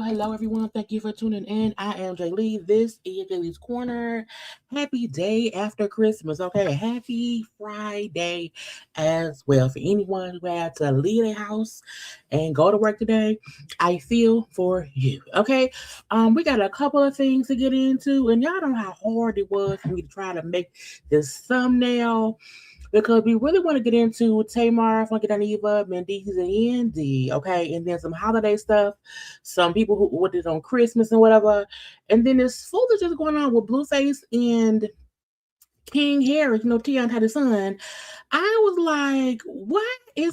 Hello, everyone. Thank you for tuning in. I am Jaylee. This is JayLeesCorner. Happy day after Christmas. Okay, happy Friday as well. For anyone who had to leave their house and go to work today, I feel for you. Okay, we got a couple of things to get into, and y'all know how hard it was for me to try to make this thumbnail, because we really want to get into Tamar, Dineva, Mendeecees, and Yandy, okay? And then some holiday stuff, some people who what did on Christmas and whatever. And then this foolishness just going on with Blueface and King Harry, Tion had his son. I was like,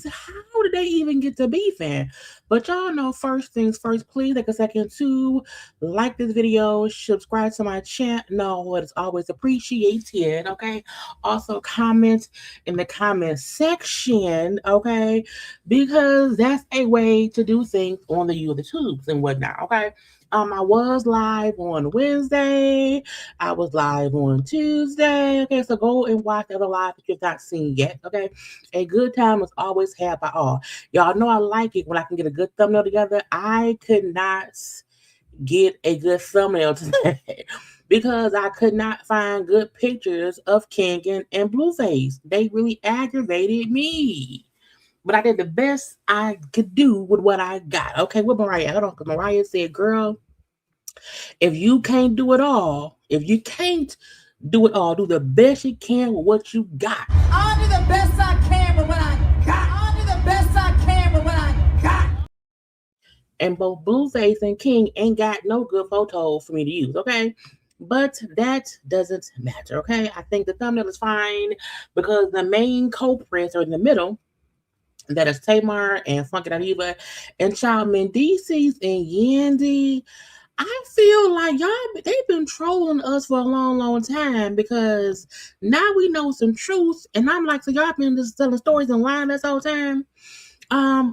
how did they even get to beefing? But y'all know, first things first, please take a second to like this video, subscribe to my channel. No, it's always appreciated, okay? Also, comment in the comment section, okay? Because that's a way to do things on the YouTubes and whatnot, okay? I was live on Wednesday. I was live on Tuesday. Okay, so go and watch the other live if you've not seen yet. Okay, a good time is always had by all. Y'all know I like it when I can get a good thumbnail together. I could not get a good thumbnail today because I could not find good pictures of King and Blueface. They really aggravated me. But I did the best I could do with what I got. Okay, with Mariah. Hold on, because Mariah said, girl, if you can't do it all, do the best you can with what you got. I'll do the best I can with what I got. I'll do the best I can with what I got. And both Blueface and King ain't got no good photos for me to use, okay? But that doesn't matter, okay? I think the thumbnail is fine because the main culprits are in the middle. That is Tamar and Dineva and Child Mendeecees and Yandy. I feel like they've been trolling us for a long time because now we know some truth. And I'm like, so y'all been just telling stories and lying this whole time.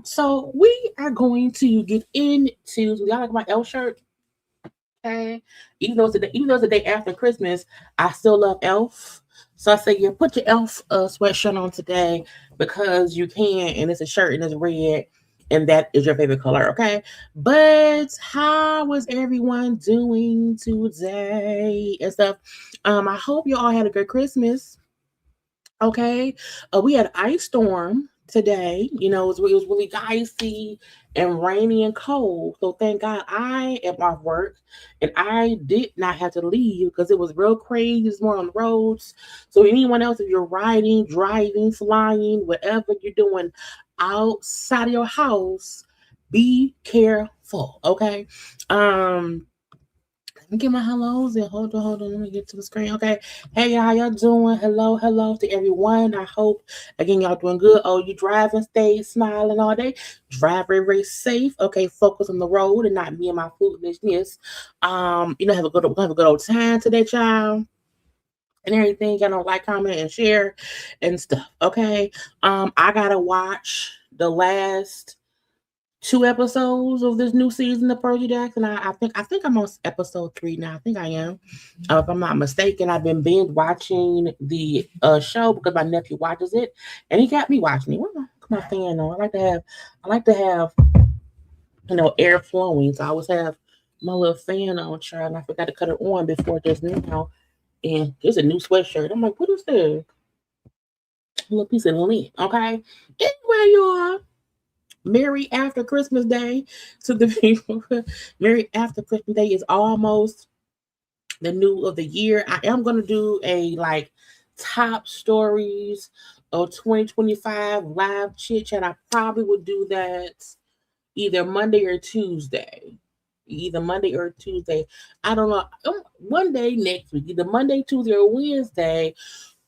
So we are going to get into, y'all like my elf shirt? Okay. Even though it's the day after Christmas, I still love elf. So I say, yeah, put your elf sweatshirt on today because you can, and it's a shirt and it's red, and that is your favorite color, okay? But how is everyone doing today and stuff? I hope you all had a good Christmas. Okay, we had ice storm today. It was really icy and rainy and cold. So thank God I am off work and I did not have to leave because it was real crazy this morning on the roads. So anyone else, if you're riding, driving, flying, whatever you're doing outside of your house, be careful. Okay. Let me get my hellos in. Hold on. Let me get to the screen. Okay. Hey, how y'all doing? Hello to everyone. I hope, again, y'all doing good. Oh, you driving, stay smiling all day. Drive very safe. Okay, focus on the road and not me and my foolishness. Have a good old time today, child. And everything. Y'all know, like, comment, and share and stuff. Okay. I gotta watch the last two episodes of this new season of Percy Jackson. I think I'm on episode 3 now. I think I am. If I'm not mistaken, I've been binge watching the show because my nephew watches it, and he got me watching it. Where's my fan on? I like to have air flowing. So I always have my little fan on, child, and I forgot to cut it on before just now. And there's a new sweatshirt. I'm like, what is this? A little piece of lint. Okay. Anyway, y'all. Merry after Christmas Day to the people. Merry after Christmas Day is almost the new of the year. I am gonna do a like top stories of 2025 live chit chat. I probably would do that either Monday or Tuesday. Either Monday or Tuesday. I don't know. One day next week, either Monday, Tuesday, or Wednesday,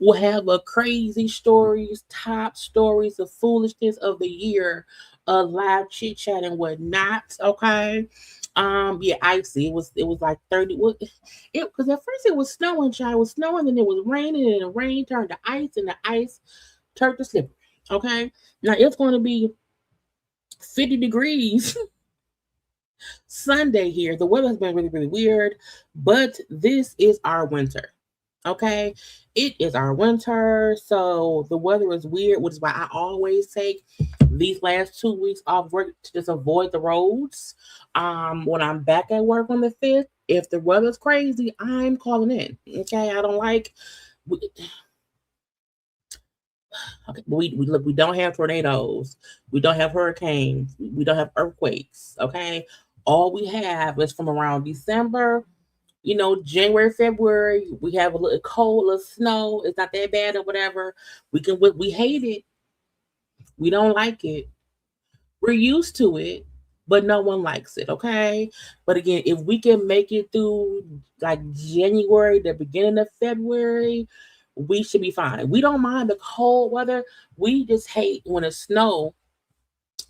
we'll have a crazy stories, top stories of foolishness of the year, live chit chat and whatnot. Okay. Yeah, icy. It was like 30. Because at first it was snowing, child. It was snowing, and it was raining, and the rain turned to ice, and the ice turned to slippery. Okay. Now it's going to be 50 degrees Sunday here. The weather has been really, really weird, but this is our winter. Okay, it is our winter, so the weather is weird, which is why I always take these last 2 weeks off work to just avoid the roads. When I'm back at work on the 5th, if the weather's crazy, I'm calling in. Okay, I don't like. Okay, we look. We don't have tornadoes. We don't have hurricanes. We don't have earthquakes. Okay, all we have is from around December. January, February, we have a little cold, a little snow. It's not that bad or whatever. We hate it. We don't like it. We're used to it, but no one likes it. Okay. But again, if we can make it through like January, the beginning of February, we should be fine. We don't mind the cold weather. We just hate when it snow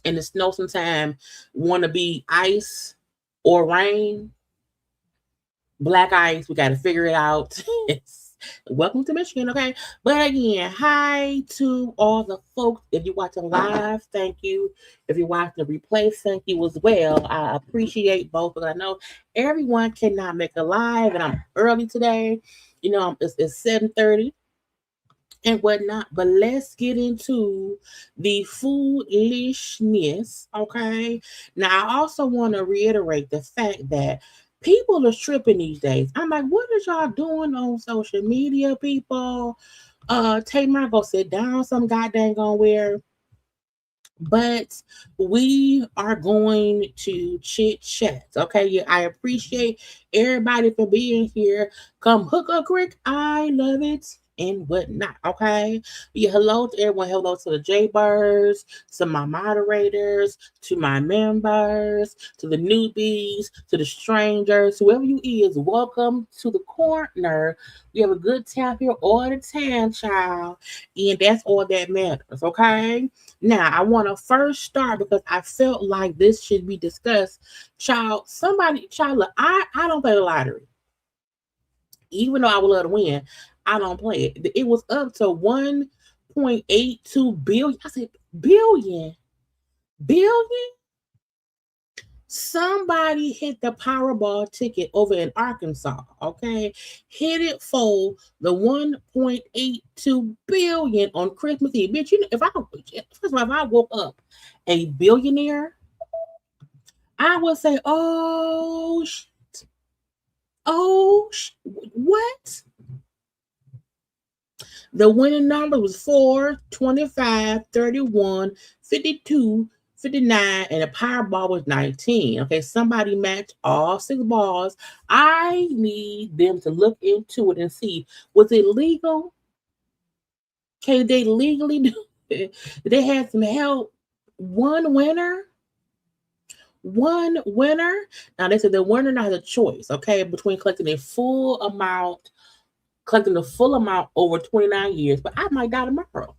and the snow sometimes want to be ice or rain. Black ice. We got to figure it out. Welcome to Michigan, okay? But again, hi to all the folks. If you're watching live, thank you. If you're watching the replay, thank you as well. I appreciate both because I know everyone cannot make a live, and I'm early today. It's 7:30 and whatnot. But let's get into the foolishness, okay? Now, I also want to reiterate the fact that people are tripping these days. I'm like, what is y'all doing on social media, people? Tamar, go sit down some goddamn on where. But we are going to chit chat. Okay. Yeah, I appreciate everybody for being here. Come hook a crick. I love it. And whatnot. Okay. Yeah, hello to everyone. Hello to the JayBirds, to my moderators, to my members, to the newbies, to the strangers, whoever you is, welcome to the corner. We have a good time here all the time, child. And that's all that matters. Okay. Now, I want to first start because I felt like this should be discussed. Look, I don't play the lottery. Even though I would love to win, I don't play it. It was up to 1.82 billion. I said, billion? Billion? Somebody hit the Powerball ticket over in Arkansas, okay? Hit it for the 1.82 billion on Christmas Eve. Bitch, first of all, if I woke up a billionaire, I would say, oh, what? The winning number was 4, 25, 31, 52, 59, and the Powerball was 19. Okay, somebody matched all six balls. I need them to look into it and see, was it legal? Can they legally do it? They had some help. One winner. One winner. Now they said the winner now has a choice, okay, between collecting the full amount over 29 years, but I might die tomorrow.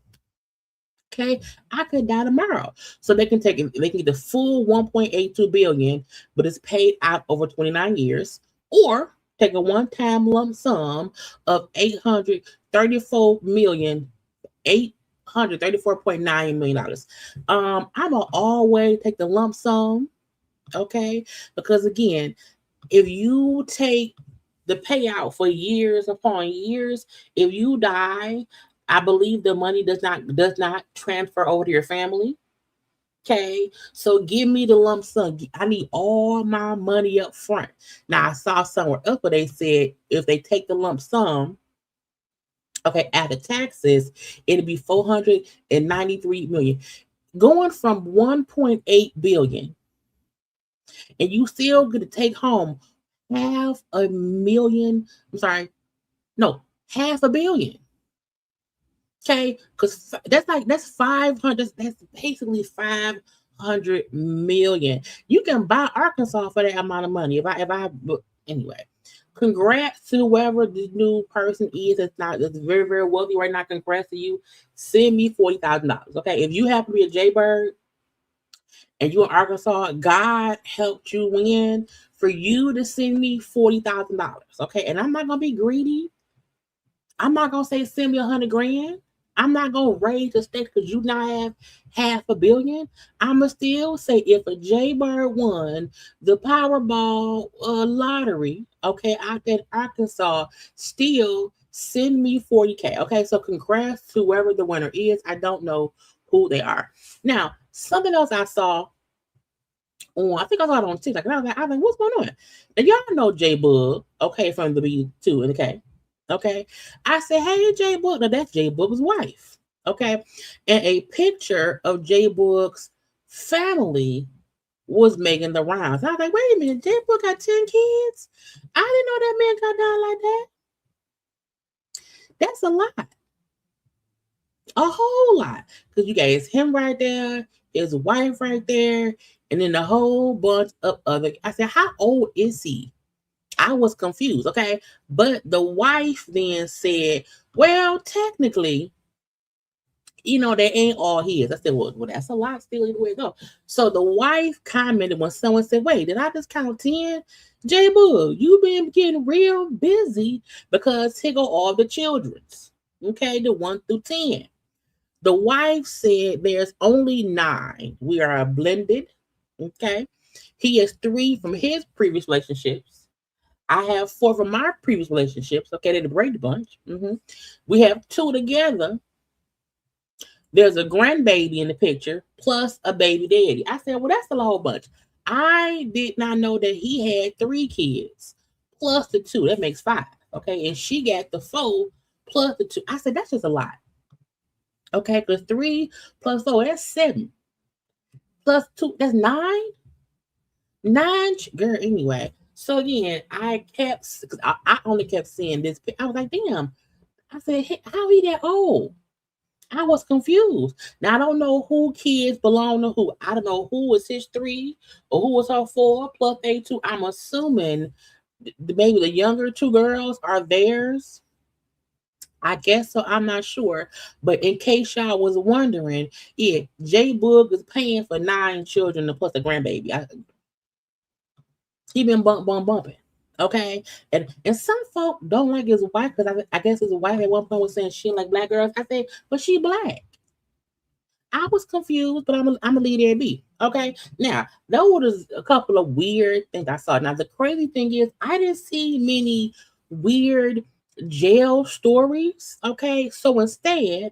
Okay, I could die tomorrow. So they can get the full 1.82 billion, but it's paid out over 29 years, or take a one-time lump sum of 834.9 million dollars. I'm gonna always take the lump sum, okay? Because again, if you take the payout for years upon years, if you die, I believe the money does not transfer over to your family. Okay, so give me the lump sum. I need all my money up front. Now I saw somewhere else where they said if they take the lump sum, okay, after taxes, it'll be 493 million. Going from 1.8 billion, and you still gonna take home half a million. I'm sorry, no, half a billion. Okay, because that's 500. That's basically 500 million. You can buy Arkansas for that amount of money. But anyway, congrats to whoever the new person is. That's very very wealthy right now. Congrats to you. Send me $40,000. Okay, if you happen to be a Jaybird and you're in Arkansas, God helped you win. For you to send me $40,000. Okay, and I'm not gonna be greedy. I'm not gonna say send me 100 grand. I'm not gonna raise the stakes because you now have half a billion. I'ma still say if a Jaybird won the Powerball lottery, okay, out in Arkansas, still send me 40K. Okay, so congrats to whoever the winner is. I don't know who they are. Now, something else I saw on, I think I saw it on TikTok, and I was like, what's going on? And y'all know J Bug, okay, from the B2 and the K. Okay. I said, hey, J Book. Now that's J Book's wife. Okay. And a picture of J Book's family was making the rounds. I was like, wait a minute, J Book got 10 kids? I didn't know that man got down like that. That's a lot. A whole lot. Because you guys, him right there, his wife right there, and then a whole bunch of other. I said, how old is he? I was confused, okay? But the wife then said, well, technically, they ain't all his. I said, well, that's a lot still either way it go. So the wife commented when someone said, wait, did I just count 10? J Boo, you been getting real busy because here go all the children's. Okay, the 1 through 10. The wife said there's only 9. We are blended. Okay. He has 3 from his previous relationships. I have 4 from my previous relationships. Okay, they're the Brady Bunch. We have 2 together. There's a grandbaby in the picture, plus a baby daddy. I said, well, that's a whole bunch. I did not know that he had 3 kids, plus the 2. That makes 5. Okay, and she got the 4 plus the 2. I said, that's just a lot. Okay, because 3 plus 4, that's 7. Plus 2, that's 9. 9, girl, anyway. So again, I only kept seeing this. I was like, damn. I said, hey, how he that old? I was confused. Now I don't know who kids belong to who. I don't know who was his 3 or who was her 4 plus they 2. I'm assuming maybe the younger 2 girls are theirs. I guess so. I'm not sure. But in case y'all was wondering, yeah, J Boog is paying for 9 children plus a grandbaby. He been bumping. Okay, and some folk don't like his wife because I guess his wife at one point was saying she like black girls. I said, but she black. I was confused, but I'm gonna leave there be. Okay, now there was a couple of weird things I saw. Now the crazy thing is I didn't see many weird jail stories. Okay, so instead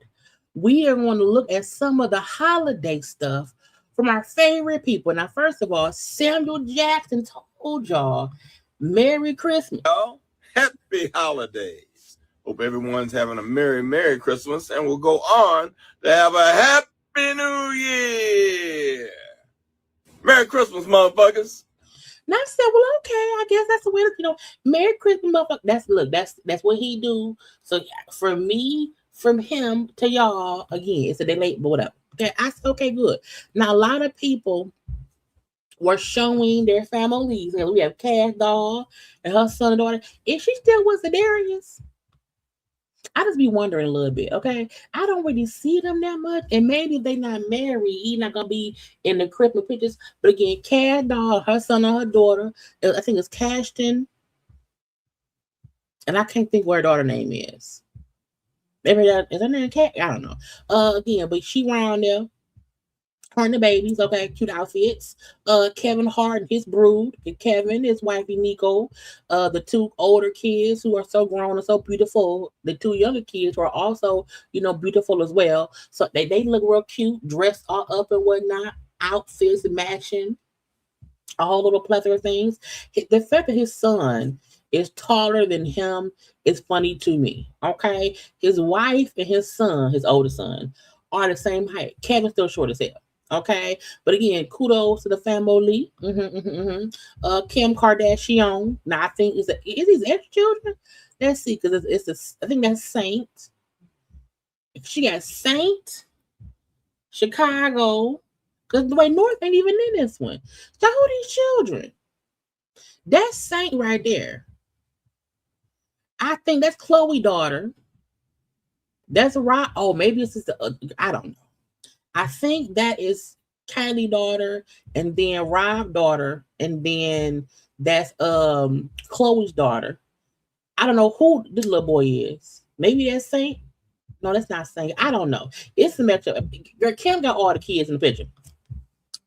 we are going to look at some of the holiday stuff from our favorite people. Now, first of all, Samuel Jackson told y'all Merry Christmas. Y'all, happy holidays. Hope everyone's having a Merry Christmas, and we'll go on to have a Happy New Year. Merry Christmas, motherfuckers. And I said, well, okay, I guess that's the way Merry Christmas, motherfucker. That's what he do. So from me, from him to y'all, again, it's a day late, but whatever. Okay, I said, okay, good. Now a lot of people were showing their families, and we have Cash Doll and her son and daughter. Is she still with Darius? I just be wondering a little bit, okay? I don't really see them that much, and maybe if they not married, he not gonna be in the Christmas pictures. But again, Cat Doll, her son and her daughter, I think it's Cashton, and I can't think what her daughter name is. Maybe is her name Cat? I don't know. Again, but she around there. Her and the babies, okay, cute outfits. Kevin Hart and his brood, and Kevin, his wifey Nico, the two older kids who are so grown and so beautiful. The two younger kids who are also, beautiful as well. So they look real cute, dressed all up and whatnot, outfits matching, all little plethora of things. The fact that his son is taller than him is funny to me. Okay, his wife and his son, his older son, are the same height. Kevin's still short as hell. Okay, but again, kudos to the family. Kim Kardashian. Now I think is his ex children. Let's see, because I think that's Saint. She got Saint, Chicago. Because the way North ain't even in this one. So who these children? That's Saint right there. I think that's Chloe's daughter. That's Rob. Oh, maybe it's just I don't know. I think that is Kylie's daughter, and then Rob's daughter, and then that's Chloe's daughter. I don't know who this little boy is. Maybe that's Saint. No, that's not Saint. I don't know. It's a matchup. Girl, Kim got all the kids in the picture.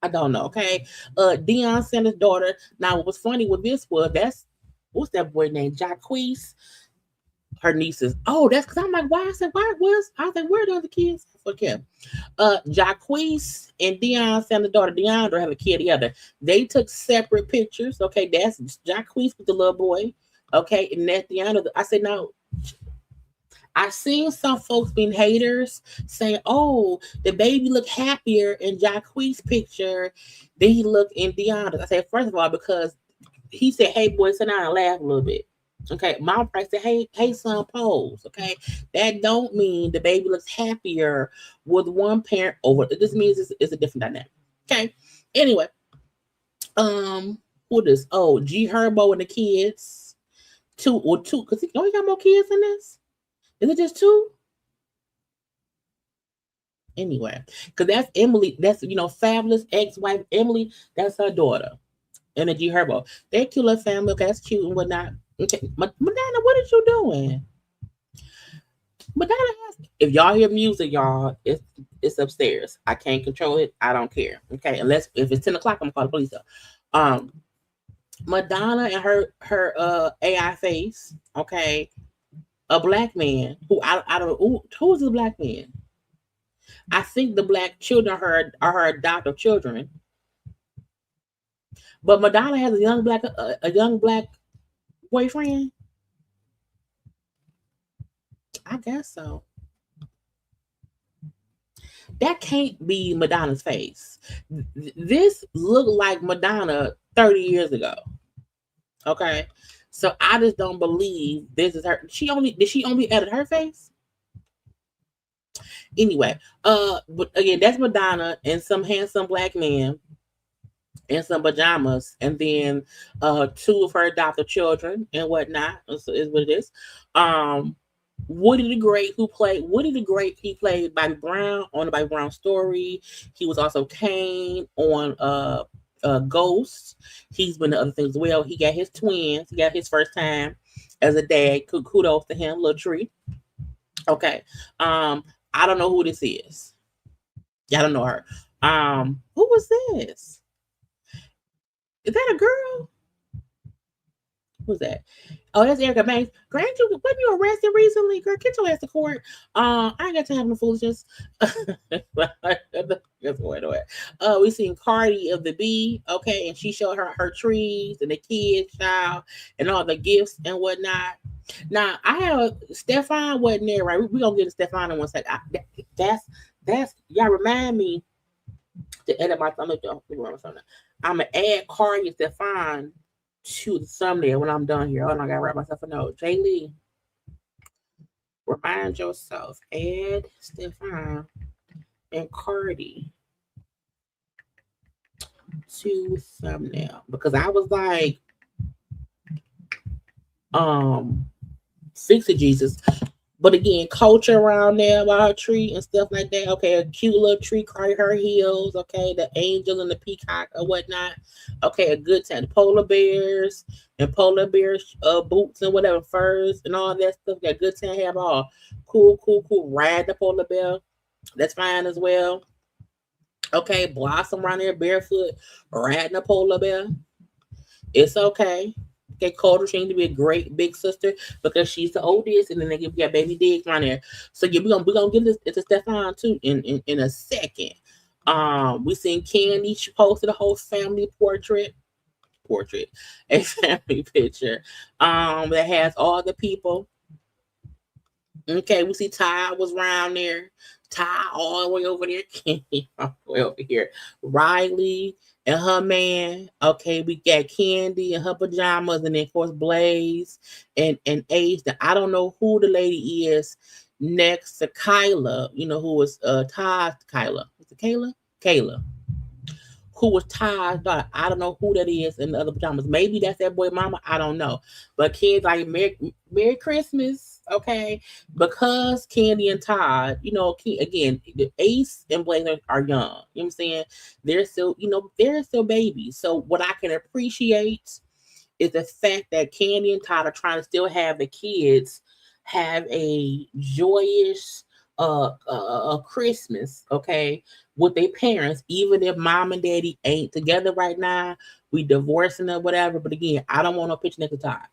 I don't know. Okay. Deion Sanders' daughter. Now, what was funny with this was what's that boy named? Jacquees. Her nieces. Oh, that's because I'm like, why? I was like, where are the other kids? For Kim. Jacquees and Deion Sanders' daughter, Deandra, have a kid together. They took separate pictures. Okay, that's Jacquees with the little boy. Okay, and that's Deandra. I said, no. I've seen some folks being haters saying, oh, the baby looked happier in Jacquees' picture than he looked in Deandra's. I said, first of all, because he said, hey, boy, sit down and laugh a little bit. Okay, Mom Price said, hey, son, pose. Okay, that don't mean the baby looks happier with one parent over. This means it's a different dynamic. Okay, anyway, who this? Oh, G Herbo and the kids. Two, because he got more kids in this. Is it just two? Anyway, because that's Emily. That's fabulous ex-wife Emily. That's her daughter, and the G Herbo. They're cute little family. Okay, that's cute and whatnot. Okay, Madonna, what are you doing? Madonna has. If y'all hear music, y'all, it's upstairs. I can't control it. I don't care. Okay, unless if it's 10 o'clock, I'm gonna call the police up. Madonna and her AI face. Okay, a black man who I don't know who is the black man. I think the black children are her adoptive children. But Madonna has a young black boyfriend. I guess so. That can't be Madonna's face. This looked like Madonna 30 years ago. Okay. So I just don't believe this is her. Did she only edit her face? Anyway, but again, that's Madonna and some handsome black man in some pajamas, and then two of her adopted children and whatnot is what it is. Woody the Great, he played Bobby Brown on the Bobby Brown story. He was also Kane on Ghost. He's been to other things as well. He got his twins. He got his first time as a dad. Kudos to him, little tree. Okay. I don't know who this is. Y'all don't know her. Who was this? Is that a girl? Who's that? Oh, that's Erica Banks. Girl, ain't you wasn't you arrested recently? Girl, get your ass to court. I ain't got time for foolishness. That's going on. We seen Cardi of the B, okay, and she showed her trees and the kids, child, and all the gifts and whatnot. Now I have Stefan wasn't there, right? We gonna get to Stefan in one second. That's y'all remind me to edit my thumbnail. I'm gonna add Cardi and Stefan to the thumbnail when I'm done here. Oh, I gotta write myself a note. Jaylee, remind yourself, add Stefan and Cardi to thumbnail because I was like, fix it, Jesus. But again, culture around there about her tree and stuff like that. Okay, a cute little tree, carry her heels. Okay, the angel and the peacock or whatnot. Okay, a good time. Polar bears and polar bears boots and whatever furs and all that stuff. Got good time. Have all cool. Ride the polar bear. That's fine as well. Okay, blossom around there barefoot, riding a polar bear. It's okay. Okay, Calder seems to be a great big sister because she's the oldest, and then they got baby Diggs around there. So yeah, we're gonna get this to Stefan too in a second. We seen Candy. She posted a whole family portrait, a family picture. That has all the people. Okay, we see Ty was around there. Ty all the way over there. Candy all the way over here. Riley and her man. Okay, we got Candy and her pajamas, and then of course Blaze and Ace. Now, I don't know who the lady is next to Kyla. You know who was Ty's Kyla. Is it Kayla? Kayla. Who was Ty's daughter. I don't know who that is in the other pajamas. Maybe that's that boy mama. I don't know. But kids like Merry Christmas. Okay, because Candy and Todd, again, the Ace and Blaze are young. You know what I'm saying? They're still babies. So what I can appreciate is the fact that Candy and Todd are trying to still have the kids have a joyous Christmas, okay, with their parents, even if mom and daddy ain't together right now, we divorcing or whatever. But again, I don't want no picture next to Todd.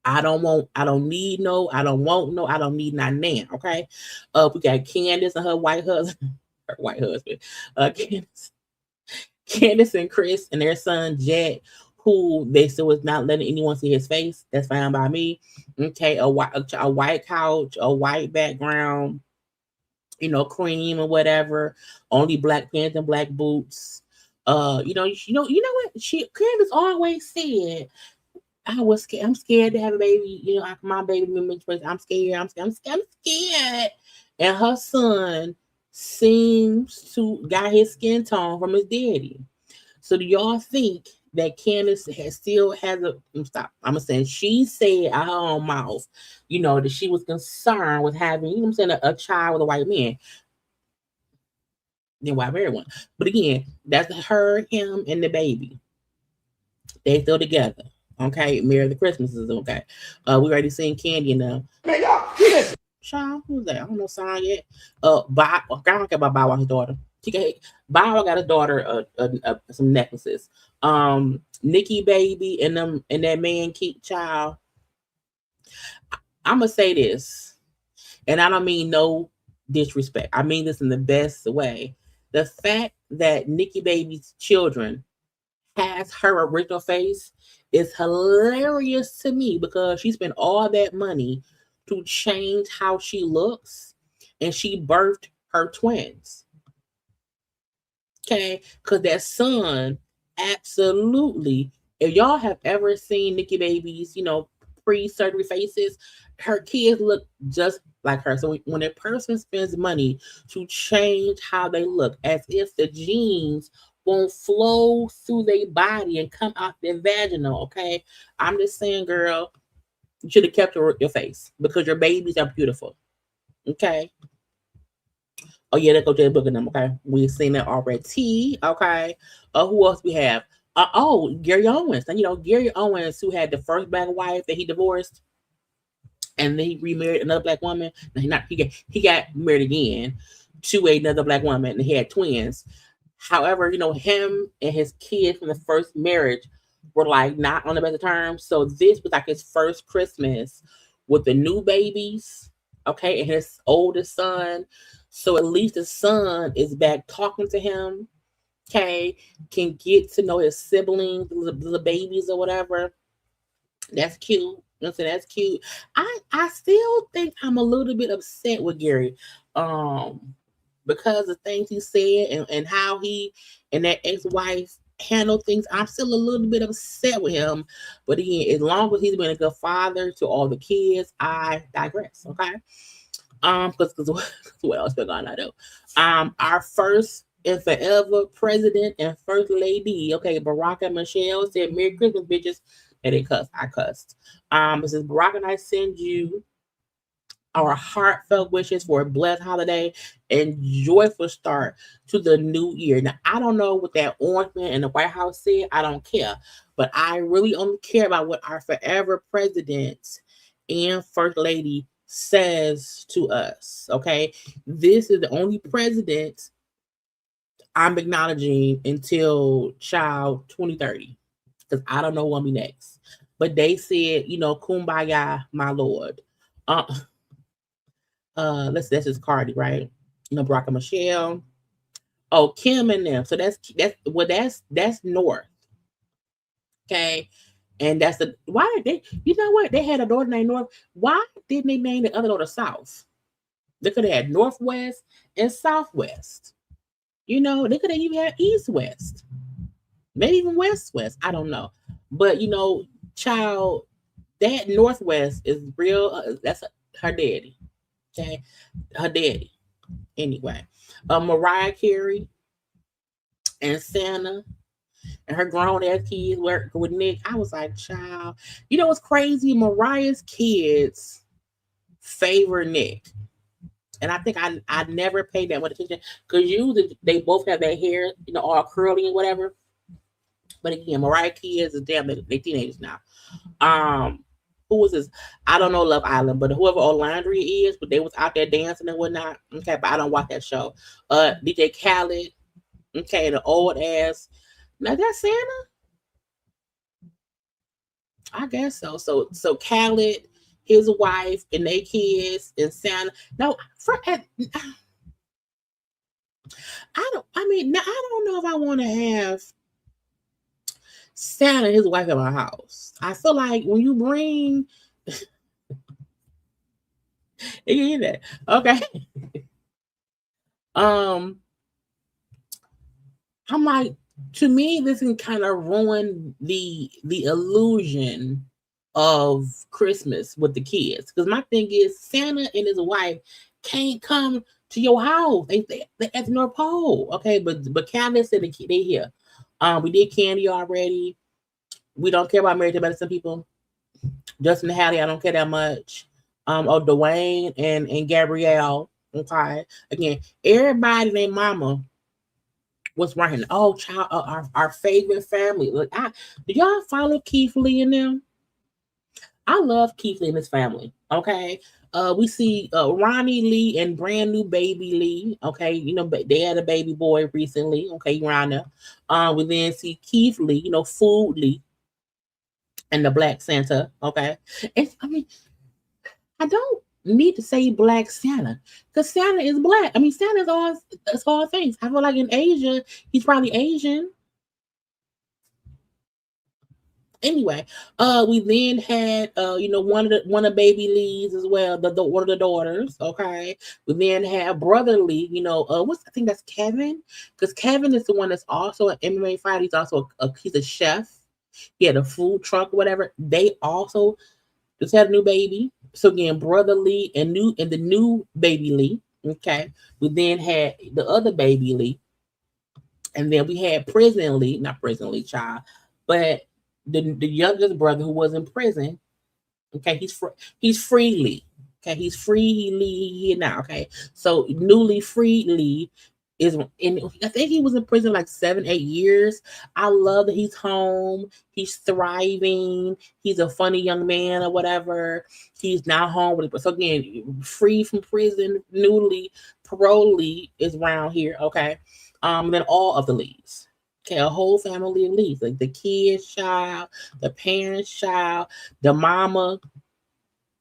I don't need no, I don't want no, I don't need not now. Okay. We got Candace and her white husband, Candace, Candace and Chris and their son Jack, who they still was not letting anyone see his face. That's fine by me. Okay, a white couch, a white background, cream or whatever. Only black pants and black boots. What? Candace always said I was scared. I'm scared to have a baby. My baby remembers. I'm scared. I'm scared. And her son seems to got his skin tone from his daddy. So do y'all think that Candace still has a stop? I'm saying she said out her own mouth, that she was concerned with having, a child with a white man. Then why marry one? But again, that's her, him, and the baby. They still together. Okay, Merry the Christmas is okay. We already seen Candy now. Man, y'all, Sean, who's that? I don't know sign yet. I don't care about Bow Wow's daughter. Bow Wow got his daughter some necklaces. Nikki baby and that man keep child. I'm gonna say this, and I don't mean no disrespect. I mean this in the best way. The fact that Nikki baby's children has her original face is hilarious to me because she spent all that money to change how she looks and she birthed her twins. Okay, because that son absolutely, if y'all have ever seen Nikki Baby's, pre-surgery faces, her kids look just like her. So when a person spends money to change how they look, as if the genes won't flow through their body and come out their vaginal, okay? I'm just saying, girl, you should have kept your face because your babies are beautiful, okay? Oh, yeah, let's go to the book of them, okay? We've seen that already, okay? Who else we have? Gary Owens. Now, Gary Owens, who had the first black wife that he divorced, and then he remarried another black woman. No, he got married again to another black woman, and he had twins. However, him and his kid from the first marriage were like not on the best of terms. So this was like his first Christmas with the new babies, okay, and his oldest son. So at least the son is back talking to him, okay, can get to know his siblings, the babies or whatever. That's cute. You know what I'm saying? That's cute. I still think I'm a little bit upset with Gary. Um because of things he said and how he and that ex-wife handled things. I'm still a little bit upset with him. But again, as long as he's been a good father to all the kids, I digress. Okay. Because what else we're gonna do? Our first and forever president and first lady, okay, Barack and Michelle said, "Merry Christmas, bitches." And they cussed. I cussed. It says, "Barack and I send you our heartfelt wishes for a blessed holiday and joyful start to the new year." Now, I don't know what that orange man in the White House said. I don't care. But I really only care about what our forever president and first lady says to us. Okay. This is the only president I'm acknowledging until child 2030. Because I don't know what'll be next. But they said, kumbaya, my lord. Uh, that's just Cardi, right? Barack and Michelle. Oh, Kim and them. So that's North. Okay. And that's the why did they you know what? They had a daughter named North. Why didn't they name the other daughter South? They could have had Northwest and Southwest. They could have even had East West. Maybe even West West. I don't know. But child, that Northwest is real. That's her daddy. Okay. Her daddy. Anyway, Mariah Carey and Santa and her grown ass kids work with Nick. I was like, child, what's crazy? Mariah's kids favor Nick. And I think I never paid that much attention because usually they both have their hair, all curly and whatever. But again, Mariah kids is damn they teenagers now. Who was this? I don't know Love Island, but whoever Olandria is, but they was out there dancing and whatnot. Okay, but I don't watch that show. DJ Khaled, okay, the old ass. Now that's Santa? I guess so. So Khaled, his wife, and their kids, and Santa. No, I don't know if I want to have Santa and his wife at my house. I feel like when you bring you hear that. Okay. I'm like, to me, this can kind of ruin the illusion of Christmas with the kids. Because my thing is, Santa and his wife can't come to your house. They at the North Pole. Okay, but Candace said they here. We did Candy already. We don't care about Married to Medicine people. Justin Hattie, I don't care that much. Dwayne and Gabrielle. Okay. Again, everybody named Mama was writing. Oh, child, our favorite family. Look, do y'all follow Keith Lee and them? I love Keith Lee and his family. Okay. We see Ronnie Lee and brand new baby Lee. Okay, they had a baby boy recently. Okay, around there. We then see Keith Lee, Food Lee, and the Black Santa. Okay, I don't need to say Black Santa because Santa is black. Santa is all things. I feel like in Asia, he's probably Asian. Anyway, we then had one of baby Lee's as well, the one of the daughters. Okay, we then had brother Lee. I think that's Kevin, because Kevin is the one that's also an MMA fighter. He's also he's a chef. He had a food truck, whatever. They also just had a new baby. So again, brother Lee and the new baby Lee. Okay, we then had the other baby Lee, and then we had prison Lee, not prison Lee, child, but the youngest brother who was in prison. Okay, he's free Lee. Okay, he's free. He now. Okay, so newly free Lee is in. I think he was in prison like 7-8 years. I love that he's home. He's thriving. He's a funny young man or whatever. He's now home with it. So again, free from prison, newly parolee is around here. Okay, then all of the Lees. Okay, a whole family of Lees, like the kids' child, the parents' child, the mama,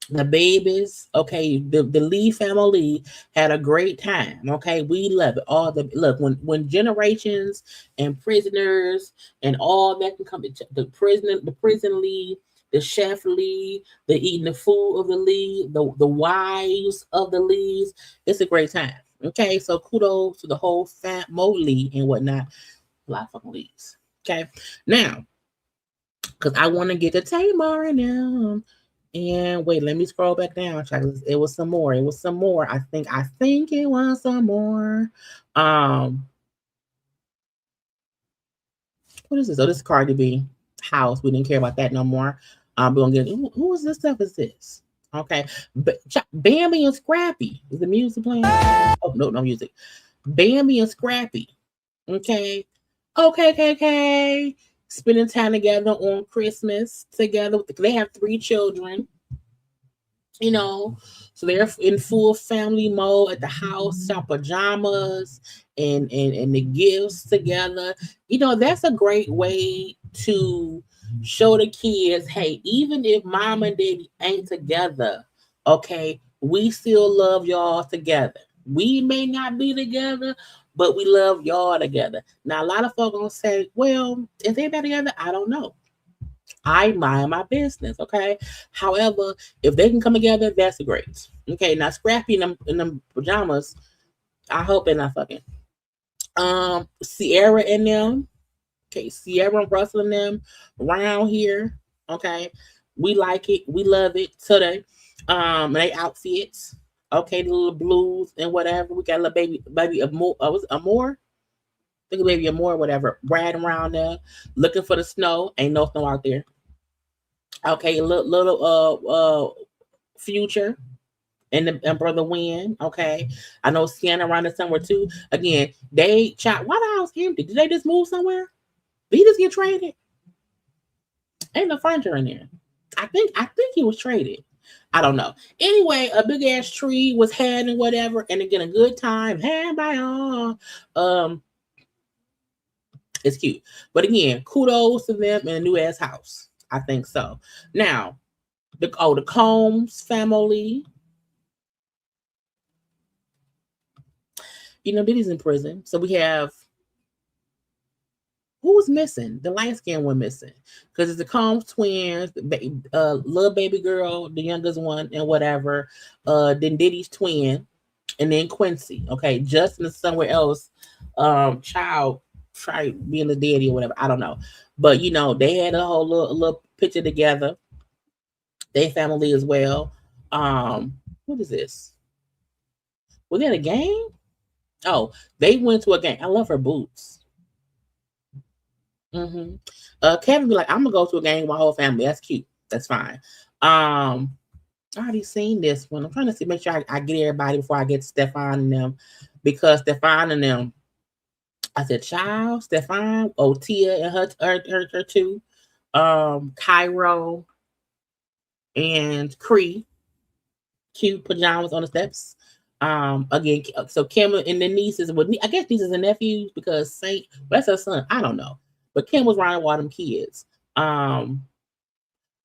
the babies. Okay, the Lee family had a great time. Okay, we love it. All the look when generations and prisoners and all that can come. The prison Lee, the chef Lee, the eating the food of the Lee, the wives of the Lees. It's a great time. Okay, so kudos to the whole family and whatnot. A lot of fucking Lees. Okay, now because I want to get to Tamar and them. And wait, let me scroll back down. It was some more. It was some more. I think it was some more. Um, what is this? Oh, this is Cardi B house. We didn't care about that no more. We're gonna get who is this stuff? Is this? Okay. Bambi and Scrappy. Is the music playing? Oh no, no music. Bambi and Scrappy. Okay. Okay, okay, okay. Spending time together on Christmas together. They have 3 children. You know, so they're in full family mode at the house, shop pajamas and the gifts together. You know, that's a great way to show the kids, hey, even if mom and daddy ain't together, okay, we still love y'all together. We may not be together, but we love y'all together. Now, a lot of folks gonna say, well, if they not together, I don't know. I mind my business, okay? However, if they can come together, that's great. Okay, now Scrappy in them pajamas, I hope they're not fucking. Sierra and them, okay, Sierra and Russell and them around here, okay? We like it, we love it. So they outfits, okay, the little blues and whatever. We got a little baby Amore, was it Amore? I think baby Amore, whatever, riding around there, looking for the snow. Ain't no snow out there. Okay, little Future and brother Win. Okay, I know Sienna around there somewhere too. Again, they chat. Why the house empty? Did they just move somewhere? Did he just get traded? Ain't no furniture in there. I think he was traded. I don't know. Anyway, a big ass tree was had and whatever, and again a good time had by all. Um, it's cute, but again, kudos to them in a new ass house. I think so. Now, the Combs family. You know, Diddy's in prison. So we have who's missing? The light skinned one missing. Because it's the Combs twins, little baby girl, the youngest one, and whatever. Then Diddy's twin, and then Quincy. Okay, Justin is somewhere else. Child try being the daddy or whatever. I don't know. But you know, they had a whole little picture together. They family as well. What is this? Was that a game? Oh, they went to a game. I love her boots. Hmm Kevin be like, I'm gonna go to a game with my whole family. That's cute. That's fine. I already seen this one. I'm trying to see, make sure I get everybody before I get Stefan and them, because Stefan and them. I said, child, Stefan, Tia and her too. Cairo and Cree, cute pajamas on the steps. Again, so Kim and the nieces, I guess nieces and nephews, because Saint, that's her son. I don't know, but Kim was riding with all them kids. Oh,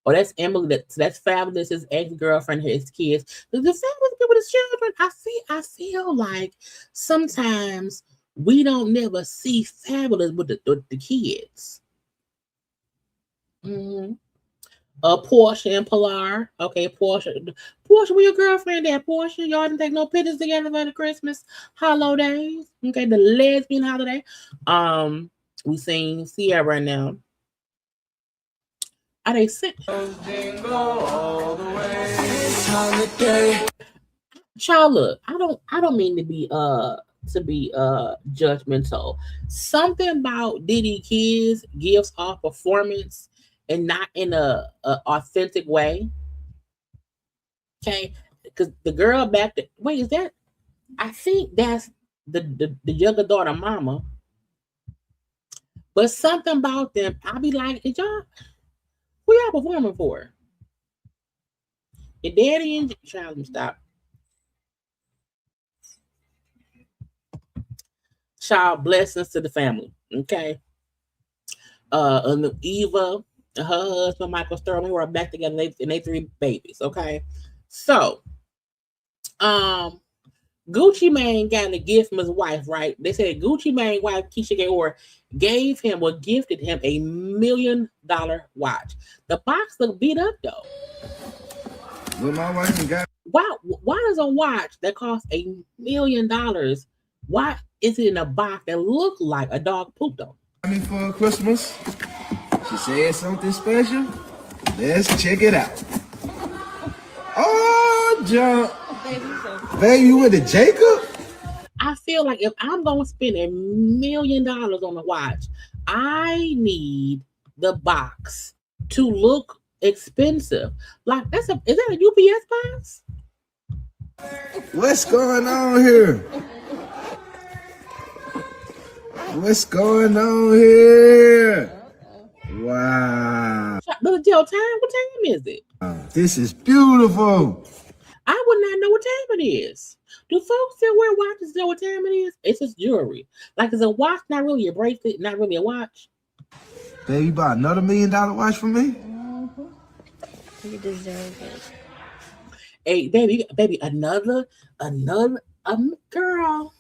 that's Emily. That's Fabulous. His ex girlfriend, his kids. The Fabulous with his children. I feel like sometimes we don't never see Fabulous with the kids. Mm-hmm. Portia and Pilar. Okay, Portia, where your girlfriend at? Portia, y'all didn't take no pictures together for the Christmas holidays. Okay, the lesbian holiday. We sing Sierra now. Are they sing? Child, look, I don't mean to be judgmental. Something about Diddy Kids gives off performance and not in a authentic way. Okay, because the girl back there, wait, is that? I think that's the younger daughter, mama. But something about them, I be like, is y'all who y'all performing for? Your daddy and child, stop. Child blessings to the family. Okay. And Eva, her husband Michael Sterling were back together, and they three babies. Okay, so um, Gucci Mane got a gift from his wife, right? They said Gucci Mane wife Keisha Gayor gave him or gifted him $1 million watch. The box looked beat up though. Well, my wife got. Why does a watch that costs $1 million? Why is it in a box that looked like a dog pooped on? Me for Christmas. She said something special. Let's check it out. Oh, John. Baby, you went to Jacob? I feel like if I'm gonna spend $1 million on a watch, I need the box to look expensive. Like is that a UPS box? What's going on here? What's going on here? Wow. Does it tell time? What time is it? This is beautiful. I would not know what time it is. Do folks still wear watches to know what time it is? It's just jewelry. Like, is a watch not really a bracelet, not really a watch? Baby, you bought another $1 million watch for me? Mm-hmm. You deserve it. Hey, baby, another girl.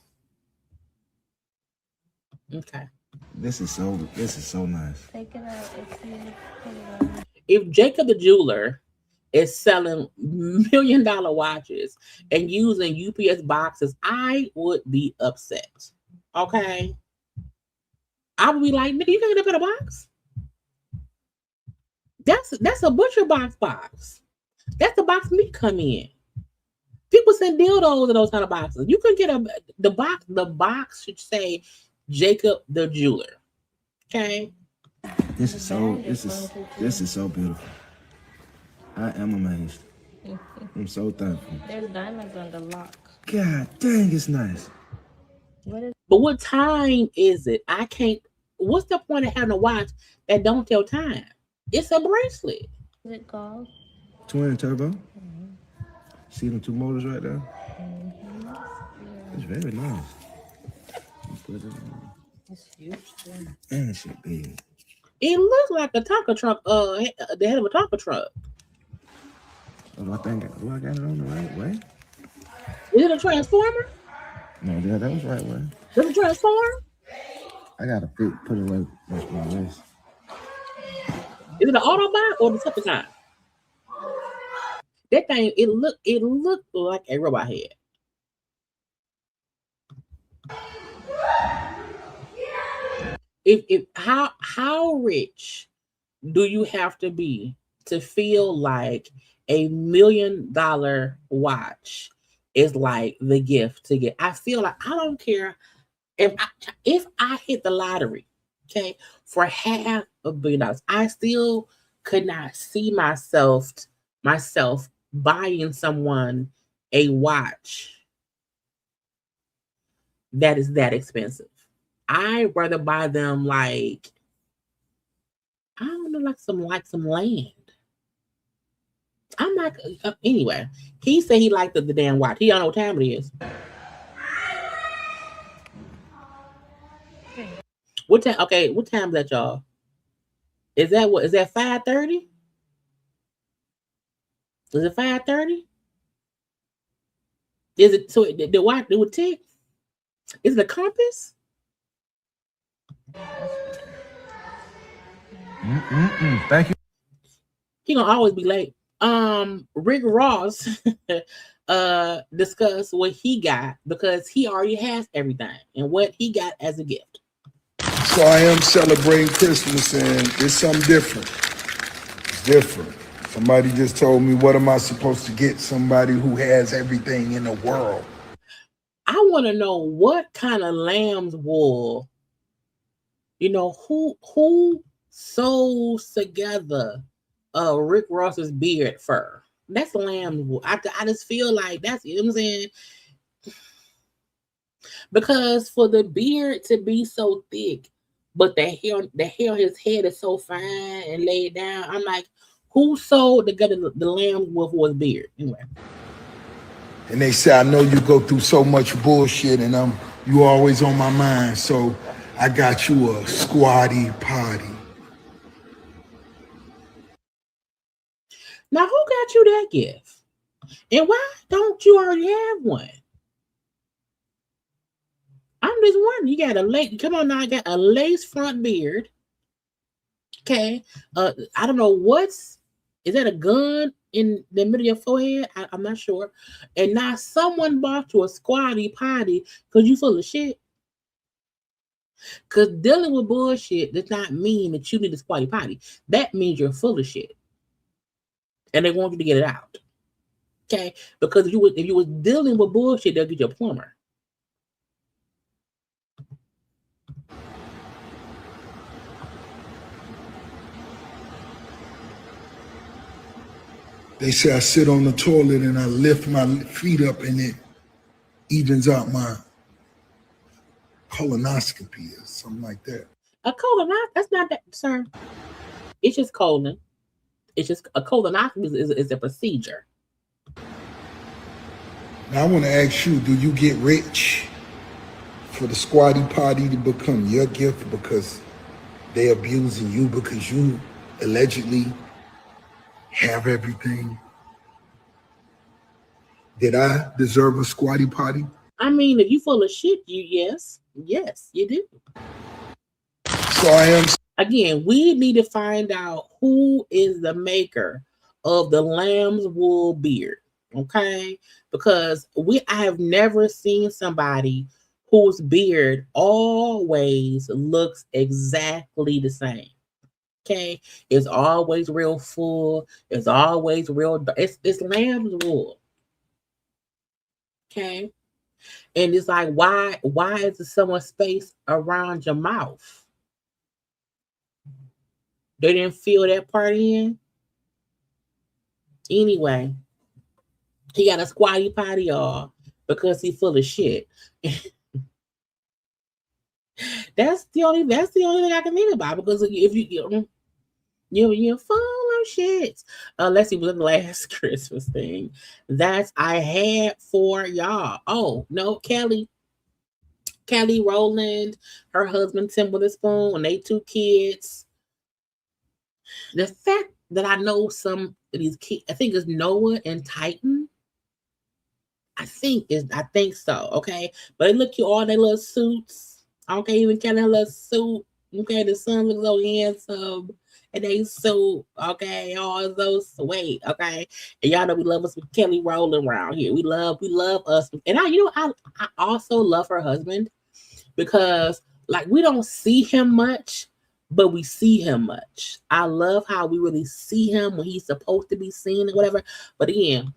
Okay. This is so nice. Take it out and see it. Put it on. If Jacob the jeweler is selling $1 million watches and using UPS boxes, I would be upset. Okay. I would be like, nigga, you can't get up in a box. That's a butcher box. That's the box me come in. People send dildos in those kind of boxes. You can get the box should say Jacob the jeweler. Okay. This is so beautiful. I am amazed. I'm so thankful. There's diamonds on the lock. God dang, it's nice. But what time is it? I can't. What's the point of having a watch that don't tell time? It's a bracelet. Is it called? Twin turbo. Mm-hmm. See them two motors right there? Mm-hmm. Yeah. It's very nice. Put it on. It's huge. And it's big. It looks like a Tonka truck. The head of a Tonka truck. Oh, I got it on the right way? Is it a transformer? No, yeah, that was the right way. Does it transform? I gotta put it away with my wrist. Is it an Autobot or the Super kind? That thing, it looked like a robot head. If how rich do you have to be to feel like $1 million watch is like the gift to get? I feel like I don't care if I hit the lottery, okay, for $500 million, I still could not see myself buying someone a watch that is that expensive. I'd rather buy them like, I don't know, like some land. I'm not anyway. He said he liked the damn watch. He don't know what time it is. What time? Okay, what time is that, y'all? Is that 5:30? Is it 5:30? Is it so the watch do it tick? Is it a compass? Thank you. He gonna always be late. Rick Ross discussed what he got because he already has everything and what he got as a gift. So I am celebrating Christmas and it's something different. It's different. Somebody just told me, what am I supposed to get somebody who has everything in the world? I want to know what kind of lamb's wool, who sews together Rick Ross's beard fur. That's lamb's wool. I just feel like that's, you know what I'm saying? Because for the beard to be so thick, but the hair on his head is so fine and laid down, I'm like, who sewed together the lamb's wool for his beard? Anyway. And they say, I know you go through so much bullshit and you always on my mind. So I got you a squatty potty. got you that gift? And why don't you already have one? I'm just wondering. You got a lace. Come on now, I got a lace front beard. Okay. I don't know what's. Is that a gun in the middle of your forehead? I'm not sure. And now someone bought you a squatty potty because you full of shit. Because dealing with bullshit does not mean that you need a squatty potty. That means you're full of shit. And they want you to get it out. Okay? Because if you was dealing with bullshit, they'll get you a plumber. They say I sit on the toilet and I lift my feet up and it evens out my colonoscopy or something like that. A colonoscopy, that's not that, sir. It's just colon. It's just a colonoscopy is a procedure. Now I want to ask you, do you get rich for the squatty potty to become your gift because they abusing you because you allegedly have everything? Did I deserve a squatty potty? I mean, if you full of shit, yes, you do. So I am. Again, we need to find out who is the maker of the lamb's wool beard, okay? Because I have never seen somebody whose beard always looks exactly the same. Okay, it's always real full. It's always real. It's lamb's wool. Okay, and it's like why is there so much space around your mouth? They didn't fill that part in. Anyway, he got a squatty potty, y'all, because he's full of shit. That's the only thing I can think about, because if you're full of shit. Let's see what the last Christmas thing that I had for y'all. Oh no, Kelly Rowland, her husband Tim Witherspoon, and they 2 kids. The fact that I know some of these kids, I think it's Noah and Titan. I think so. Okay, but they look cute, all their little suits. Okay, even Kelly her little suit. Okay, the son looks so handsome. And they suit, okay, all those sweet, okay. And y'all know we love us with Kelly Rowland around here. We love us. And I also love her husband, because like we don't see him much, but we see him much. I love how we really see him when he's supposed to be seen or whatever. But again,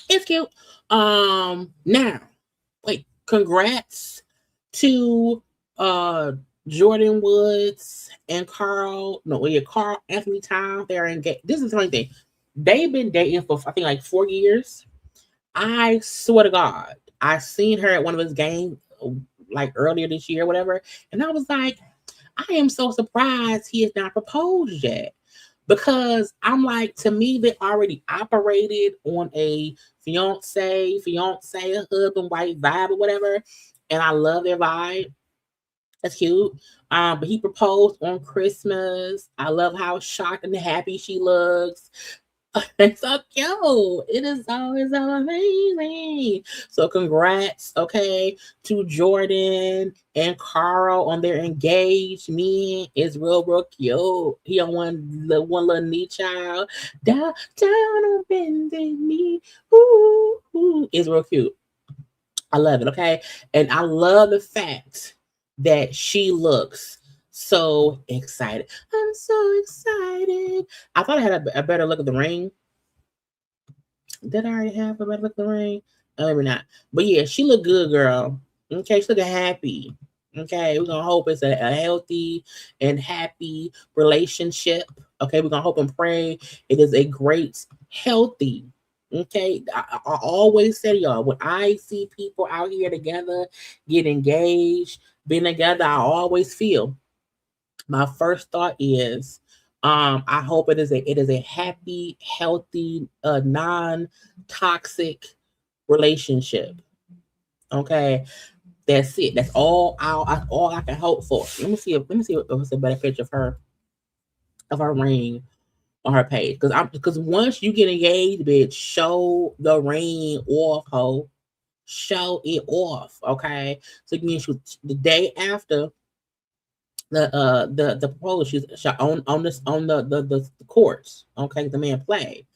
it's cute. Now, wait, congrats to Jordan Woods and Carl Anthony Towns. They're engaged. This is the funny thing. They've been dating for I think like 4 years. I swear to God, I seen her at one of his games like earlier this year, whatever, and I was like, I am so surprised he has not proposed yet. Because I'm like, to me, they already operated on a fiance, husband, wife vibe or whatever. And I love their vibe. That's cute. But he proposed on Christmas. I love how shocked and happy she looks. It's so cute. It is always so amazing. So congrats, okay, to Jordan and Carl on their engagement. It's real cute. He on one little knee child. Down on bended knee. Ooh. It's real cute. I love it, okay? And I love the fact that she looks so excited. I'm so excited. I thought I had a better look at the ring. Did I already have a better look at the ring? Maybe not. But yeah, she looked good, girl. Okay, she looking happy. Okay, we're gonna hope it's a healthy and happy relationship. Okay, we're gonna hope and pray it is a great, healthy. Okay, I always say, y'all, when I see people out here together, get engaged, being together, I always feel my first thought is, I hope it is a happy, healthy, non-toxic relationship. Okay, that's it. That's all I can hope for. Let me see if it's a better picture of her ring. on her page. Because once you get engaged, bitch, show the ring off, ho. Show it off, okay? So again, the day after the proposal, she's on the courts, okay? The man played,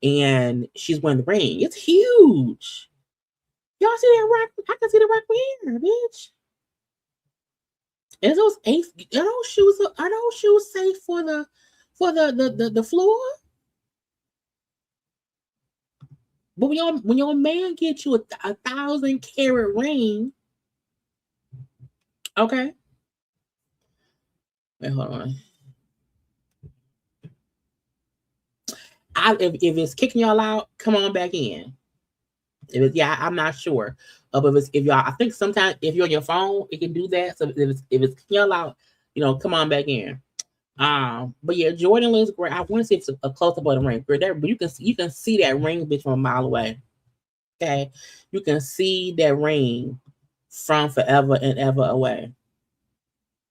and she's wearing the ring. It's huge. Y'all see that rock? I can see the rock from here, bitch. And those are those shoes safe for the floor? But when your man gets you a 1,000-carat ring, okay. Wait, hold on. If it's kicking y'all out, come on back in. I'm not sure. But if y'all, I think sometimes if you're on your phone, it can do that. So if it's kicking y'all out, come on back in. But yeah, Jordan looks great. I want to see if it's a close up of the ring. But you can see that ring, bitch, from a mile away. Okay, you can see that ring from forever and ever away.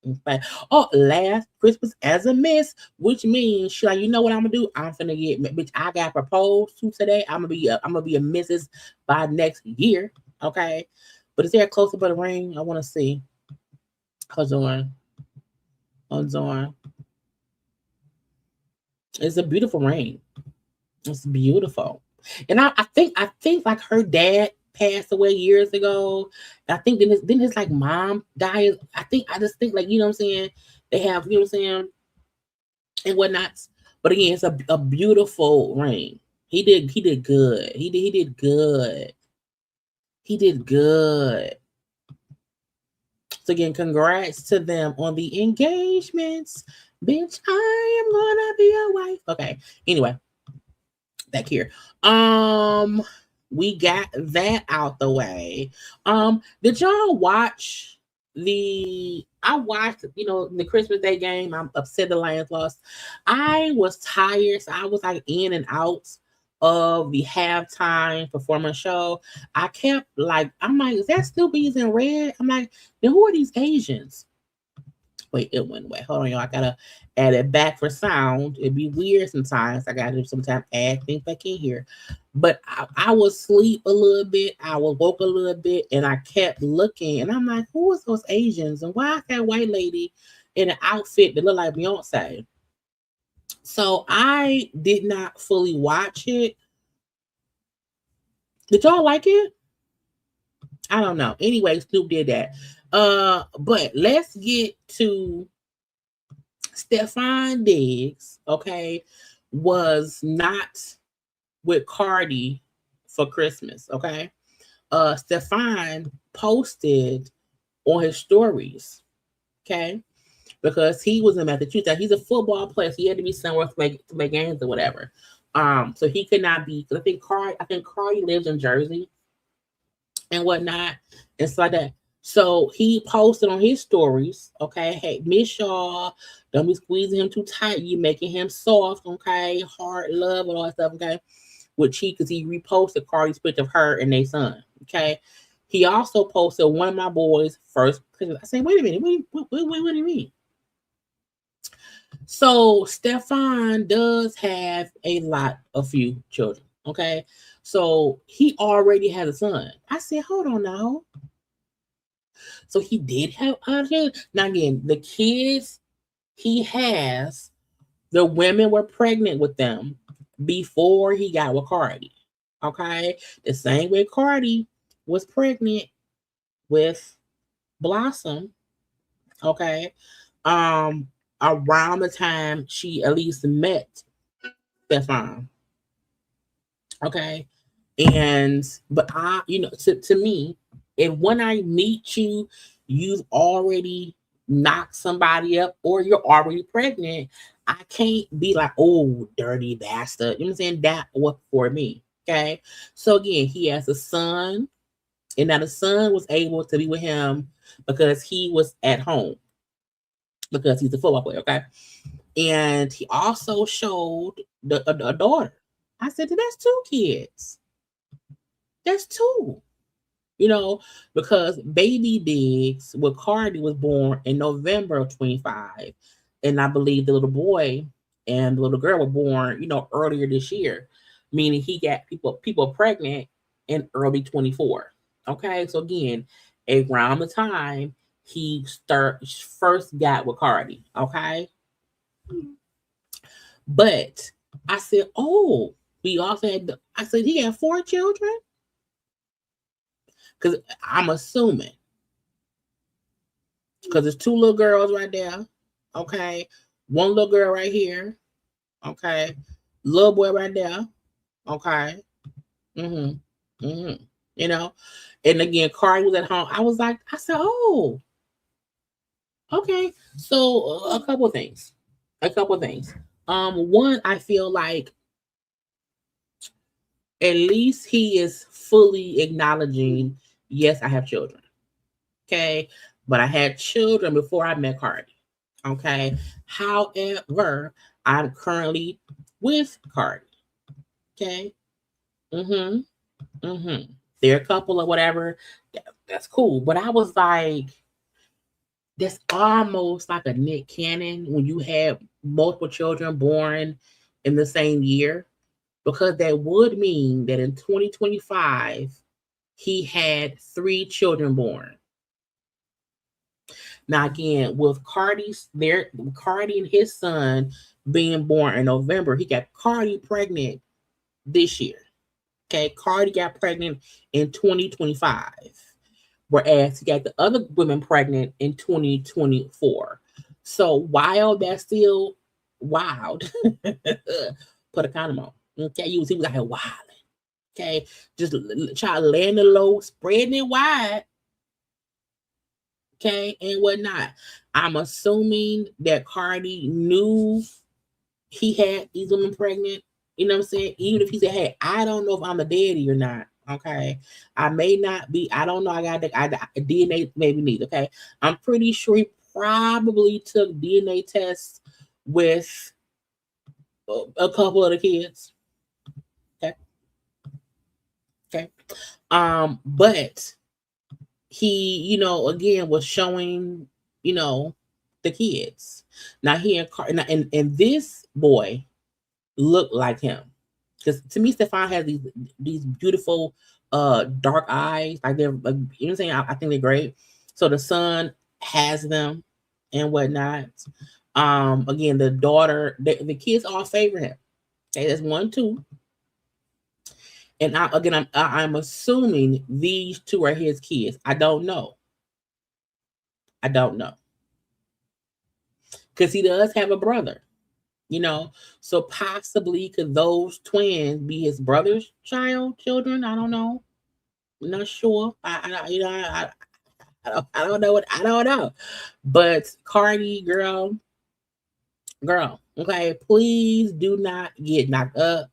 Okay. Oh, last Christmas as a miss, which means she like, you know what I'm gonna do? I'm finna get, bitch. I got proposed to today. I'm gonna be a missus by next year. Okay, but is there a close up of the ring? I want to see. Hold on. It's a beautiful ring. It's beautiful, and I think like her dad passed away years ago. I think then his like mom died. I just think like, you know what I'm saying, they have, you know what I'm saying, and whatnot. But again, it's a beautiful ring. He did good. He did good. He did good. So again, congrats to them on the engagements. Bitch, I am gonna be a wife. Okay. Anyway, back here. We got that out the way. Did y'all watch I watched, the Christmas Day game. I'm upset the Lions lost. I was tired, so I was like in and out of the halftime performance show. I kept like, I'm like, is that still bees in red? I'm like, then who are these Asians? Wait, it went away. Hold on, y'all. I gotta add it back for sound. It'd be weird sometimes. I gotta sometimes add things back in here. But I was asleep a little bit. I was woke a little bit, and I kept looking. And I'm like, who is those Asians? And why is that white lady in an outfit that looked like Beyonce? So I did not fully watch it. Did y'all like it? I don't know. Anyway, Snoop did that. But let's get to Stefan Diggs, okay, was not with Cardi for Christmas, okay? Stefan posted on his stories, okay, because he was in Massachusetts. He's a football player, so he had to be somewhere to make games or whatever. So he could not be, because I think Cardi lives in Jersey and whatnot, and stuff like that. So he posted on his stories, okay, hey, miss y'all, don't be squeezing him too tight, you making him soft, okay, hard love and all that stuff, okay, because he reposted Cardi's picture of her and their son, okay. He also posted one of my boys' first Christmas. I said, wait a minute, what do you mean? So Stefan does have a few children, okay. So he already had a son. I said, hold on now. So he did have other. Now again, the kids he has, the women were pregnant with them before he got with Cardi. Okay, the same way Cardi was pregnant with Blossom. Okay, around the time she at least met Stefan. Okay, but to me, if when I meet you, you've already knocked somebody up or you're already pregnant, I can't be like, oh, dirty bastard. You know what I'm saying? That was for me. Okay. So again, he has a son, and now the son was able to be with him because he was at home because he's a football player. Okay. And he also showed a daughter. I said, that's 2 kids. That's 2. Because baby Diggs with Cardi was born in November of 25. And I believe the little boy and the little girl was born, earlier this year, meaning he got people pregnant in early 24. Okay, so again, around the time he first got with Cardi. Okay, but I said, oh, we also had. I said he had 4 children because I'm assuming because there's 2 little girls right there. Okay, 1 little girl right here. Okay, little boy right there. Okay. Mm-hmm. Mm-hmm. And again, Cardi was at home. I said, oh, okay. So a couple of things. One, I feel like at least he is fully acknowledging, yes, I have children. Okay. But I had children before I met Cardi. Okay. However, I'm currently with Cardi. Okay. Mm-hmm. Mm-hmm. They're a couple or whatever. That's cool. But I was like, that's almost like a Nick Cannon when you have multiple children born in the same year, because that would mean that in 2025 he had 3 children born. Now again, with Cardi and his son being born in November, he got Cardi pregnant this year. Okay, Cardi got pregnant in 2025. Whereas he got the other women pregnant in 2024. So while that's still wild, put a condom on. Okay, he was out here wilding. Okay, just try laying the low, spreading it wide. Okay, and whatnot. I'm assuming that Cardi knew he had these women pregnant. You know what I'm saying? Even if he said, "Hey, I don't know if I'm a daddy or not." Okay, I may not be. I don't know. I got DNA, maybe need. Okay, I'm pretty sure he probably took DNA tests with a couple of the kids. Okay, okay. But he, again was showing, the kids. Now he and this boy looked like him. Because to me, Stefan has these beautiful dark eyes. Like they're like, you know what I'm saying? I think they're great. So the son has them and whatnot. Again, the daughter, the kids all favor him. Okay, that's 1, 2. And I'm assuming these 2 are his kids. I don't know. Because he does have a brother. So possibly could those twins be his brother's children? I don't know. I'm not sure. I don't know I don't know. But Cardi, girl, okay, please do not get knocked up.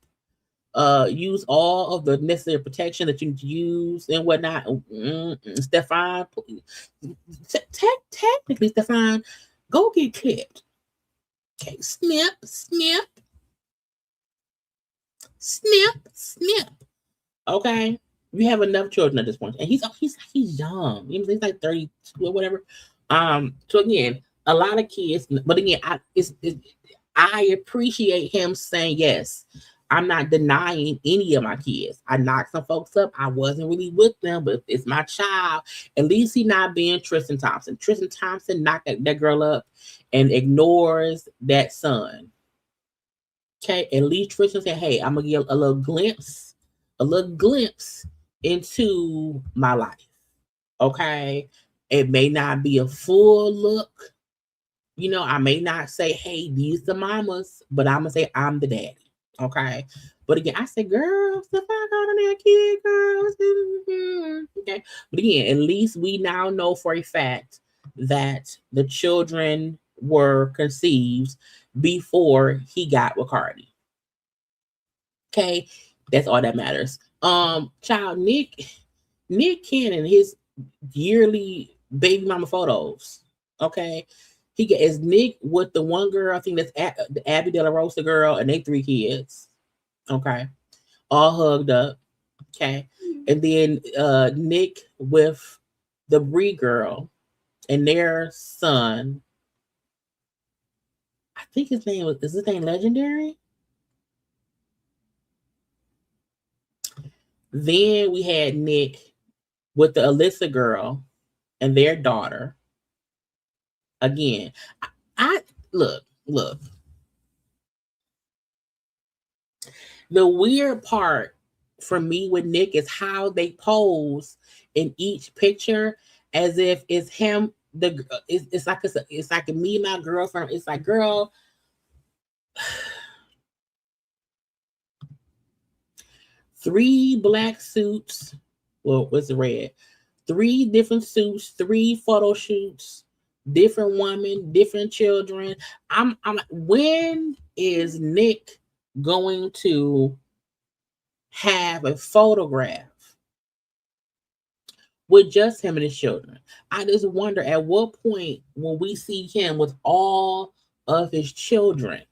Use all of the necessary protection that you need to use and whatnot. Stefan, technically, Stefan, go get clipped. Okay, snip. Okay, we have enough children at this point, and he's young. He's like 32 or whatever. So again, a lot of kids, but again, I appreciate him saying yes. I'm not denying any of my kids. I knocked some folks up. I wasn't really with them, but it's my child. At least he's not being Tristan Thompson. Tristan Thompson knocked that girl up and ignores that son. Okay, at least Tristan said, "Hey, I'm gonna give a little glimpse into my life." Okay, it may not be a full look. I may not say, "Hey, these the mamas," but I'm gonna say I'm the daddy. Okay, but again, I said, "Girls, if I got on that kid, girls," okay. But again, at least we now know for a fact that the children were conceived before he got with Cardi. Okay, that's all that matters. Child, Nick Cannon, his yearly baby mama photos. Okay, he is Nick with the one girl. I think that's the Abby De La Rosa girl, and they 3 kids. Okay, all hugged up. Okay, and then Nick with the Bree girl and their son. think is his name Legendary? Then we had Nick with the Alyssa girl and their daughter. Again, I look. The weird part for me with Nick is how they pose in each picture as if it's him. It's like me and my girlfriend. It's like, girl, 3 black suits. Well, what's the red? 3 different suits, 3 photo shoots, different women, different children. I'm like, when is Nick going to have a photograph with just him and his children? I just wonder at what point will we see him with all of his children?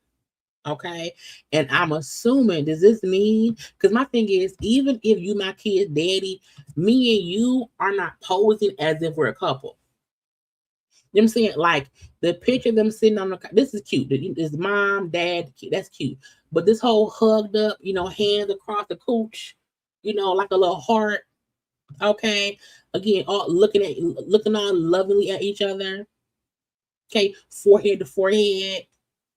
Okay. And I'm assuming, does this mean, because my thing is, even if you my kid's daddy, me and you are not posing as if we're a couple. You know what I'm saying? Like the picture of them sitting on the, this is cute. This mom, dad, that's cute. But this whole hugged up, hands across the cooch, like a little heart. Okay. Again, all looking all lovingly at each other. Okay. Forehead to forehead.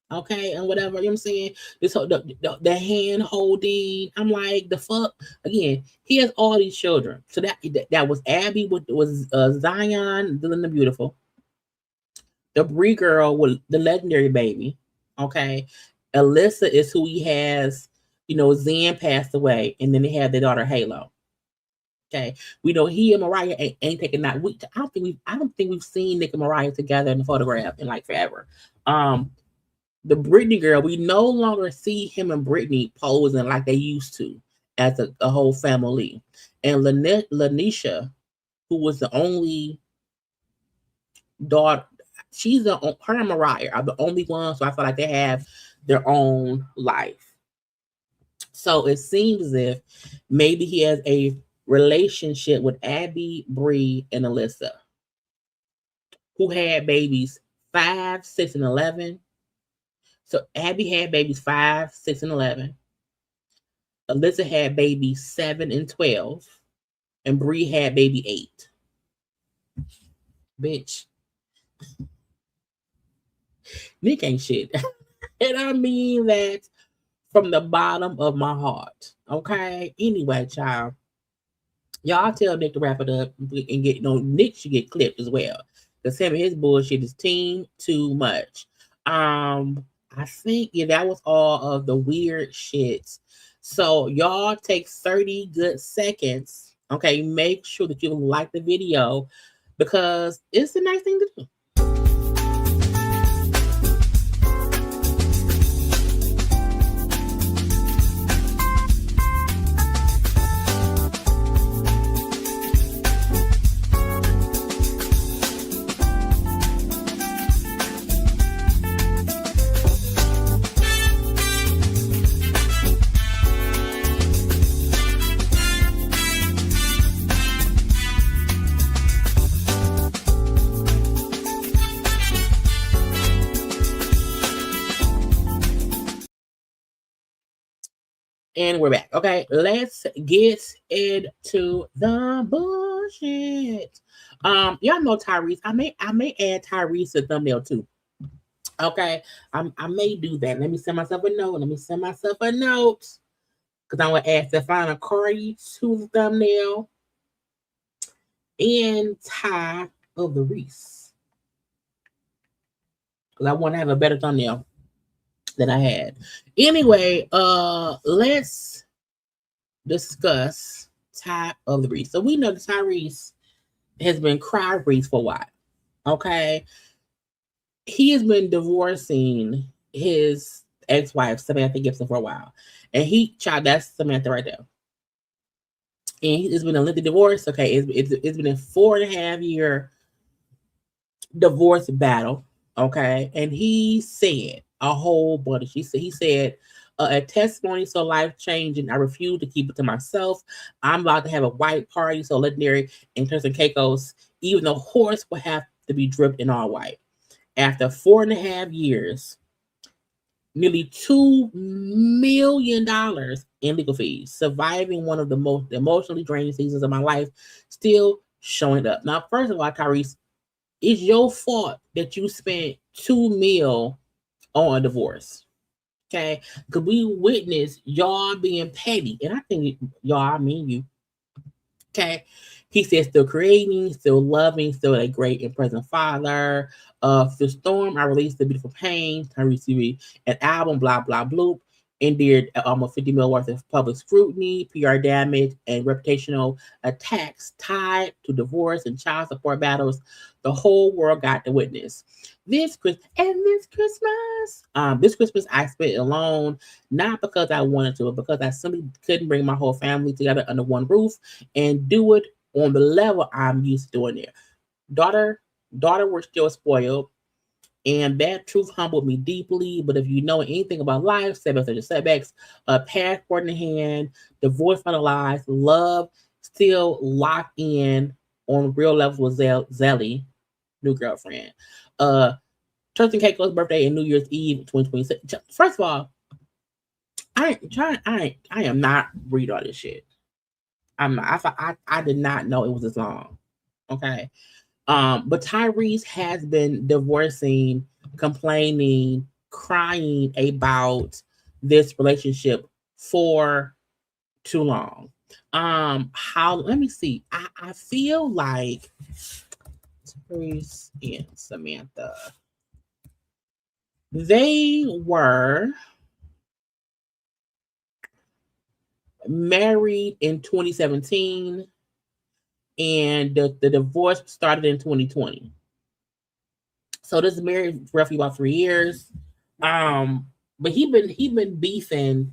Okay, and whatever, you know what I'm saying? This whole the hand holding. I'm like, the fuck? Again, he has all these children. So that was Abby, was Zion, Dylan the Beautiful. The Bree girl with the legendary baby. Okay. Alyssa is who he has, Zen passed away, and then they have their daughter Halo. Okay. We know he and Mariah ain't taking that. I don't think we've seen Nick and Mariah together in the photograph in like forever. The Britney girl, we no longer see him and Britney posing like they used to as a whole family. And Lanisha, who was the only daughter, her and Mariah are the only ones, so I feel like they have their own life. So it seems as if maybe he has a relationship with Abby, Bree, and Alyssa, who had babies 5, 6, and 11. So Abby had babies 5, 6, and 11. Alyssa had babies 7 and 12. And Bree had baby 8. Bitch. Nick ain't shit. And I mean that from the bottom of my heart. Okay? Anyway, child. Y'all tell Nick to wrap it up and get, Nick should get clipped as well. Because him and his bullshit is team too much. I think, that was all of the weird shits. So y'all take 30 good seconds. Okay, make sure that you like the video because it's a nice thing to do. And we're back. Okay, let's get into the bullshit. Y'all know Tyrese. I may add Tyrese to the thumbnail too. Okay, I may do that. Let me send myself a note. Because I'm gonna add Stefana Curry to the thumbnail and Ty of the Reese. Because I want to have a better thumbnail than I had. Anyway, let's discuss Ty of the Reese. So we know that Tyrese has been cry Reese for a while. Okay. He has been divorcing his ex-wife, Samantha Gibson, for a while. And that's Samantha right there. And it's been a lengthy divorce. Okay. It's been a 4.5-year divorce battle. Okay. And he said a whole bunch. He said, a testimony so life-changing, I refuse to keep it to myself. I'm about to have a white party so legendary and Turks and Caicos. Even the horse will have to be dripped in all white. After 4.5 years, nearly $2 million in legal fees, surviving one of the most emotionally draining seasons of my life, still showing up. Now, first of all, Tyrese, it's your fault that you spent $2 million on a divorce. Okay, because we witnessed y'all being petty, and I think y'all, I mean you. Okay, he said still creating, still loving, still a great and present father. The storm, I released the beautiful pain. Tyrese TV, an album, blah blah bloop. Endured almost 50 mil worth of public scrutiny, PR damage, and reputational attacks tied to divorce and child support battles. The whole world got to witness. This Christmas I spent alone, not because I wanted to, but because I simply couldn't bring my whole family together under one roof and do it on the level I'm used to doing it. Daughter were still spoiled, and that truth humbled me deeply. But if you know anything about life, setbacks, passport in hand, divorce finalized, love still locked in on real levels with Zelly, new girlfriend. Turkey Cake Goes birthday and New Year's Eve 2026. First of all, I am not read all this shit. I'm not. I did not know it was this long. Okay. But Tyrese has been divorcing, complaining, crying about this relationship for too long. Let me see. I feel like Tyrese and Samantha, they were married in 2017, and the divorce started in 2020. So this is married roughly about 3 years. But he been beefing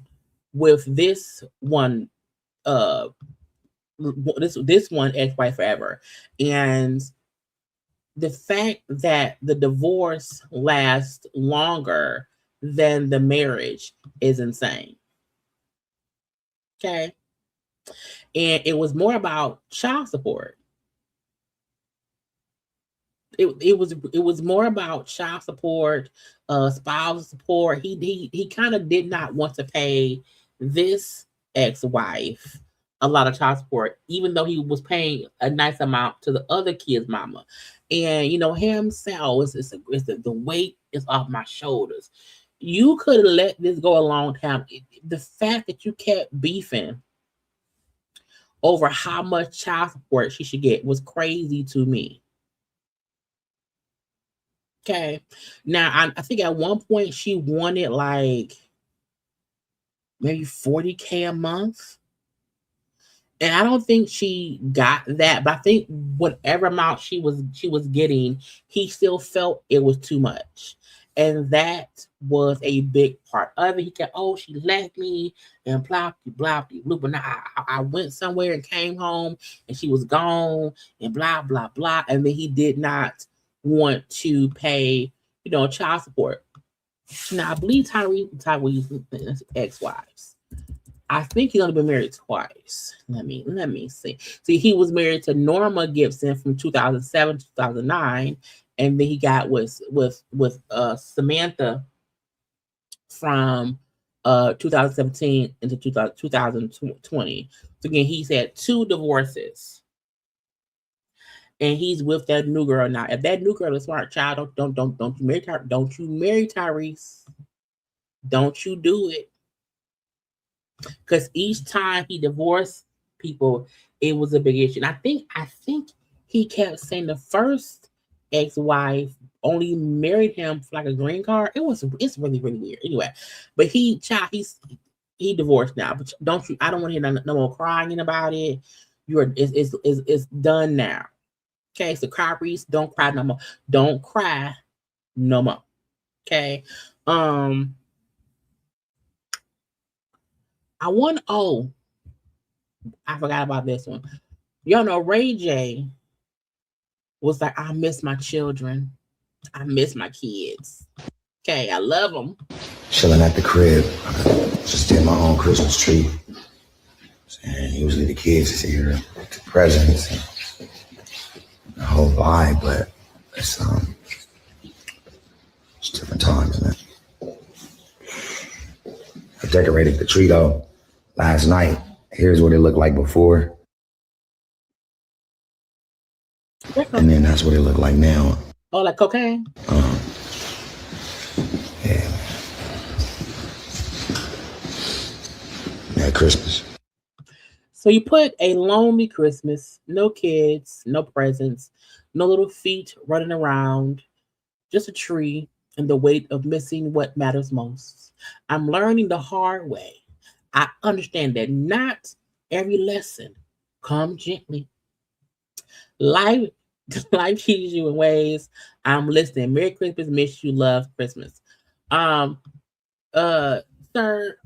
with this one this one ex-wife forever. And the fact that the divorce lasts longer than the marriage is insane. Okay. And it was more about child support. It was more about child support, spousal support. He kind of did not want to pay this ex-wife a lot of child support, even though he was paying a nice amount to the other kid's mama. And him saying, "Oh, the weight is off my shoulders." You could have let this go a long time. The fact that you kept beefing over how much child support she should get was crazy to me. Okay. Now, I think at one point she wanted like maybe $40K a month. And I don't think she got that, but I think whatever amount she was getting, he still felt it was too much. And that was a big part of it. He kept, "Oh, she left me and blah, blah, blah, blah. But now I went somewhere and came home and she was gone and blah, blah, blah." And then he did not want to pay, child support. Now, I believe Tyrese's ex-wives. I think he's only been married twice. Let me see. See, he was married to Norma Gibson from 2007 to 2009, and then he got with Samantha from 2017 into 2020. So again, he's had 2 divorces, and he's with that new girl now. If that new girl is smart, child, don't you marry don't you marry Tyrese? Don't you do it? Because each time he divorced people, it was a big issue. And I think he kept saying the first ex-wife only married him for like a green card. It's really, really weird. Anyway, but he divorced now. But I don't want to hear no more crying about it. It's done now. Okay, so Tyrese, don't cry no more. Don't cry no more. Okay. I forgot about this one. Y'all know Ray J was like, "I miss my children. I miss my kids." Okay, I love them. Chilling at the crib. Just did my own Christmas tree. And usually the kids is here with the presents and the whole vibe, but it's different times, man. decorated the tree though last night. Here's what it looked like before. And then that's what it looked like now. Oh, like cocaine? Yeah. At Christmas. So you put a lonely Christmas, no kids, no presents, no little feet running around, just a tree and the weight of missing what matters most. I'm learning the hard way. I understand that not every lesson comes gently. Life, life teaches you in ways. I'm listening. Merry Christmas, miss you, love Christmas. Um, Sir,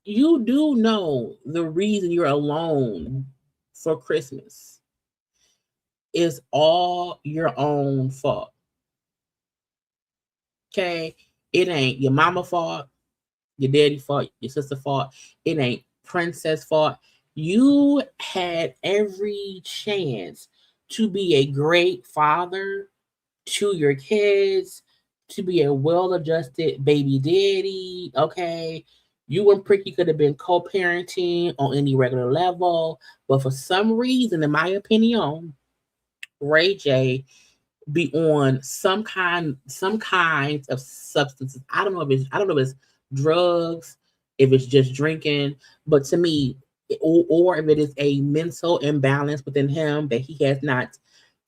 you do know the reason you're alone for Christmas is all your own fault. Okay? It ain't your mama fault, your daddy fault, your sister fault. It ain't princess fault. You had every chance to be a great father to your kids, to be a well-adjusted baby daddy. Okay? You and Pricky could have been co-parenting on any regular level, but for some reason, in my opinion, Ray J be on some kinds of substances. I don't know if it's drugs, if it's just drinking, but to me, or if it is a mental imbalance within him that he has not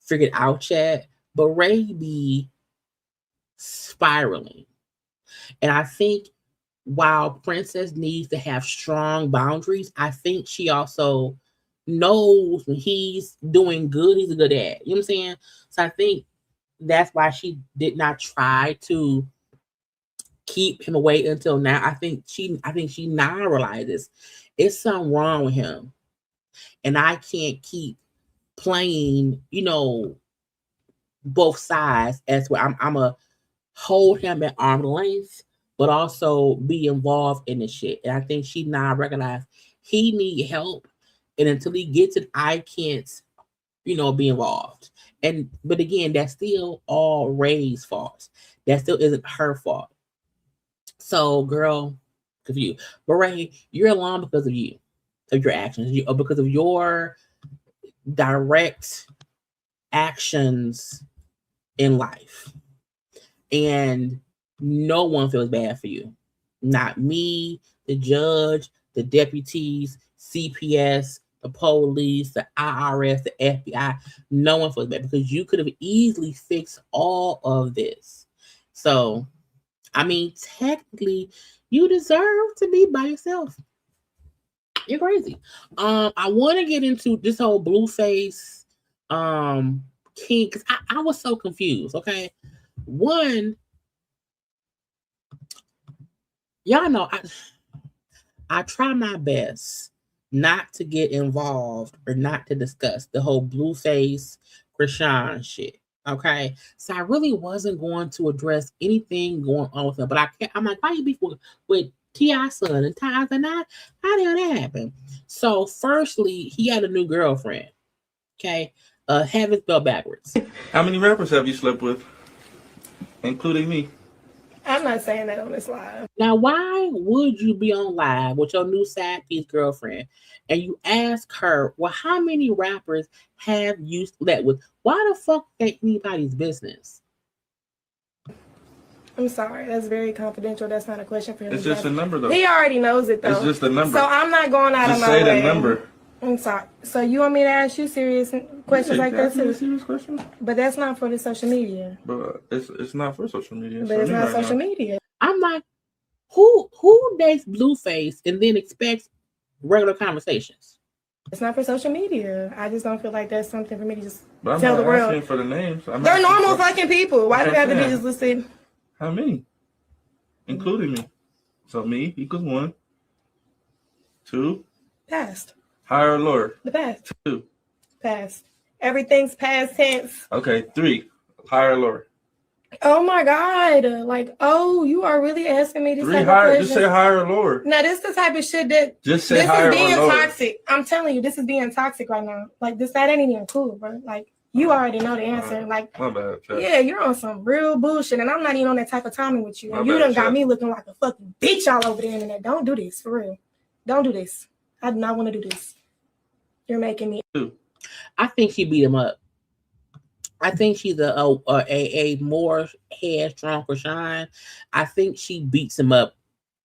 figured out yet. But Ray be spiraling, and I think while Princess needs to have strong boundaries, I think she also knows when he's doing good, he's a good dad. You know what I'm saying? So I think that's why she did not try to keep him away until now. I think she now realizes it's something wrong with him. And I can't keep playing, both sides as well. I'm a hold him at arm's length, but also be involved in the shit. And I think she now realized he need help. And until he gets it, I can't, be involved. But again, that's still all Ray's fault. That still isn't her fault. So, girl, confused. But Ray, you're alone because of you, of your actions, or because of your direct actions in life. And no one feels bad for you. Not me, the judge, the deputies, CPS, the police, the IRS, the FBI. No one feels bad because you could have easily fixed all of this. So, I mean, technically, you deserve to be by yourself. You're crazy. I want to get into this whole Blueface king because I was so confused. Okay, one, y'all know I try my best not to get involved or not to discuss the whole Blueface Krishan shit. Okay, so I really wasn't going to address anything going on with him, but I'm like, why you beef with T.I.'s son and Ty's and I? How the hell that happen? So, firstly, he had a new girlfriend. Okay, have it spelled backwards. How many rappers have you slept with, including me? I'm not saying that on this live. Now, why would you be on live with your new side piece girlfriend and you ask her, well, how many rappers have you slept with? Why the fuck ain't anybody's business? I'm sorry. That's very confidential. That's not a question for him. It's just a number, though. He already knows it, though. It's just a number. So I'm not going out of my way. Just say the number. I'm sorry. So you want me to ask you serious questions like that too? Serious questions? But that's not for the social media. But it's not for social media. But it's not social media. I'm like, who dates Blueface and then expects regular conversations? It's not for social media. I just don't feel like that's something for me to just but tell the world. I'm not asking for the names. They're normal fucking people. Why do they have to be just listed? How many? Including me. So me equals 1. 2. Past. Higher or lower? The past. 2. Past. Everything's past tense. Okay, 3. Higher or lower? Oh my God. Like, you are really asking me this 3 type higher. of questions. Just say higher or lower. Now, this is the type of shit that just say higher or lower. This is being toxic. I'm telling you, this is being toxic right now. Like, that ain't even cool, bro. Like, You already know the answer. Like, my bad. Chat. Yeah, you're on some real bullshit, and I'm not even on that type of timing with you. And My you bad, done got Chat. me looking like a fucking bitch all over the internet. Don't do this, for real. Don't do this. I do not want to do this. You're making me. I think she beat him up. I think she's a more headstrong for Shine. I think she beats him up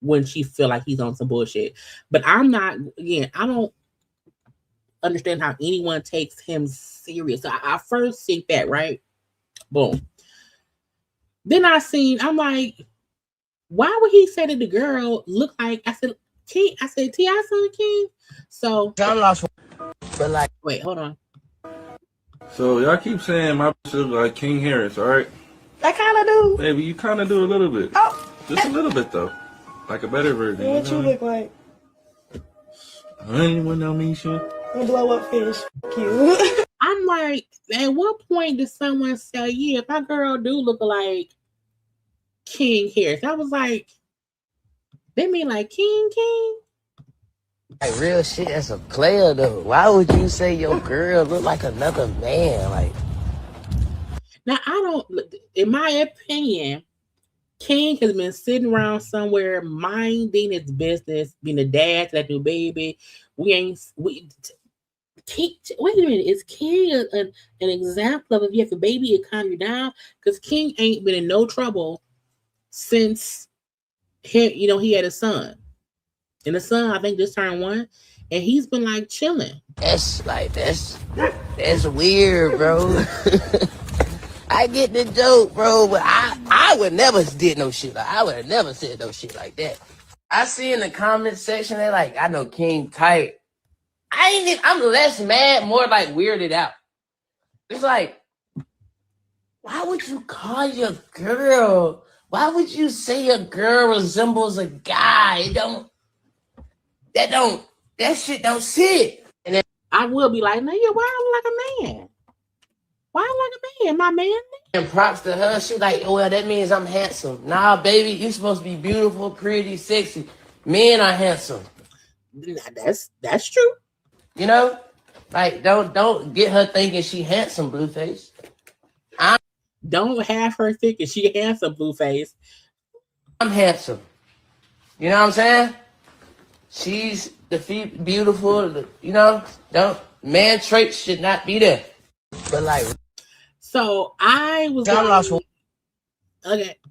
when she feel like he's on some bullshit. But I'm not. Again, I don't understand how anyone takes him serious. I first think that, right? Boom. Then I'm like, why would he say that the girl looked like? I said, King. I said, T.I. son King. So I'm lost, but like, wait, hold on. So y'all keep saying my bitch look like King Harris, all right? I kind of do. Maybe you kind of do a little bit. Oh. Just a little bit, though. Like a better version. What you look like? I ain't want no mean shit. A blow up fish. Cute. I'm like, at what point did someone say, yeah, my girl do look like King Harris? I was like, they mean like King? like real shit as a player though. Why would you say your girl look like another man? Like, now I don't. In my opinion, King has been sitting around somewhere minding his business, being a dad to that new baby. King, wait a minute, is King an example of if you have a baby, it calm you down? Because King ain't been in no trouble since he had a son. And the son, I think, just turned 1, and he's been like chilling. that's weird, bro. I get the joke, bro, but I would never did no shit. Like, I would have never said no shit like that. I see in the comment section they like, I know King tight. I'm less mad, more like weirded out. It's like, why would you call your girl? Why would you say your girl resembles a guy? That shit don't sit. And then I will be like, no, yeah, why I look like a man? Why I like a man? My man? and props to her. She like, oh, well, that means I'm handsome. Nah, baby, you supposed to be beautiful, pretty, sexy. Men are handsome. That's true. You know? Like, don't get her thinking she handsome, Blueface. Don't have her thinking she handsome, Blueface. I'm handsome. You know what I'm saying? She's beautiful, you know? Man traits should not be there. But like, so I was I'm lost for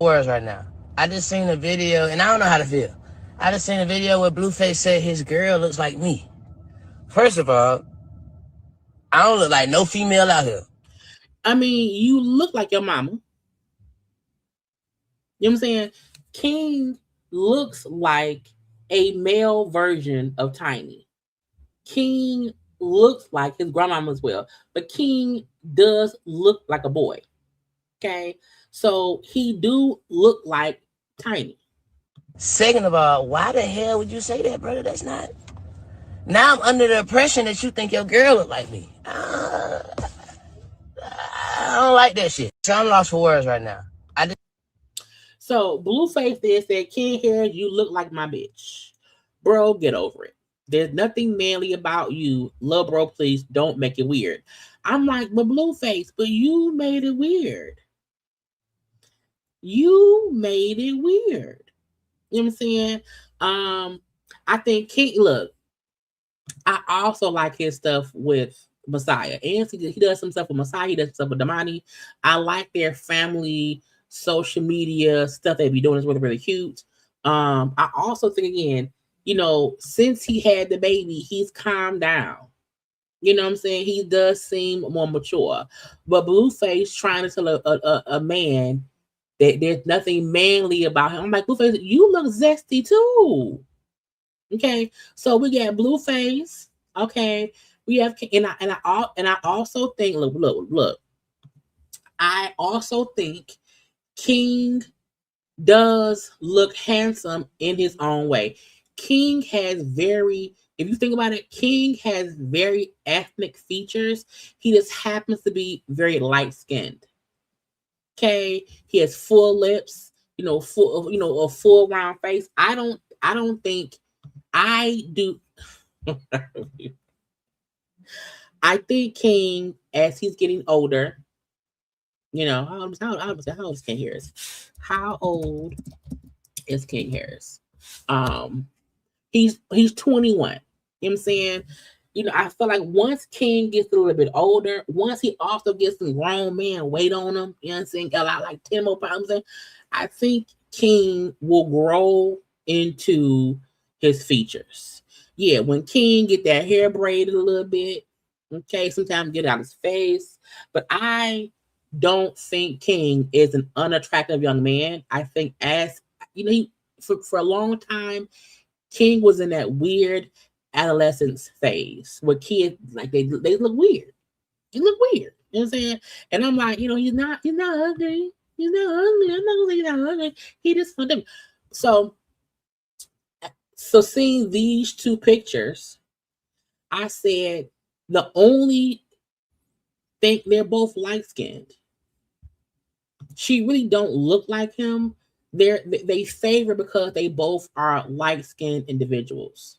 words right now. I just seen a video and I don't know how to feel. I just seen a video where Blueface said his girl looks like me. First of all, I don't look like no female out here. I mean, you look like your mama. You know what I'm saying? King looks like a male version of Tiny. King looks like his grandmama as well, but King does look like a boy. Okay, so he do look like Tiny. Second of all, why the hell would you say that, brother? That's not. Now I'm under the impression that you think your girl look like me. I don't like that shit. So I'm lost for words right now. So Blueface then said, King Harris, you look like my bitch. Bro, get over it. There's nothing manly about you. Love, bro, please don't make it weird. I'm like, but Blueface, but you made it weird. You made it weird. You know what I'm saying? I think King, look, I also like his stuff with Messiah. And he does some stuff with Messiah. He does stuff with Damani. I like their family social media stuff they be doing is really, really cute. I also think, again, since he had the baby, he's calmed down. You know what I'm saying? He does seem more mature. But Blueface trying to tell a man that there's nothing manly about him. I'm like, Blueface, you look zesty too. Okay, so we got Blueface. Okay, we have, and I also think, look. I also think King does look handsome in his own way. King has if you think about it, King has very ethnic features. He just happens to be very light skinned. Okay, he has full lips, a full round face. I don't think I do. I think King, as he's getting older, how old is King Harris? How old is King Harris? Um, he's 21. You know what I'm saying? I feel like once King gets a little bit older, once he also gets some grown man weight on him, you know what I'm saying? A lot like 10 more pounds. I think King will grow into his features. Yeah, when King get that hair braided a little bit, okay, sometimes get out his face. But I don't think King is an unattractive young man. I think as he for a long time, King was in that weird adolescence phase where kids like they look weird. He look weird. You know what I'm saying? And I'm like, he's not ugly. He's not ugly. I'm not gonna say he's not ugly. He just fun to me. So seeing these two pictures, I said the only thing they're both light skinned. She really don't look like him. They favor because they both are light skinned individuals.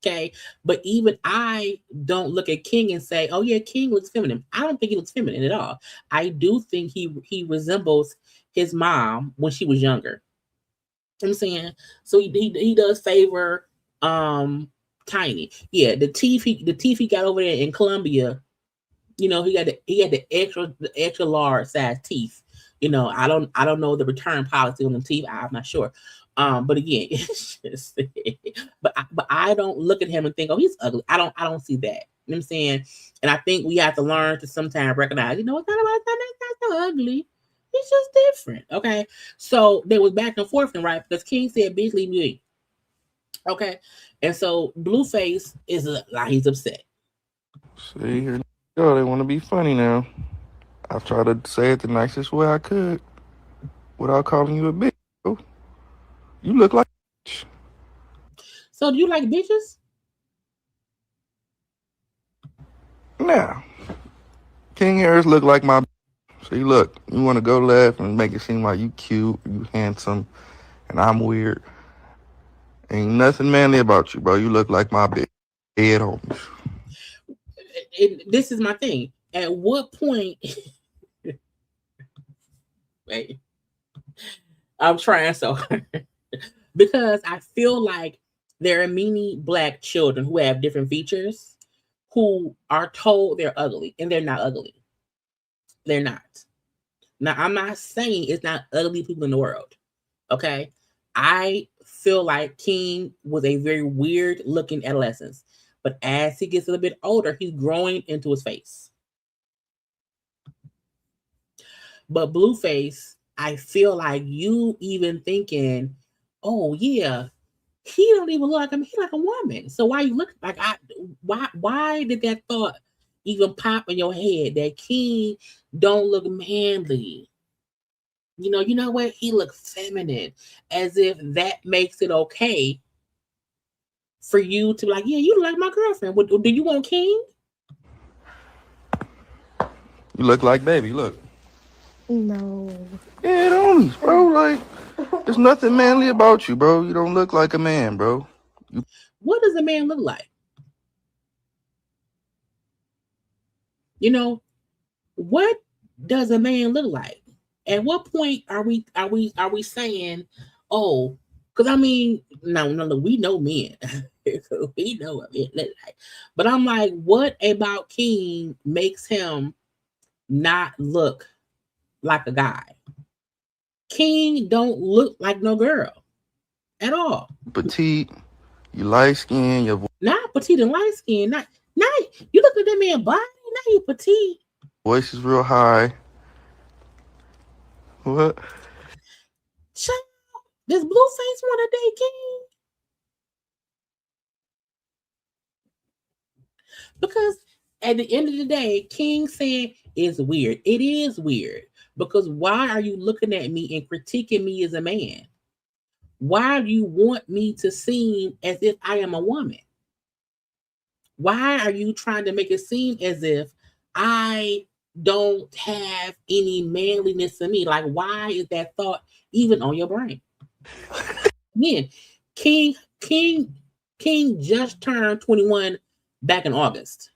Okay. But even I don't look at King and say, oh yeah, King looks feminine. I don't think he looks feminine at all. I do think he resembles his mom when she was younger. You know what I'm saying? So he does favor Tiny. Yeah, the teeth he got over there in Colombia, he had the extra large size teeth. I don't know the return policy on the teeth. I'm not sure. But again, it's just, but I don't look at him and think, oh, he's ugly. I don't see that. You know what I'm saying? And I think we have to learn to sometimes recognize, it's not so ugly. He's just different. Okay. So there was back and forth, right? Because King said, bitch, leave me. Okay. And so Blueface is like, he's upset. See, here they go. They want to be funny now. I try to say it the nicest way I could without calling you a bitch. Bro. You look like a bitch. So do you like bitches? Now, King Harris look like my. See, look, you want to go left and make it seem like you cute, you handsome, and I'm weird. Ain't nothing manly about you, bro. You look like my bitch. Head homies. This is my thing. At what point? Wait, I'm trying so hard because I feel like there are many Black children who have different features who are told they're ugly, and they're not ugly. They're not. Now, I'm not saying it's not ugly people in the world. Okay. I feel like King was a very weird looking adolescent. But as he gets a little bit older, he's growing into his face. But Blueface, I feel like you even thinking, oh yeah, he don't even look like him. He like a woman. So why you look like why did that thought even pop in your head that King don't look manly? You know what? He looks feminine, as if that makes it okay for you to be like, yeah, you like my girlfriend. Do you want King? You look like baby. Look. No. Yeah, homies, bro. Like, there's nothing manly about you, bro. You don't look like a man, bro. What does a man look like? What does a man look like? At what point are we saying, oh, because I mean, no, we know men. We know what men look like. But I'm like, what about King makes him not look like a guy? King don't look like no girl at all. Petite, you light skin, your Not petite and light skin. Not you look at that man body. Not you petite. voice is real high. What? Child, does Blueface want to date King? Because at the end of the day, King saying is weird. It is weird. Because why are you looking at me and critiquing me as a man? Why do you want me to seem as if I am a woman? Why are you trying to make it seem as if I don't have any manliness in me? Like, why is that thought even on your brain? Again, King just turned 21 back in August.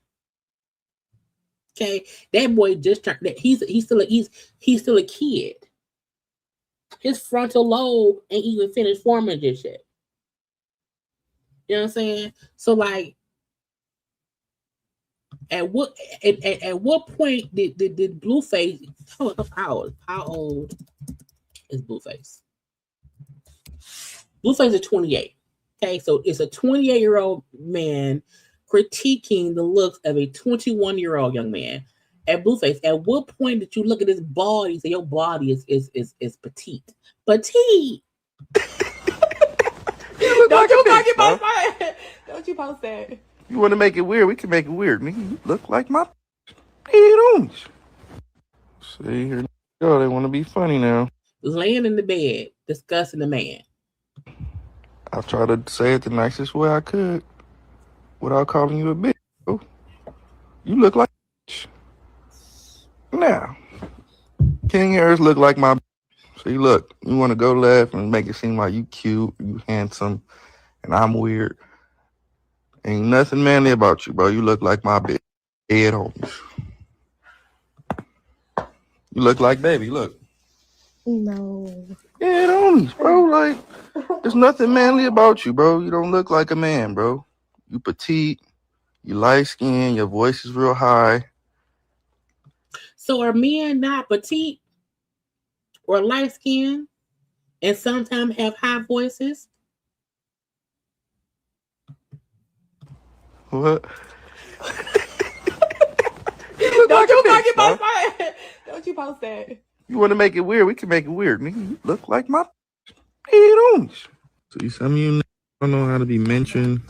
Okay, that boy just turned. He's still a kid. His frontal lobe ain't even finished forming this shit. You know what I'm saying? So like, at what point did Blueface? How old is Blueface? Blueface is 28. Okay, so it's a 28-year-old man critiquing the looks of a 21-year-old young man. At Blueface, at what point did you look at his body and say your body is petite? Petite. You look like a bitch, bro. Don't you post that? You want to make it weird? We can make it weird, nigga. You look like my head. See, here they go. They want to be funny now. Laying in the bed, discussing the man. I'll try to say it the nicest way I could without calling you a bitch. Bro. You look like a bitch. Now, King Harris look like my. See, look, you want to go left and make it seem like you cute, you handsome, and I'm weird. Ain't nothing manly about you, bro. You look like my bitch. Head homies. You look like baby. Look. No. Head homies, bro. Like, there's nothing manly about you, bro. You don't look like a man, bro. You petite. You light skinned. Your voice is real high. So are men not petite or light skinned and sometimes have high voices? What? Don't you post that? You want to make it weird? We can make it weird, nigga. You look like my head homies. See, some of you don't know how to be mentioned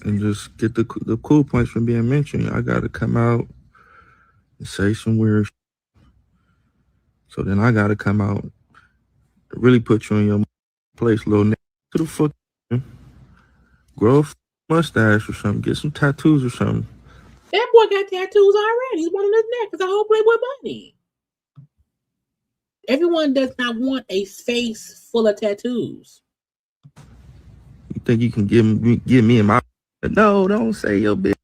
and just get the cool points from being mentioned. I got to come out and say some weird shit. So then I got to come out and really put you in your place, little nigga. To the fuck, grow a mustache or something. Get some tattoos or something. That boy got tattoos already. He's one on his neck. It's a whole Playboy bunny. Everyone does not want a face full of tattoos. You think you can give me and my... No, don't say your bitch,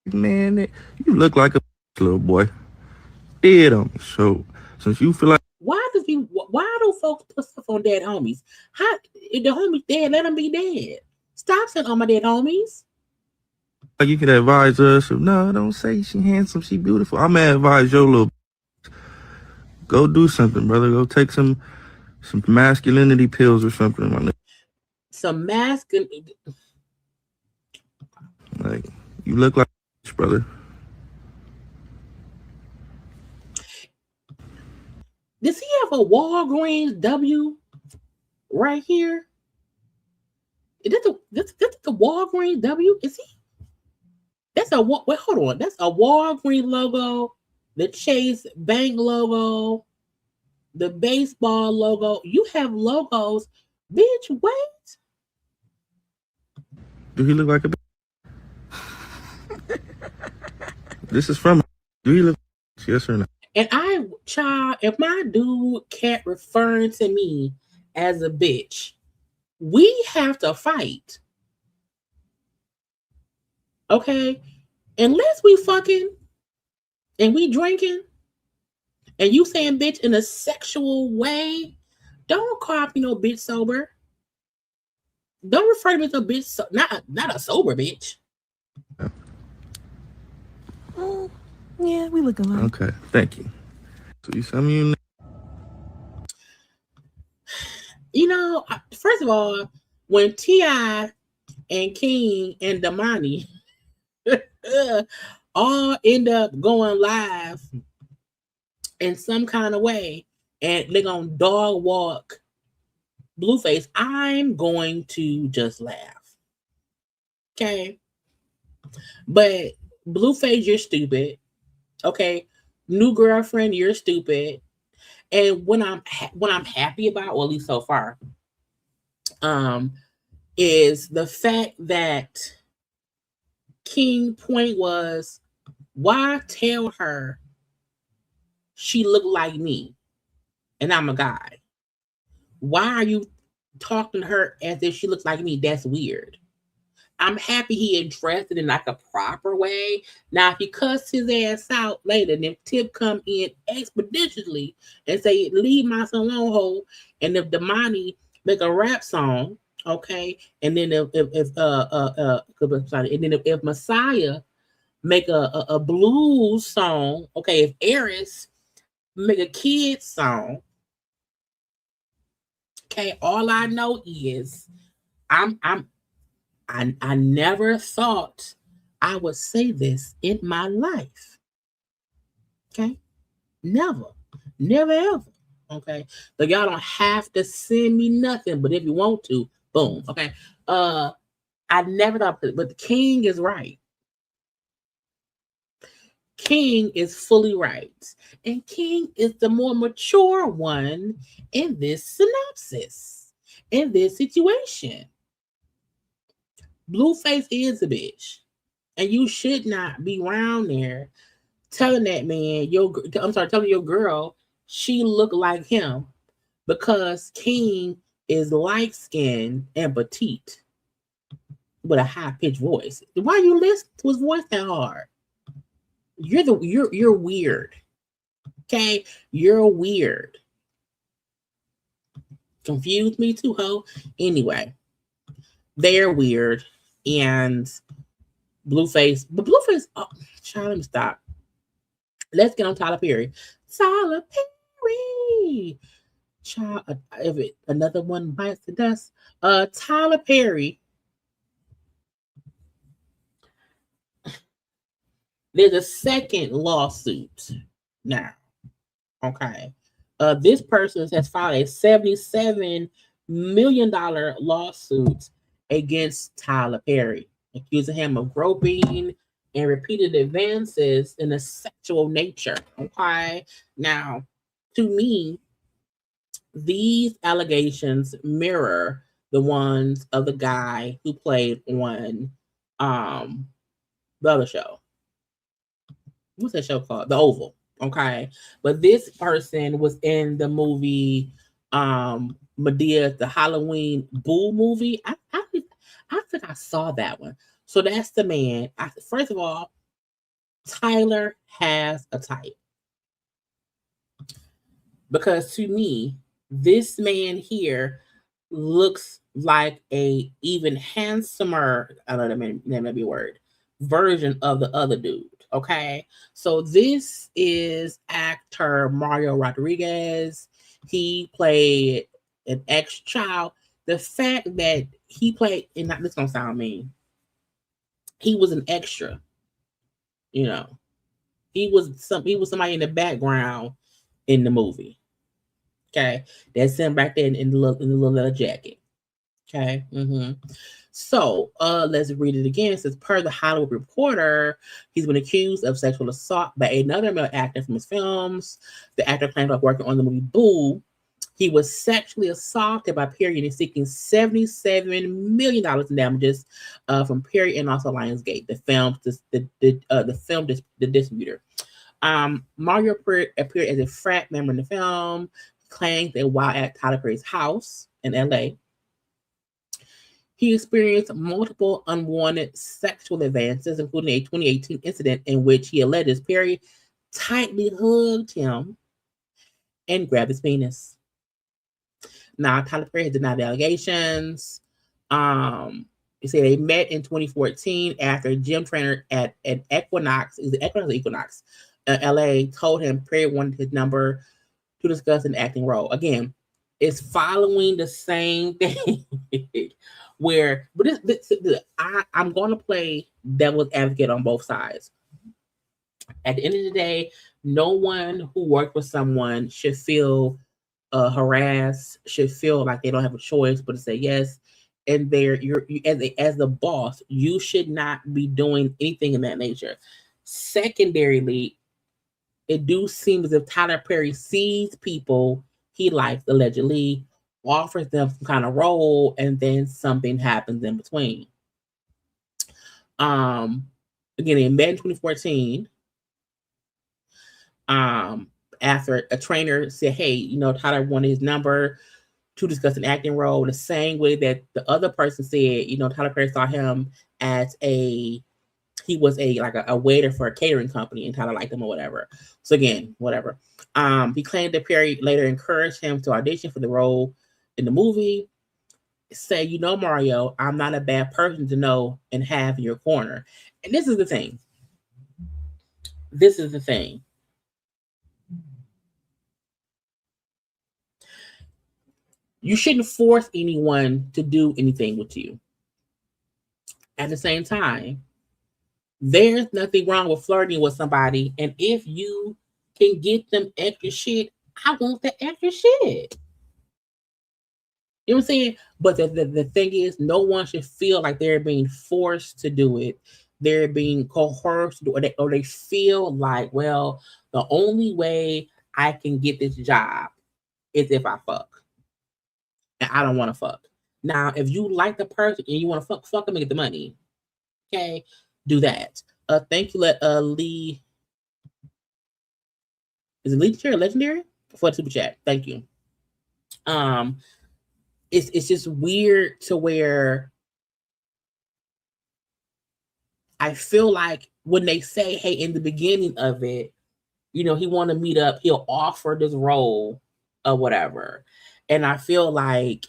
man. You look like a little boy. Dead on me. So since you feel like... Why do folks put stuff on dead homies? How if the homies dead, let them be dead. Stop saying, "Oh, my dead homies." Like you could advise us. No, don't say she handsome, she beautiful. I'm gonna advise your little... Go do something, brother. Go take some masculinity pills or something. My nigga. Some masculine. Like, you look like a bitch, brother. Does he have a Walgreens W right here? Is this the Walgreens W? Is he? That's a wait. Hold on. That's a Walgreens logo, the Chase Bank logo, the baseball logo. You have logos, bitch. Wait. Do he look like a bitch? This is from... Do he look... Yes or no? And if my dude kept referring to me as a bitch, we have to fight. Okay? Unless we fucking and we drinking and you saying bitch in a sexual way, don't call me no bitch sober. Don't refer to me as a bitch, not a sober bitch. Yeah, we look alike. Okay, thank you. So some of you... You know, first of all, when T.I. and King and Damani all end up going live in some kind of way and they're gonna dog walk Blueface, I'm going to just laugh. Okay? But Blueface, you're stupid. Okay? New girlfriend, you're stupid. And what I'm happy about, well, at least so far, is the fact that King point was, why tell her she looked like me and I'm a guy? Why are you talking to her as if she looks like me? That's weird. I'm happy he addressed it in like a proper way. Now, if he cussed his ass out later, and if Tip come in expeditiously and say, "Leave my son alone," ho, and if Damani make a rap song, okay, and then if Messiah make a blues song, okay, if Eris make a kid song, okay, all I know is I never thought I would say this in my life. Okay? Never. Never ever. Okay. So y'all don't have to send me nothing, but if you want to, boom. Okay. I never thought, but the king is right. King is fully right. And King is the more mature one in this synopsis, in this situation. Blueface is a bitch. And you should not be around there telling that man, telling your girl she look like him because King is light skinned and petite with a high pitched voice. Why you listen to his voice that hard? You're weird. Okay? You're weird. Confused me too, ho. Anyway, they're weird and Blueface, oh, child, let me stop. Let's get on Tyler Perry. Tyler Perry. Child, if another one bites the dust. Tyler Perry. There's a second lawsuit now. Okay. This person has filed a $77 million lawsuit against Tyler Perry, accusing him of groping and repeated advances in a sexual nature. Okay. Now, to me, these allegations mirror the ones of the guy who played on the other show. What's that show called? The Oval. Okay. But this person was in the movie Medea, the Halloween Boo movie. I think I saw that one. So that's the man. First of all, Tyler has a type. Because to me, this man here looks like a even handsomer, I don't know, that may be a word, version of the other dude. Okay. So this is actor Mario Rodriguez. He played an ex-child. The fact that he played, and not this gonna sound mean, he was an extra, you know. He was somebody in the background in the movie. Okay. That's him back there in the little leather jacket. Okay. Mm-hmm. So let's read it again. It says, per the Hollywood Reporter, he's been accused of sexual assault by another male actor from his films. The actor claimed about working on the movie Boo. He was sexually assaulted by Perry and is seeking $77 million in damages from Perry and also Lionsgate, the distributor. Mario appeared as a frat member in the film, claimed that while at Tyler Perry's house in LA, he experienced multiple unwanted sexual advances, including a 2018 incident in which he alleges Perry tightly hugged him and grabbed his penis. Now, Tyler Perry has denied the allegations. He said they met in 2014 after a gym trainer at Equinox, LA, told him Perry wanted his number to discuss an acting role. Again, it's following the same thing where, but I'm going to play devil's advocate on both sides. At the end of the day, no one who worked with someone should feel harassed, should feel like they don't have a choice but to say yes. And as the boss, you should not be doing anything in that nature. Secondarily, it do seem as if Tyler Perry sees people he likes allegedly, offers them some kind of role, and then something happens in between. Again, in May 2014, after a trainer said, hey, Tyler wanted his number to discuss an acting role the same way that the other person said, Tyler Perry saw him as he was a waiter for a catering company and Tyler liked him or whatever. So again, whatever. He claimed that Perry later encouraged him to audition for the role in the movie. Say, Mario, I'm not a bad person to know and have in your corner. And this is the thing. You shouldn't force anyone to do anything with you. At the same time, there's nothing wrong with flirting with somebody. And if you can get them extra shit, I want the extra shit. You know what I'm saying? But the thing is, no one should feel like they're being forced to do it. They're being coerced, or they feel like, well, the only way I can get this job is if I fuck. And I don't want to fuck. Now, if you like the person and you want to fuck them and get the money, okay, do that. Thank you, Lee. Is it legendary for the super chat? Thank you. It's just weird to where I feel like when they say, hey, in the beginning of it, he want to meet up, he'll offer this role or whatever. And I feel like,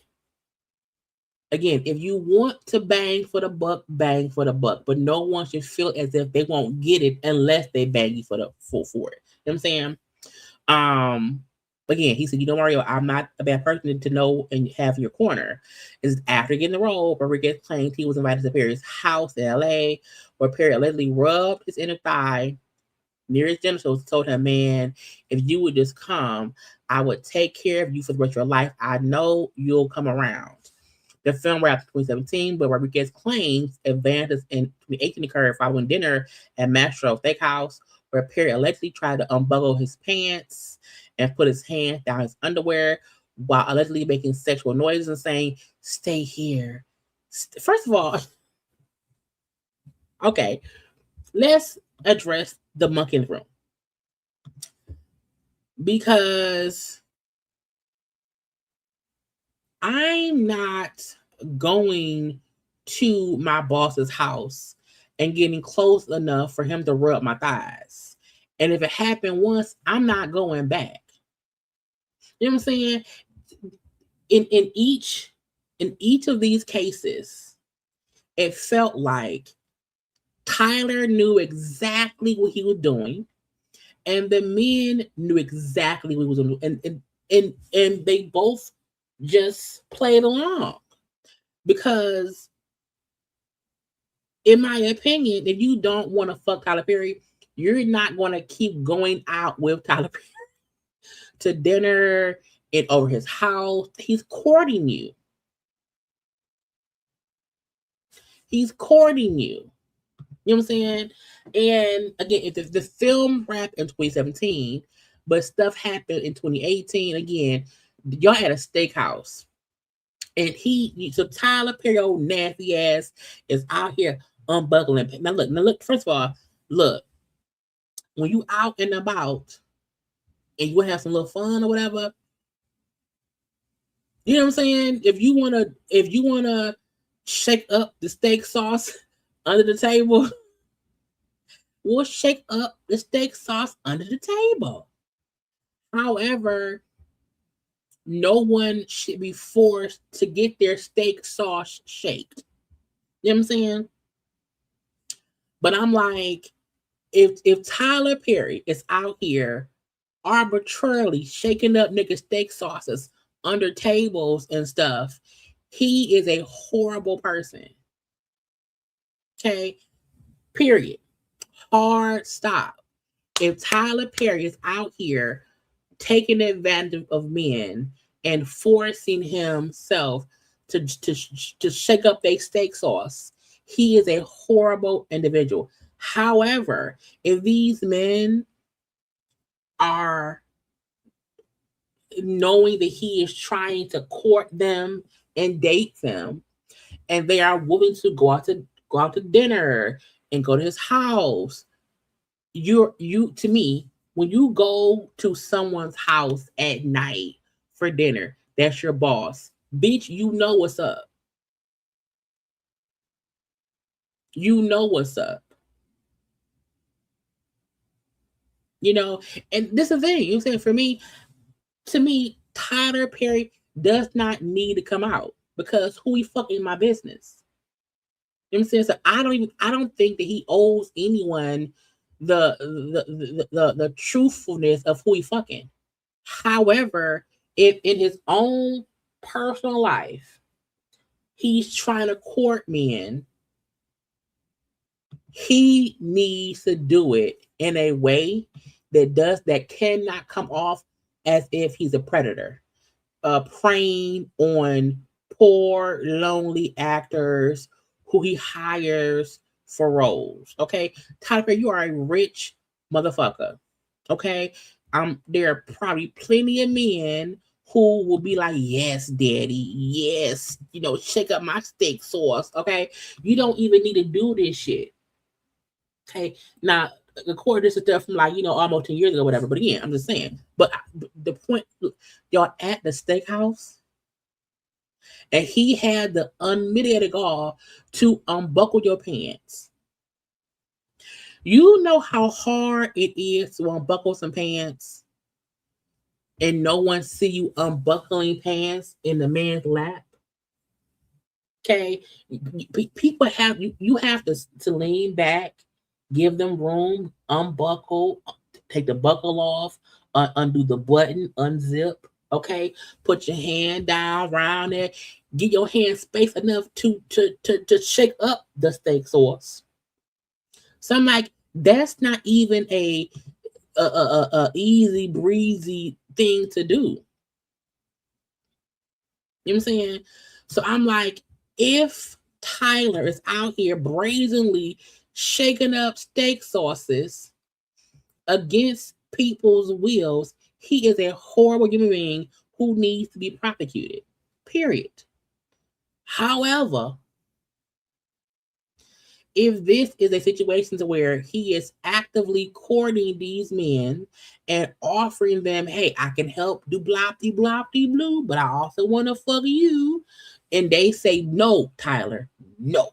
again, if you want to bang for the buck, bang for the buck. But no one should feel as if they won't get it unless they bang you for it. You know what I'm saying? Again, he said, Mario, I'm not a bad person to know and have in your corner. Is after getting the role, Rodriguez claimed he was invited to Perry's house in LA, where Perry allegedly rubbed his inner thigh near his genitals, told him, man, if you would just come, I would take care of you for the rest of your life. I know you'll come around. The film wrapped in 2017, but Rodriguez claims advances in 2018 occurred following dinner at Mastro Steakhouse, where Perry allegedly tried to unbuckle his pants and put his hand down his underwear while allegedly making sexual noises and saying, stay here. First of all, okay, let's address the monkey in the room. Because I'm not going to my boss's house and getting close enough for him to rub my thighs. And if it happened once, I'm not going back. You know what I'm saying? In each of these cases, it felt like Tyler knew exactly what he was doing, and the men knew exactly what he was doing, and they both just played along. Because, in my opinion, if you don't want to fuck Tyler Perry, you're not going to keep going out with Tyler Perry to dinner and over his house. He's courting you. You know what I'm saying? And again, if the film wrapped in 2017, but stuff happened in 2018, again, y'all had a steakhouse. And so Tyler Perry, old nasty ass, is out here unbuckling. Now look, first of all, look, when you out and about and you have some little fun or whatever, you know what I'm saying? If you wanna shake up the steak sauce under the table, we'll shake up the steak sauce under the table. However, no one should be forced to get their steak sauce shaked. You know what I'm saying? But I'm like, if Tyler Perry is out here arbitrarily shaking up niggas' steak sauces under tables and stuff, he is a horrible person. Okay? Period. Hard stop. If Tyler Perry is out here taking advantage of men and forcing himself to shake up their steak sauce, he is a horrible individual. However, if these men are knowing that he is trying to court them and date them, and they are willing to go out to dinner and go to his house, to me, when you go to someone's house at night for dinner, that's your boss. Bitch, you know what's up. You know what's up. You know, and this is the thing. You know what I'm saying? For me, to me, Tyler Perry does not need to come out because who he fucking my business. You know what I'm saying? So I don't think that he owes anyone the truthfulness of who he fucking. However, if in his own personal life he's trying to court men, he needs to do it in a way that cannot come off as if he's a predator, preying on poor, lonely actors who he hires for roles. Okay, Tyler, you are a rich motherfucker. Okay, there are probably plenty of men who will be like, "Yes, daddy, yes, you know, shake up my steak sauce." Okay, you don't even need to do this shit. Okay, now according to this stuff from like almost 10 years ago, whatever. But again, I'm just saying. But the point, y'all at the steakhouse, and he had the unmitigated gall to unbuckle your pants. You know how hard it is to unbuckle some pants, and no one see you unbuckling pants in the man's lap. Okay, people have you have to lean back, give them room, unbuckle, take the buckle off, undo the button, unzip. Okay, put your hand down around it, get your hand space enough to shake up the steak sauce. So I'm like, that's not even a easy breezy thing to do. You know what I'm saying? So I'm like, if Tyler is out here brazenly shaking up steak sauces against people's wills, he is a horrible human being who needs to be prosecuted. Period. However, if this is a situation to where he is actively courting these men and offering them, hey, I can help do blopty blopty blue, but I also want to fuck you, and they say no, Tyler, no,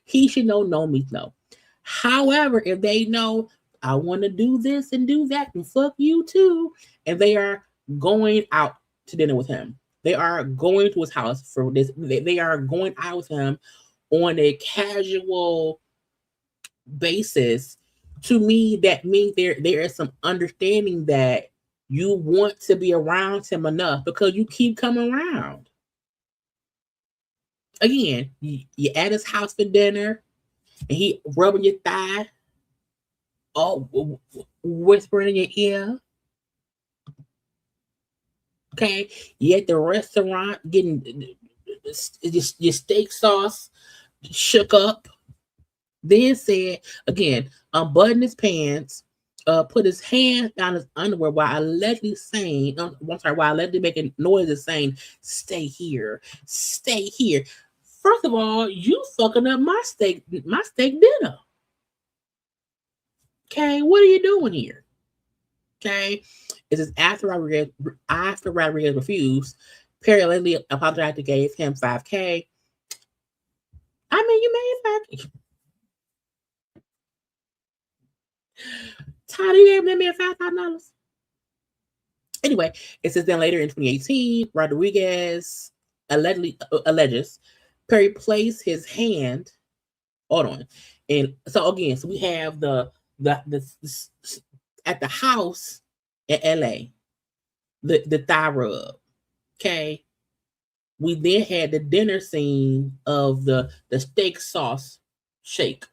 he should know no means no. However, if they know I want to do this and do that and fuck you too, and they are going out to dinner with him, they are going to his house for this, they are going out with him on a casual basis, to me that means there is some understanding that you want to be around him enough because you keep coming around. Again, you at his house for dinner and he rubbing your thigh, whispering in your ear. Okay, you at the restaurant getting your steak sauce shook up. Then said again, unbutton his pants, put his hand down his underwear while allegedly saying, while allegedly making noises saying, "Stay here, stay here." First of all, you fucking up my steak dinner. Okay, what are you doing here? Okay, this is after Rodriguez refused. Perry allegedly apologized and gave him $5K. I mean, you made $5K. Tyler, you gave that man $5,000. Anyway, it says then later in 2018, Rodriguez alleges Perry placed his hand. Hold on, and so again, so we have the at the house in LA, the thigh rub. Okay, we then had the dinner scene of the steak sauce shake.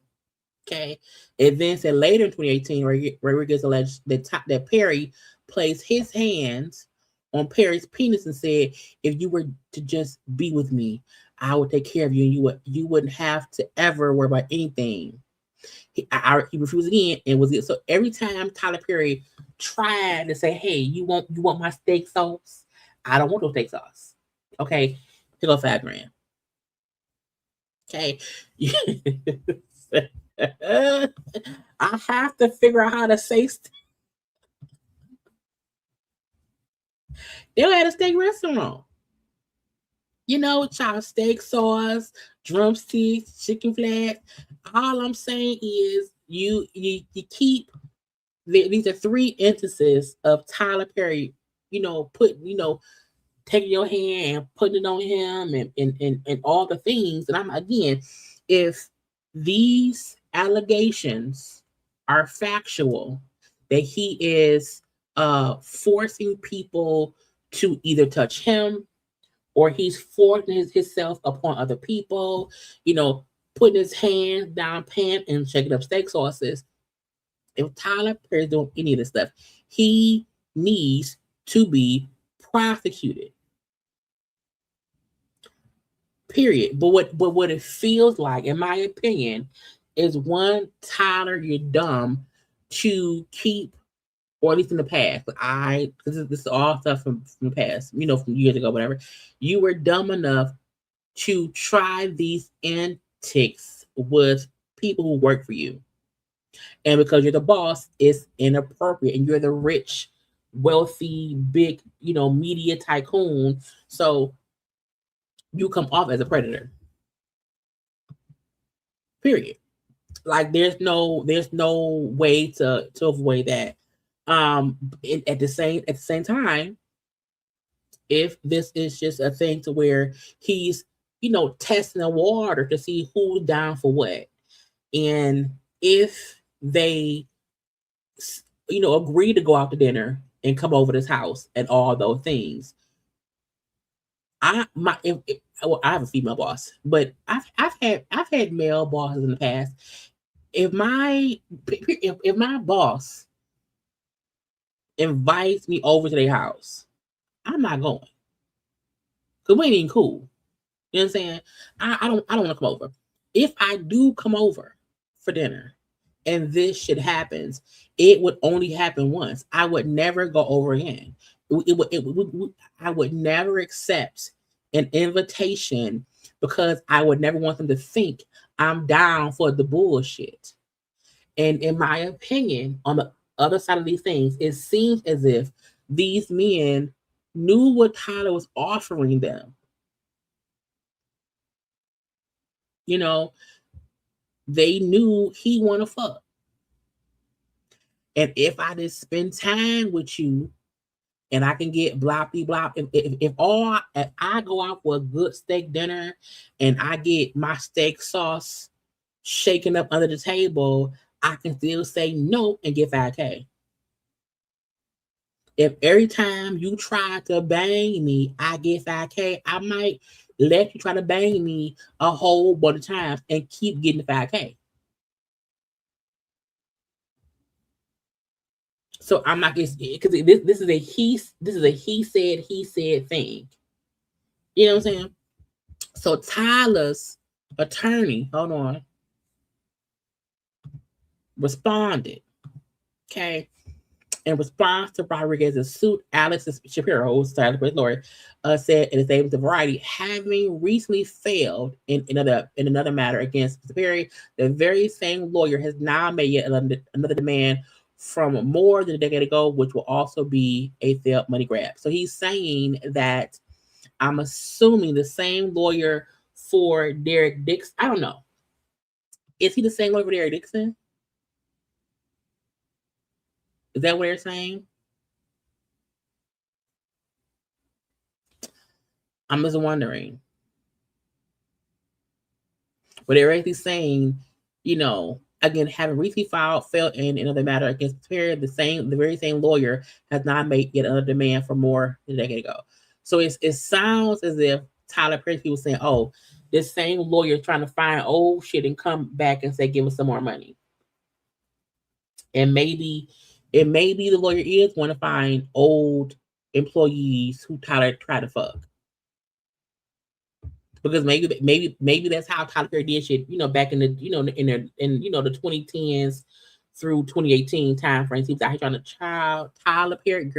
Okay, and then said later in 2018, Rodriguez alleged that Perry placed his hands on Perry's penis and said, "If you were to just be with me, I would take care of you, and you wouldn't have to ever worry about anything." He refused again, and was it so every time Tyler Perry tried to say, "Hey, you want my steak sauce? I don't want no steak sauce." Okay, pick up $5,000. Okay. I have to figure out how to say They'll at a steak restaurant. You know, child steak sauce, drumsticks, chicken flats. All I'm saying is you keep these are three instances of Tyler Perry, taking your hand and putting it on him and all the things. And I'm again, if these allegations are factual, that he is forcing people to either touch him or he's forcing himself upon other people, putting his hands down pant and shaking up steak sauces. If Tyler Perry is doing any of this stuff, he needs to be prosecuted. Period. But what it feels like, in my opinion, is one, Tyler, you're dumb to keep, or at least in the past. But this is all stuff from the past, from years ago, whatever. You were dumb enough to try these antics with people who work for you. And because you're the boss, it's inappropriate. And you're the rich, wealthy, big, media tycoon. So you come off as a predator. Period. Like there's no way to avoid that. At the same time, if this is just a thing to where he's testing the water to see who's down for what, and if they agree to go out to dinner and come over to this house and all those things, well, I have a female boss, but I've had male bosses in the past. If my boss invites me over to their house, I'm not going because we ain't even cool. You know what I'm saying? I don't want to come over. If I do come over for dinner and this shit happens, it would only happen once. I would never go over again. I would never accept an invitation because I would never want them to think I'm down for the bullshit. And in my opinion, on the other side of these things, it seems as if these men knew what Tyler was offering them. They knew he want to fuck. And if I just spend time with you and I can get bloppy blop, if I go out for a good steak dinner and I get my steak sauce shaken up under the table, I can still say no and get 5K. If every time you try to bang me, I get 5K, I might let you try to bang me a whole bunch of times and keep getting the 5K. So I'm not because this is a he said thing. You know what I'm saying? So Tyler's attorney, hold on, responded. Okay. In response to Rodriguez's suit, Alex Shapiro, who's Tyler Perry's lawyer, said in a statement to Variety, having recently failed in another matter against Mr. Perry, the very same lawyer has now made yet another demand from more than a decade ago, which will also be a failed money grab. So he's saying that, I'm assuming, the same lawyer for Derek Dixon. I don't know. Is he the same lawyer for Derek Dixon? Is that what they're saying? I'm just wondering. But they're actually saying, again, having recently failed in another matter against Perry, the very same lawyer has not made yet another demand for more than a decade ago. So it sounds as if Tyler Perry was saying, "Oh, this same lawyer is trying to find old shit and come back and say, give us some more money." And maybe the lawyer is going to find old employees who Tyler tried to fuck. Because maybe that's how Tyler Perry did shit, back in the the 2010s through 2018 time frames. He was out here trying to Tyler Perry,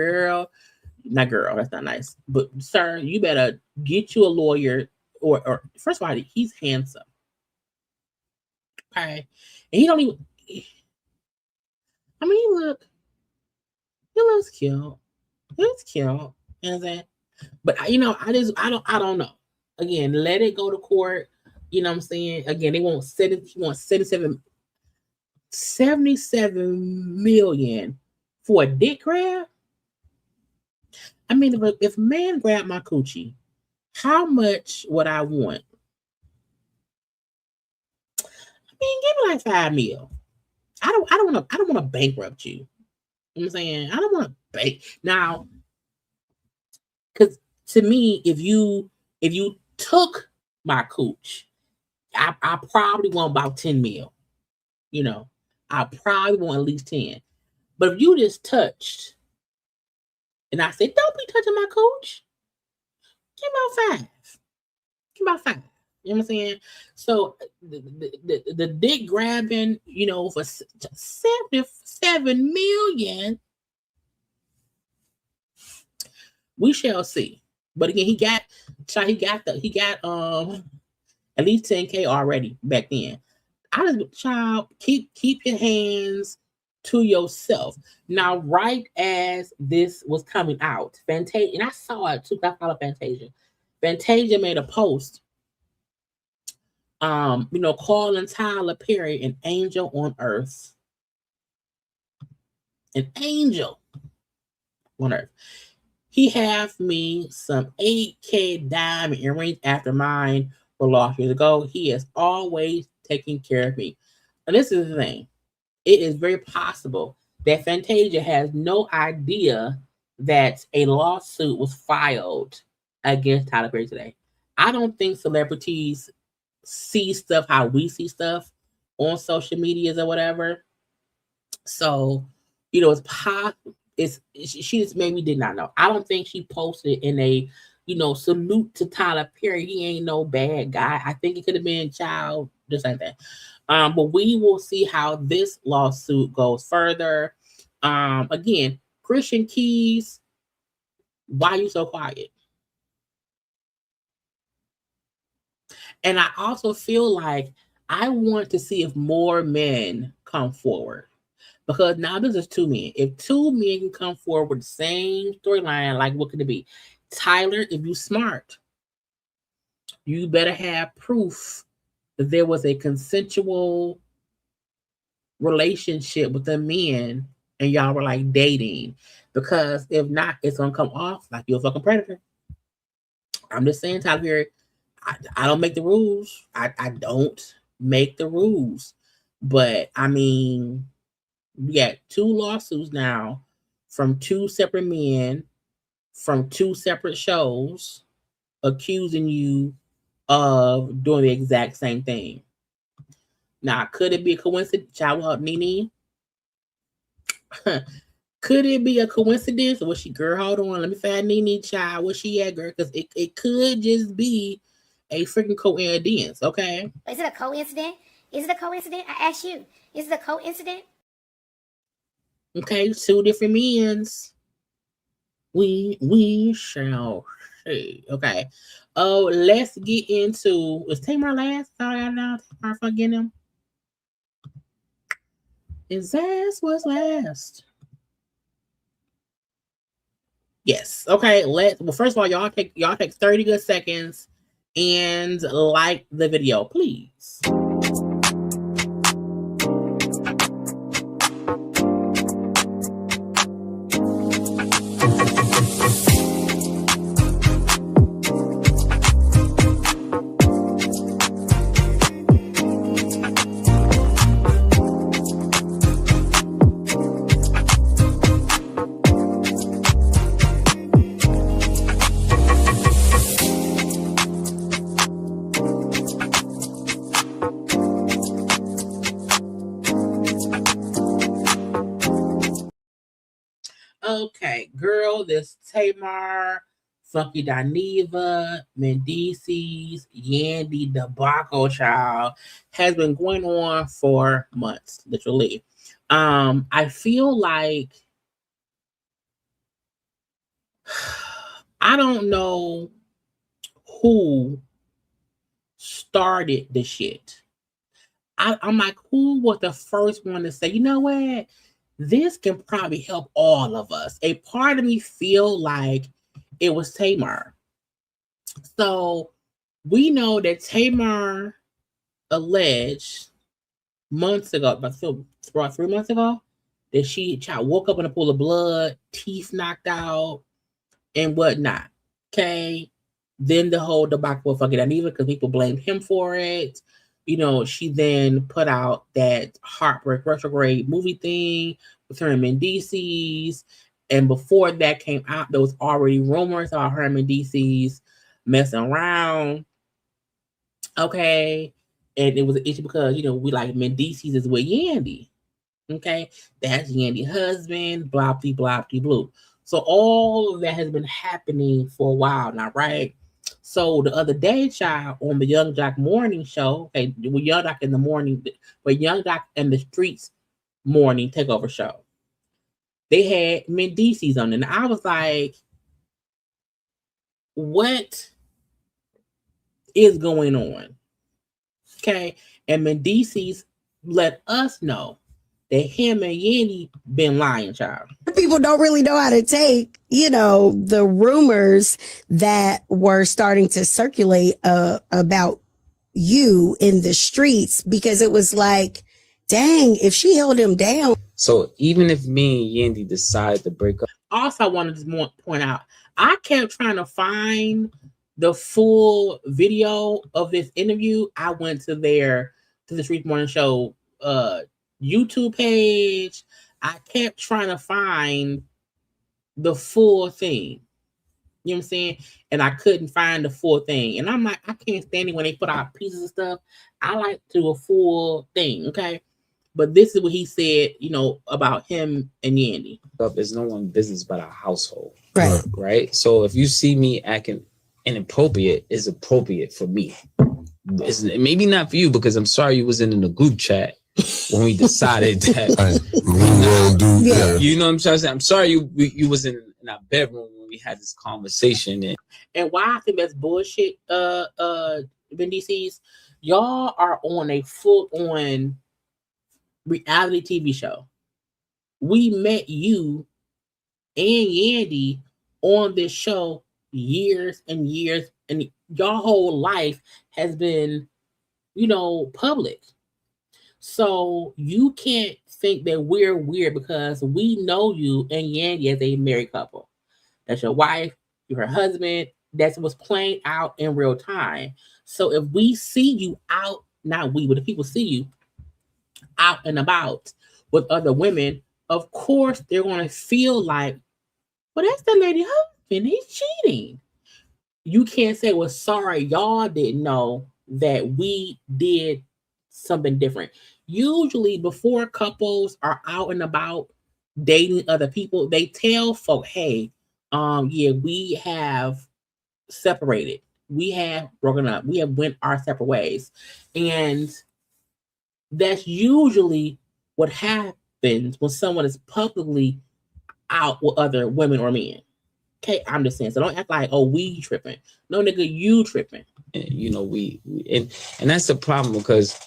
not girl, that's not nice. But sir, you better get you a lawyer, or first of all, he's handsome. Okay. And he don't even, I mean, he looks cute. He looks cute. You know what I'm saying? But I don't know. Again, let it go to court. You know what I'm saying? Again, he wants 77 million for a dick grab. I mean, if a man grabbed my coochie, how much would I want? I mean, give me like 5 mil. I don't want to bankrupt you. You know what I'm saying? I don't want to bank now, because to me, if you took my cooch, I probably want about 10 mil. You know, I probably want at least 10. But if you just touched, and I said, don't be touching my cooch, give me about 5. Give me about 5. You know what I'm saying? So the dick grabbing, for 77 million, we shall see. But again, he got at least 10K already back then. I just, child, keep your hands to yourself. Now, right as this was coming out, Fantasia, and I saw it too, I follow Fantasia. Fantasia made a post, calling Tyler Perry an angel on earth. An angel on earth. He have me some 8K diamond earrings after mine were lost years ago. He is always taking care of me. And this is the thing. It is very possible that Fantasia has no idea that a lawsuit was filed against Tyler Perry today. I don't think celebrities see stuff how we see stuff on social medias or whatever. So, it's possible. She just maybe did not know. I don't think she posted in a, salute to Tyler Perry. He ain't no bad guy. I think it could have been child, just like that. But we will see how this lawsuit goes further. Again, Christian Keys, why are you so quiet? And I also feel like I want to see if more men come forward. Because now this is 2 men. If 2 men can come forward with the same storyline, like what could it be? Tyler, if you smart, you better have proof that there was a consensual relationship with the men and y'all were like dating. Because if not, it's gonna come off like you're a fucking predator. I'm just saying, Tyler, I don't make the rules. I don't make the rules. But I mean, we got 2 lawsuits now from 2 separate men from 2 separate shows accusing you of doing the exact same thing. Now, could it be a coincidence? Child, what up, Nene? Could it be a coincidence? Was she, girl, hold on, let me find Nene, child. Where she at, girl? Because it could just be a freaking coincidence, okay? Is it a coincidence? Is it a coincidence? I ask you, is it a coincidence? Okay, 2 different men's. We shall see. Okay. Oh, let's get into, was Tamar last? Sorry, now Tamar forgetting him. His ass was last. Yes. Okay. Well, first of all, y'all take 30 good seconds and like the video, please. Okay, girl, this Tamar, Funky Dineva, Mendeecees, Yandy debacle, child, has been going on for months, literally. I feel like I don't know who started the shit. I'm like, who was the first one to say, you know what? This can probably help all of us. A part of me feel like it was Tamar. So we know that Tamar alleged months ago, about 3 months ago, that she woke up in a pool of blood, teeth knocked out, and whatnot. Okay. Then the whole debacle with fucking Dineva because people blamed him for it. She then put out that Heartbreak Retrograde movie thing with her and Mendeecees. And before that came out, there was already rumors about her and Mendeecees messing around. Okay. And it was an issue because, we like Mendeecees is with Yandy. Okay. That's Yandy's husband, blah, blah, blah, blah, blah. So all of that has been happening for a while now, right? So the other day, child, on the Young Doc morning show, okay, with Young Doc in the morning, but Young Doc and the Streets morning takeover show, they had Mendeecees on it. And I was like, what is going on? Okay. And Mendeecees let us know that him and Yandy been lying, child. People don't really know how to take, the rumors that were starting to circulate about you in the streets, because it was like, dang, if she held him down. So even if me and Yandy decide to break up. Also, I wanted to point out, I kept trying to find the full video of this interview. I went to the Street Morning Show YouTube page. I kept trying to find the full thing. You know what I'm saying? And I couldn't find the full thing. And I'm like, I can't stand it when they put out pieces of stuff. I like to do a full thing, okay? But this is what he said, about him and Yandy. It's no one's business but our household. Right. Right? So if you see me acting inappropriate, it's appropriate for me. It's maybe not for you, because I'm sorry you wasn't in the group chat when we decided that you know what I'm trying to say. I'm sorry you was in our bedroom when we had this conversation. And why I think that's bullshit, Vindicated, y'all are on a full-on reality TV show. We met you and Yandy on this show years and years, and your whole life has been, public. So you can't think that we're weird because we know you and Yandy as a married couple. That's your wife, you're her husband. That was playing out in real time. So if we see you out, not we, but if people see you out and about with other women, of course they're going to feel like, well, that's the lady husband, he's cheating. You can't say, well, sorry, y'all didn't know that we did something different. Usually before couples are out and about dating other people, they tell folk, hey, we have separated. We have broken up. We have went our separate ways. And that's usually what happens when someone is publicly out with other women or men. Okay, I'm just saying. So don't act like, we tripping. No, nigga, you tripping. And, and that's the problem, because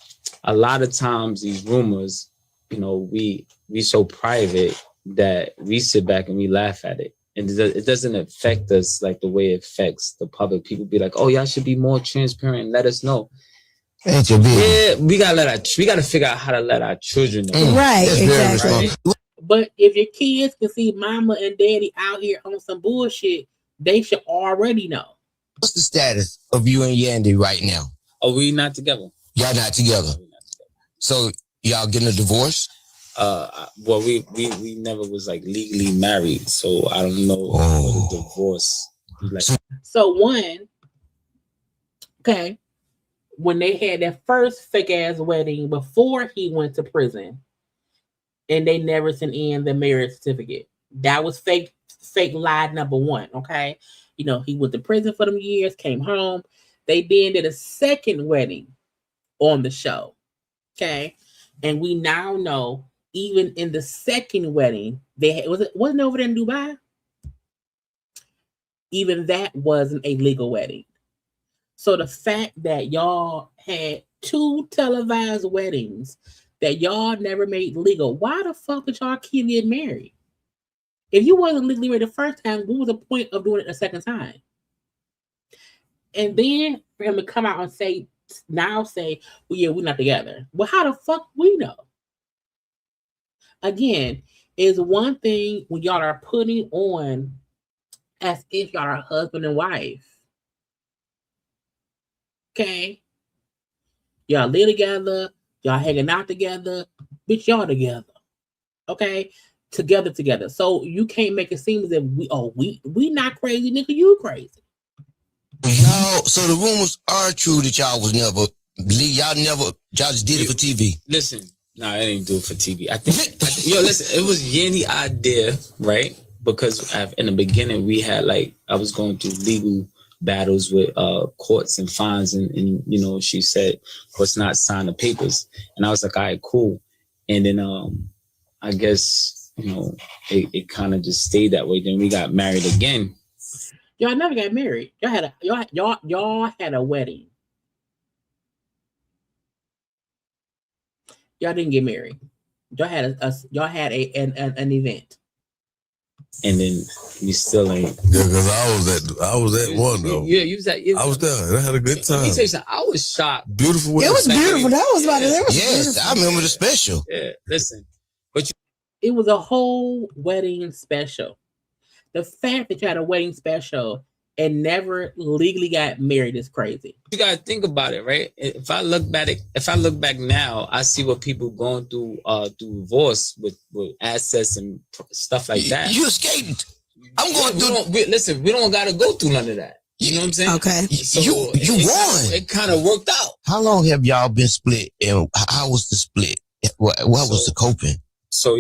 a lot of times these rumors, we so private that we sit back and we laugh at it. And it doesn't affect us like the way it affects the public. People be like, oh, y'all should be more transparent and let us know. Yeah, we gotta figure out how to let our children know. Right, exactly. Right? But if your kids can see mama and daddy out here on some bullshit, they should already know. What's the status of you and Yandy right now? Oh, we not together. Y'all not together. So y'all getting a divorce? Well, we never was like legally married, so I don't know what a divorce like. So when they had that first fake ass wedding before he went to prison, and they never sent in the marriage certificate, that was fake lie number one. Okay, he went to prison for them years, came home. They then did a second wedding on the show. Okay, and we now know, even in the second wedding, wasn't over there in Dubai. Even that wasn't a legal wedding. So the fact that y'all had 2 televised weddings that y'all never made legal, why the fuck did y'all keep getting married? If you wasn't legally married the first time, what was the point of doing it a second time? And then for him to come out and say, well, yeah, we're not together. Well, how the fuck we know? Again, it's one thing when y'all are putting on as if y'all are husband and wife. Okay? Y'all live together, y'all hanging out together, bitch, y'all together. Okay? Together. So you can't make it seem as if we not crazy, nigga, you crazy. No, so the rumors are true that y'all just did it for TV. Listen, no, I didn't do it for TV. I think listen, it was Yandy idea, right? Because in the beginning we had I was going through legal battles with courts and fines, and she said, let's not sign the papers. And I was like, all right, cool. And then I guess it kind of just stayed that way. Then we got married again. Y'all never got married. Y'all had a wedding. Y'all didn't get married. Y'all had an event. And then we still ain't. Yeah, because I was at one though. Yeah, you was at. I was there. And I had a good time. Let me tell you something. I was shocked. Beautiful wedding. It was beautiful. That was about it. Yes, I remember the special. Yeah, listen, it was a whole wedding special. The fact that you had a wedding special and never legally got married is crazy. You gotta think about it, right? If I look back now, I see what people going through divorce with assets and stuff like that. You escaped. I'm going through. We don't gotta go through none of that. You know what I'm saying? Okay. So you won. It kind of worked out. How long have y'all been split, and how was the split? What was the coping? So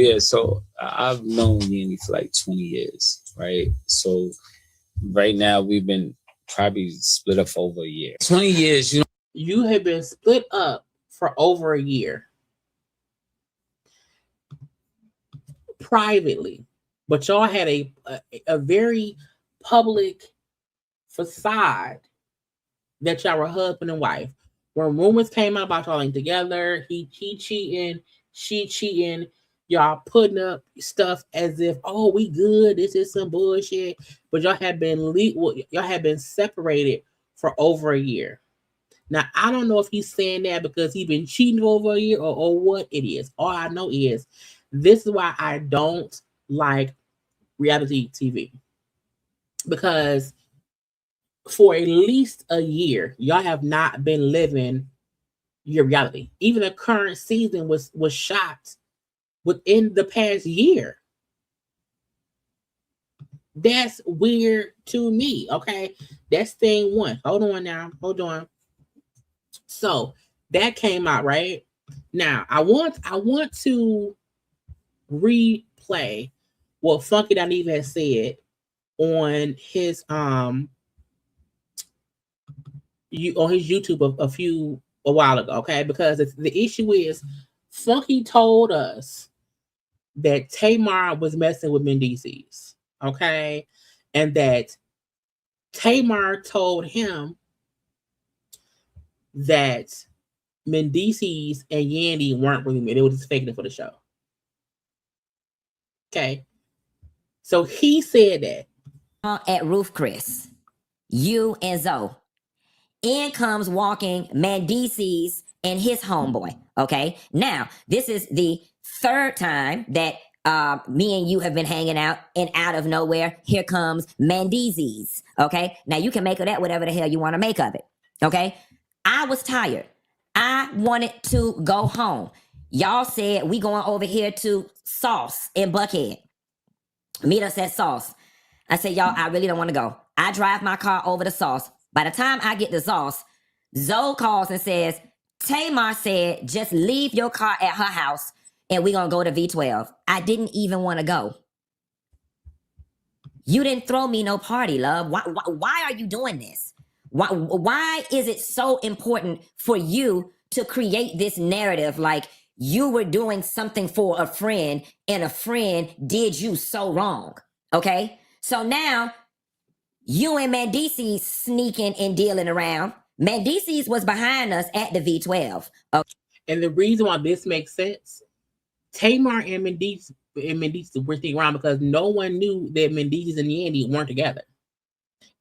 I've known Yandy for 20 years, right? So right now we've been probably split up for over a year. 20 years, you have been split up for over a year. Privately. But y'all had a very public facade that y'all were husband and wife. When rumors came out about y'all ain't together, he cheating, she cheating, y'all putting up stuff as if, oh, we good, this is some bullshit. But y'all have been separated for over a year. Now, I don't know if he's saying that because he's been cheating over a year or what it is. All I know is this is why I don't like reality TV. Because for at least a year, y'all have not been living your reality. Even the current season was shot within the past year. That's weird to me. Okay, that's thing one. Hold on now. Hold on. So that came out right now. I want to replay what Funky Dineva has said on his on his YouTube a while ago. Okay, because the issue is Funky told us that Tamar was messing with Mendeecees, okay? And that Tamar told him that Mendeecees and Yandy weren't really married. They were just faking it for the show. Okay. So he said that. At Roof Chris, you and Zoe. In comes walking Mendeecees and his homeboy, okay? Now, this is the third time that me and you have been hanging out, and out of nowhere, here comes Mendeecees, okay? Now, you can make of that whatever the hell you want to make of it, okay? I was tired. I wanted to go home. Y'all said we going over here to Sauce in Buckhead. Meet us at Sauce. I said, y'all, I really don't want to go. I drive my car over to Sauce. By the time I get to Sauce, Zoe calls and says, Tamar said, just leave your car at her house and we're going to go to V12. I didn't even want to go. You didn't throw me no party, love. Why are you doing this? Why is it so important for you to create this narrative like you were doing something for a friend and a friend did you so wrong? Okay? So now you and Mendeecees sneaking and dealing around. Mendeecees was behind us at the V12. Okay. And the reason why this makes sense, Tamar and and Mendeecees were sticking around because no one knew that Mendeecees and Yandy weren't together.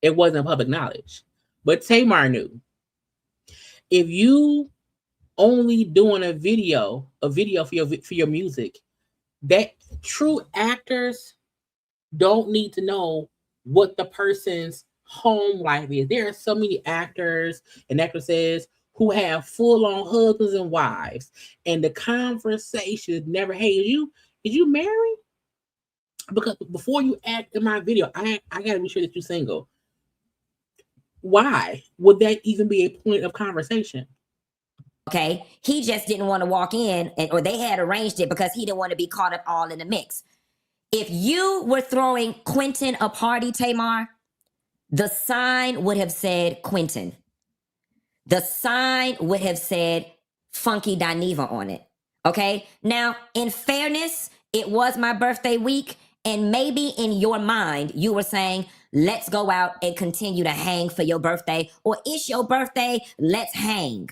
It wasn't public knowledge. But Tamar knew. If you only doing a video for your music, that true actors don't need to know what the person's home life is. There are so many actors and actresses who have full-on husbands and wives, and the conversation never, hey, is you married? Because before you act in my video, I gotta be sure that you're single. Why would that even be a point of conversation? Okay, he just didn't want to walk in, or they had arranged it because he didn't want to be caught up all in the mix. If you were throwing Quentin a party, Tamar, the sign would have said Quentin. The sign would have said Funky Dineva on it. Okay, now in fairness, it was my birthday week, and maybe in your mind you were saying, let's go out and continue to hang for your birthday, or it's your birthday, let's hang.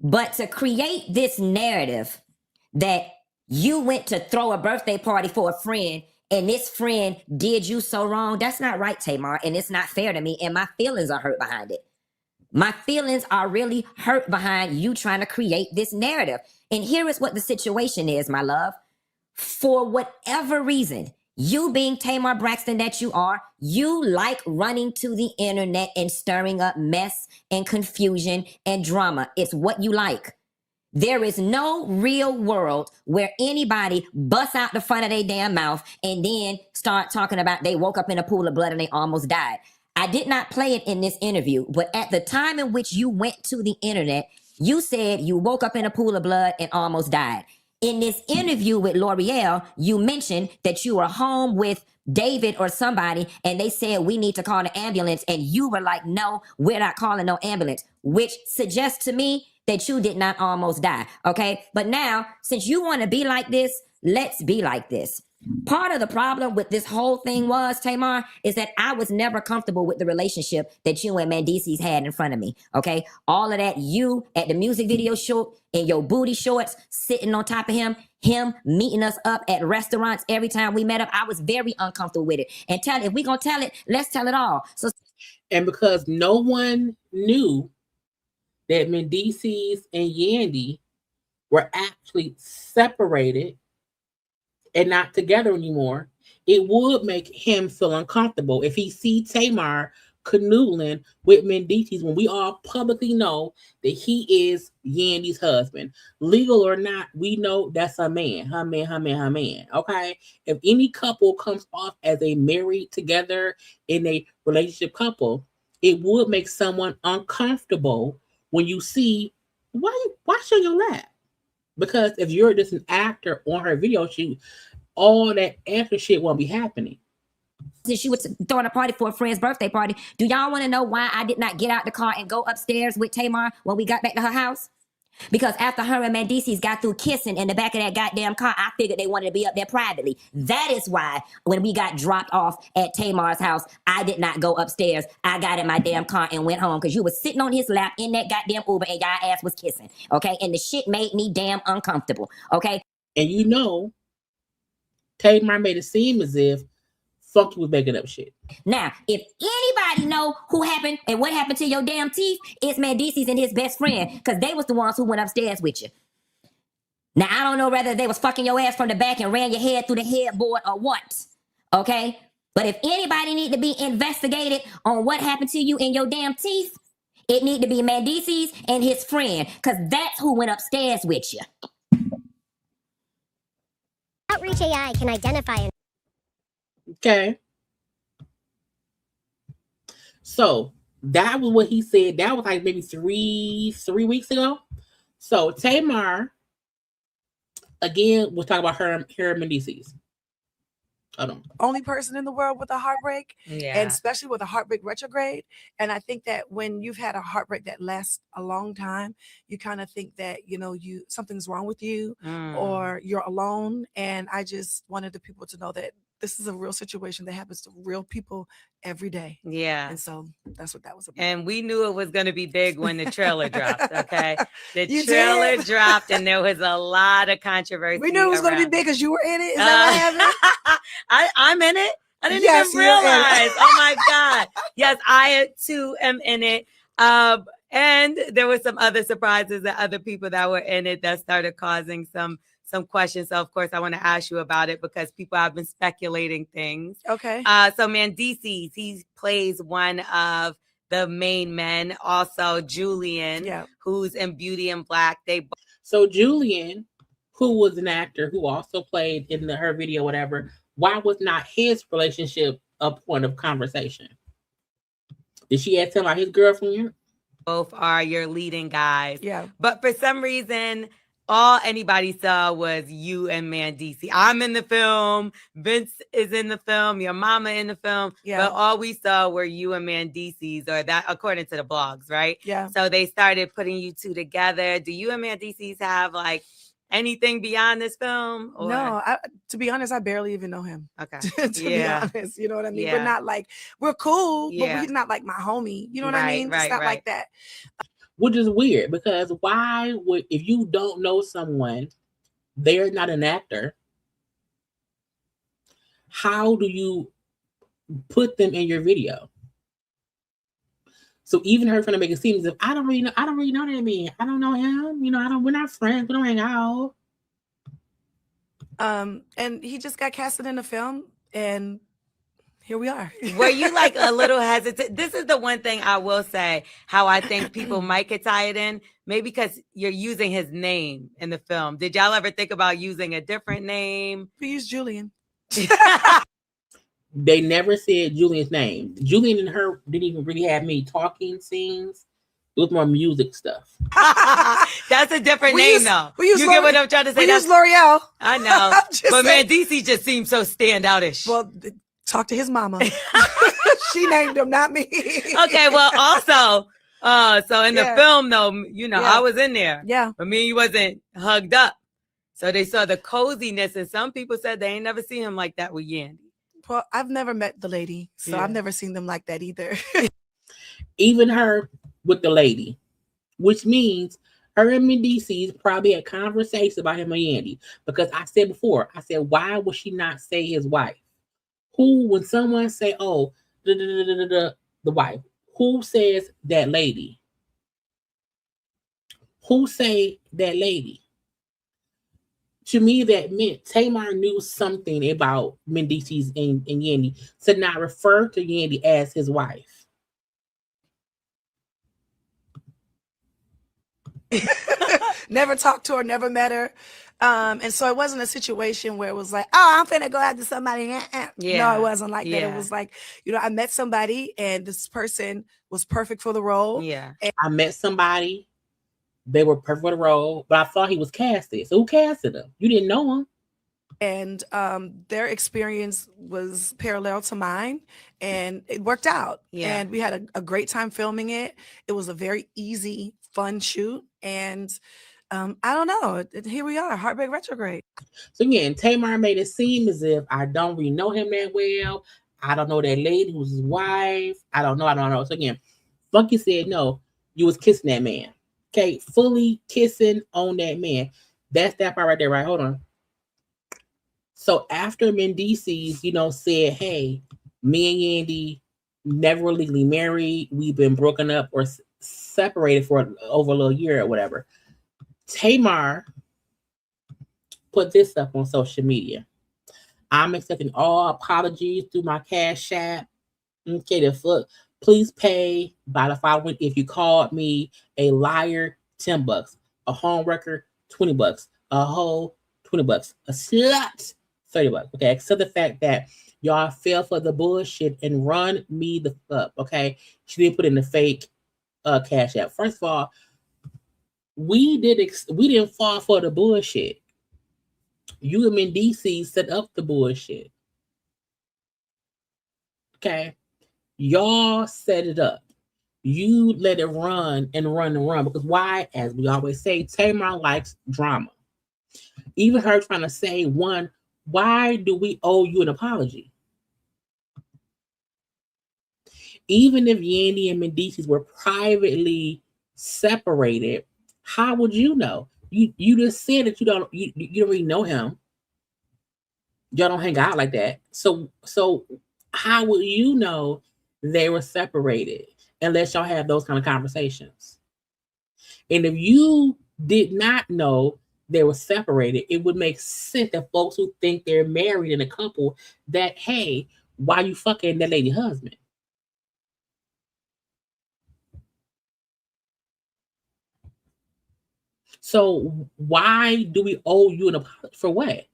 But to create this narrative that you went to throw a birthday party for a friend and this friend did you so wrong, that's not right, Tamar, and it's not fair to me, and my feelings are hurt behind it. My feelings are really hurt behind you trying to create this narrative. And here is what the situation is, my love. For whatever reason, you being Tamar Braxton that you are, you like running to the internet and stirring up mess and confusion and drama. It's what you like. There is no real world where anybody busts out the front of their damn mouth and then start talking about they woke up in a pool of blood and they almost died. I did not play it in this interview, but at the time in which you went to the internet, you said you woke up in a pool of blood and almost died. In this interview with L'Oreal, you mentioned that you were home with David or somebody, and they said, we need to call the ambulance. And you were like, no, we're not calling no ambulance, which suggests to me that you did not almost die. Okay. But now, since you want to be like this, let's be like this. Part of the problem with this whole thing was, Tamar, is that I was never comfortable with the relationship that you and Mendeecees had in front of me, okay? All of that, you at the music video shoot in your booty shorts, sitting on top of him meeting us up at restaurants every time we met up, I was very uncomfortable with it. And if we're going to tell it, let's tell it all. And because no one knew that Mendeecees and Yandy were actually separated and not together anymore, it would make him feel uncomfortable if he see Tamar canoodling with Mendeecees when we all publicly know that he is Yandy's husband. Legal or not, we know that's her man. Okay? If any couple comes off as a married together in a relationship couple, it would make someone uncomfortable when you see, why should you laugh? Because if you're just an actor on her video shoot, all that extra shit won't be happening. Since she was throwing a party for a friend's birthday party, do y'all want to know why I did not get out the car and go upstairs with Tamar when we got back to her house? Because after her and Mendeecees got through kissing in the back of that goddamn car, I figured they wanted to be up there privately. That is why when we got dropped off at Tamar's house, I did not go upstairs. I got in my damn car and went home because you was sitting on his lap in that goddamn Uber and y'all ass was kissing, okay? And the shit made me damn uncomfortable, okay? And you know, Tamar made it seem as if Funky was making up shit. Now, if anybody know who happened and what happened to your damn teeth, it's Mendeecees and his best friend, because they was the ones who went upstairs with you. Now, I don't know whether they was fucking your ass from the back and ran your head through the headboard or what, okay? But if anybody need to be investigated on what happened to you in your damn teeth, it need to be Mendeecees and his friend, because that's who went upstairs with you. Outreach AI can identify. Okay. So that was what he said. That was like maybe three weeks ago. So Tamar, again, we'll talk about her and Mendeecees. Only person in the world with a heartbreak, Yeah. and especially with a heartbreak retrograde. And I think that when you've had a heartbreak that lasts a long time, you kind of think that, something's wrong with you or you're alone. And I just wanted the people to know that this is a real situation that happens to real people every day. Yeah. And so that's what that was about. And we knew it was going to be big when the trailer dropped. Okay. The You trailer did? dropped and there was a lot of controversy. We knew it was going to be around big because you were in it. Is that what happened? I'm in it. I didn't Yes, even you're in it. realize. Oh my God. Yes, I too am in it. And there were some other surprises and other people that were in it that started causing some questions. So of course I want to ask you about it because people have been speculating things. Okay. So Mendeecees, he plays one of the main men. Also Julian, who's in Beauty and Black. So Julian, who was an actor who also played in her video, whatever, why was not his relationship a point of conversation? Did she ask him about his girlfriend? Both are your leading guys. Yeah. But for some reason, all anybody saw was you and Mendeecees. I'm in the film. Vince is in the film. Your mama in the film. Yeah. But all we saw were you and Mendeecees, or that according to the blogs, right? Yeah. So they started putting you two together. Do you and Mendeecees have like anything beyond this film? Or? No, to be honest, I barely even know him. Okay. To be honest, you know what I mean? Yeah. We're not like, we're cool, Yeah. but he's not like my homie. You know what I Right, mean? right, It's not right. like that. Which is weird because why would, if you don't know someone, they're not an actor, how do you put them in your video? So even her trying to make it seem as if I don't really know that man. I don't know him. You know, we're not friends. We don't hang out. And he just got casted in the film, and here we are. Were you like a little hesitant? This is the one thing I will say, how I think people might get tied in, maybe because you're using his name in the film. Did y'all ever think about using a different name? We use Julian. They never said Julian's name. Julian and her didn't even really have many talking scenes. It was more music stuff. That's a different name, though. You get what I'm trying to say? We use L'Oreal. I know. But saying. Mendeecees just seems so standoutish. Well, talk to his mama. She named him, not me. Okay, well, also, so in the film, though, you know, I was in there. Yeah. But me, he wasn't hugged up. So they saw the coziness, and some people said they ain't never seen him like that with Yandy. Well, I've never met the lady, so Yeah. I've never seen them like that either. Even her with the lady, which means her and Mendeecees probably had conversations about him and Yandy. Because I said before, why would she not say his wife? Who, when someone say, oh, the wife, who says that lady? Who say that lady? To me, that meant Tamar knew something about Mendeecees and Yandy to not refer to Yandy as his wife. Never talked to her, never met her. And so it wasn't a situation where it was like, oh, I'm finna go after somebody. No, it wasn't like that. It was like, you know, I met somebody and this person was perfect for the role. Yeah. I met somebody, they were perfect for the role, but I thought he was casted. So who casted him? You didn't know him. And their experience was parallel to mine, and it worked out. Yeah. And we had a great time filming it. It was a very easy, fun shoot. And I don't know. Here we are, Heartbreak Retrograde. So again, Tamar made it seem as if I don't really know him that well. I don't know that lady who's his wife. I don't know. So again, Funky said, no, you was kissing that man. Okay, fully kissing on that man. That's that part right there, right? Hold on. So after Mendeecees, you know, said, hey, me and Yandy never were legally married. We've been broken up or separated for over a little year or whatever. Tamar put this up on social media. I'm accepting all apologies through my CashApp. Okay, the fuck. Please pay by the following. If you called me a liar, $10. A homewrecker, $20. A hoe, $20. A slut, $30. Okay, accept the fact that y'all fell for the bullshit and run me the fuck. Okay, she didn't put in the fake Cash App. First of all, we didn't fall for the bullshit. You and Mendeecees set up the bullshit. Okay, y'all set it up. You let it run and run and run because why? As we always say, Tamar likes drama. Even her trying to say one why do we owe you an apology? Even if Yandy and Mendeecees were privately separated, how would you know? You just said that you don't really know him. Y'all don't hang out like that. So how would you know they were separated unless y'all have those kind of conversations? And if you did not know they were separated, it would make sense that folks who think they're married in a couple that, hey, why you fucking that lady husband? So why do we owe you an apology for what?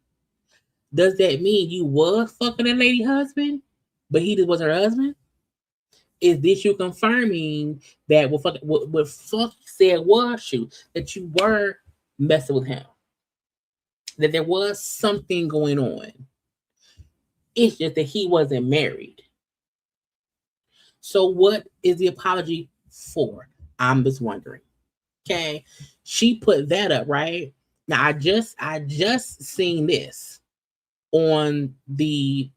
Does that mean you was fucking that lady husband, but he just wasn't her husband? Is this you confirming that what fuck said was true, that you were messing with him, that there was something going on? It's just that he wasn't married. So what is the apology for? I'm just wondering. Okay, she put that up right now. I just seen this on the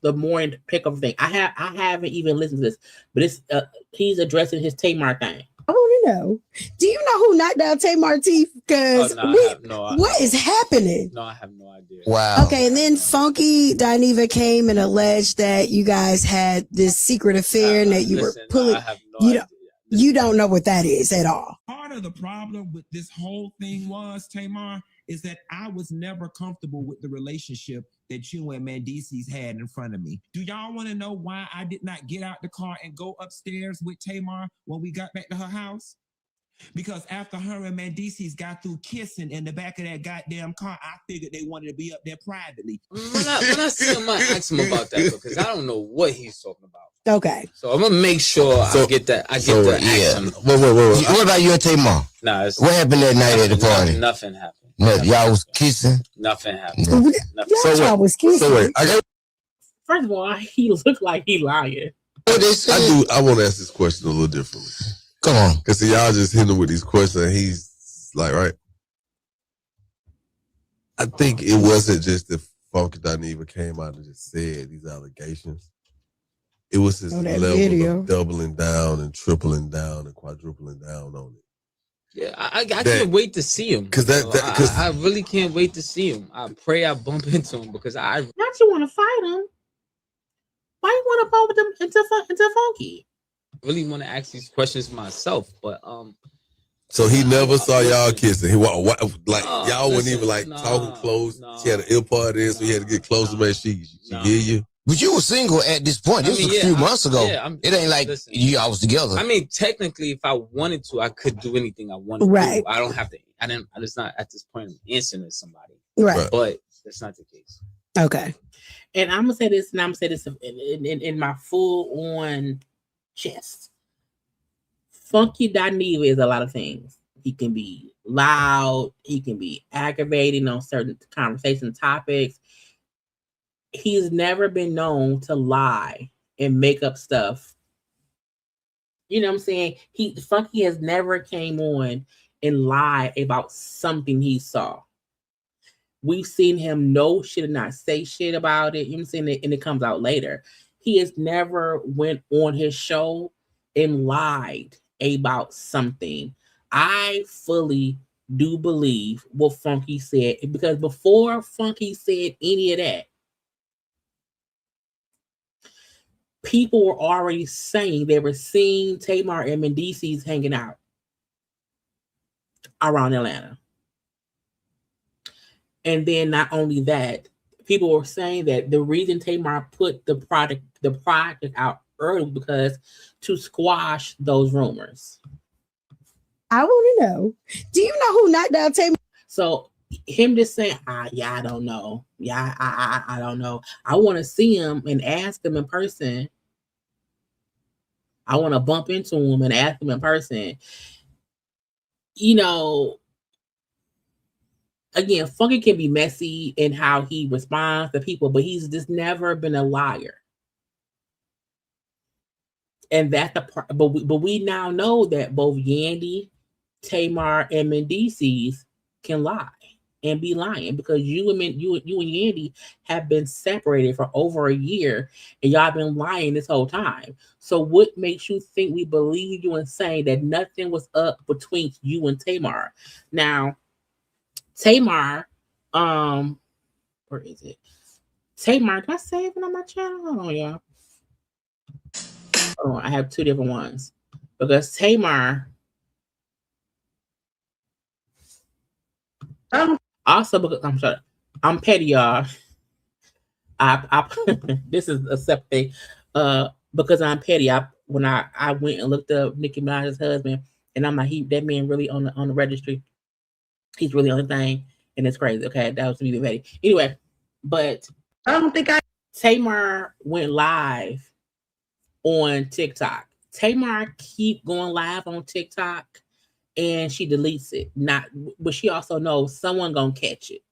morning pickup thing. I haven't even listened to this, but it's he's addressing his Tamar thing. I want to know. Do you know who knocked out Tamar teeth? Because what is happening? No, I have no idea. Wow. Okay, and then Funky Dineva came and alleged that you guys had this secret affair and that you were pulling. I have no idea. You don't know what that is at all. Part of the problem with this whole thing was, Tamar, is that I was never comfortable with the relationship that you and Mendeecees had in front of me. Do y'all want to know why I did not get out the car and go upstairs with Tamar when we got back to her house? Because after her and Mendeecees got through kissing in the back of that goddamn car, I figured they wanted to be up there privately. When I see him, I ask him about that because I don't know what he's talking about. Okay. So I'm gonna make sure I get that. Yeah. Wait. What about you and Tamar? Nah, what happened that night at the party? Nothing happened. Y'all was kissing? Nothing happened. Yeah. Y'all was kissing. First of all, he looked like he lying. I want to ask this question a little differently. Come on. Because y'all just hit him with these questions and he's like, right? I think it wasn't just that Funky Dineva came out and just said these allegations. It was his level of doubling down and tripling down and quadrupling down on it. Yeah, I can't wait to see him. Because I really can't wait to see him. I pray I bump into him because Not you want to fight him. Why you want to bump him into Funky? really want to ask these questions myself, but So he never saw y'all kissing. Y'all wouldn't even talking close. She had an ear part in, so he had to get close to make sure she hear you. But you were single at this point. This was a few months ago. It ain't like y'all was together. I mean, technically, if I wanted to, I could do anything I wanted to. Right. I don't have to. It's not at this point I'm answering to somebody. Right. But that's not the case. Okay. And I'm gonna say this, and I'm gonna say this in my full on chest. Funky Dineva is a lot of things. He can be loud. He can be aggravating on certain conversation topics. He's never been known to lie and make up stuff. You know what I'm saying? Funky has never came on and lied about something he saw. We've seen him know shit and not say shit about it. You know what I'm saying? And it comes out later. He has never went on his show and lied about something. I fully do believe what Funky said, because before Funky said any of that, people were already saying they were seeing Tamar and Mendeecees hanging out around Atlanta. And then not only that, people were saying that the reason Tamar put the product out early because to squash those rumors. I want to know. Do you know who knocked out Tamar? So him just saying, yeah, I don't know. Yeah, I don't know. I want to see him and ask him in person. I want to bump into him and ask him in person. You know, again, Funky can be messy in how he responds to people, but he's just never been a liar. And that's the part. But we now know that both Yandy, Tamar, and Mendeecees can lie. and be lying because you and Yandy have been separated for over a year and y'all been lying this whole time. So what makes you think we believe you and saying that nothing was up between you and Tamar? Now, Tamar, where is it? Tamar, can I save it on my channel? Hold on, y'all. Oh, I have two different ones because Tamar. Also, because I'm sorry, I'm petty, y'all. I this is a separate thing. Because I'm petty. When I went and looked up Nicki Minaj's husband, and I'm like, that man really on the registry. He's really on the thing, and it's crazy. Okay, that was me being petty. Anyway, but I don't think Tamar went live on TikTok. Tamar keep going live on TikTok, and she deletes it. But she also knows someone gonna catch it.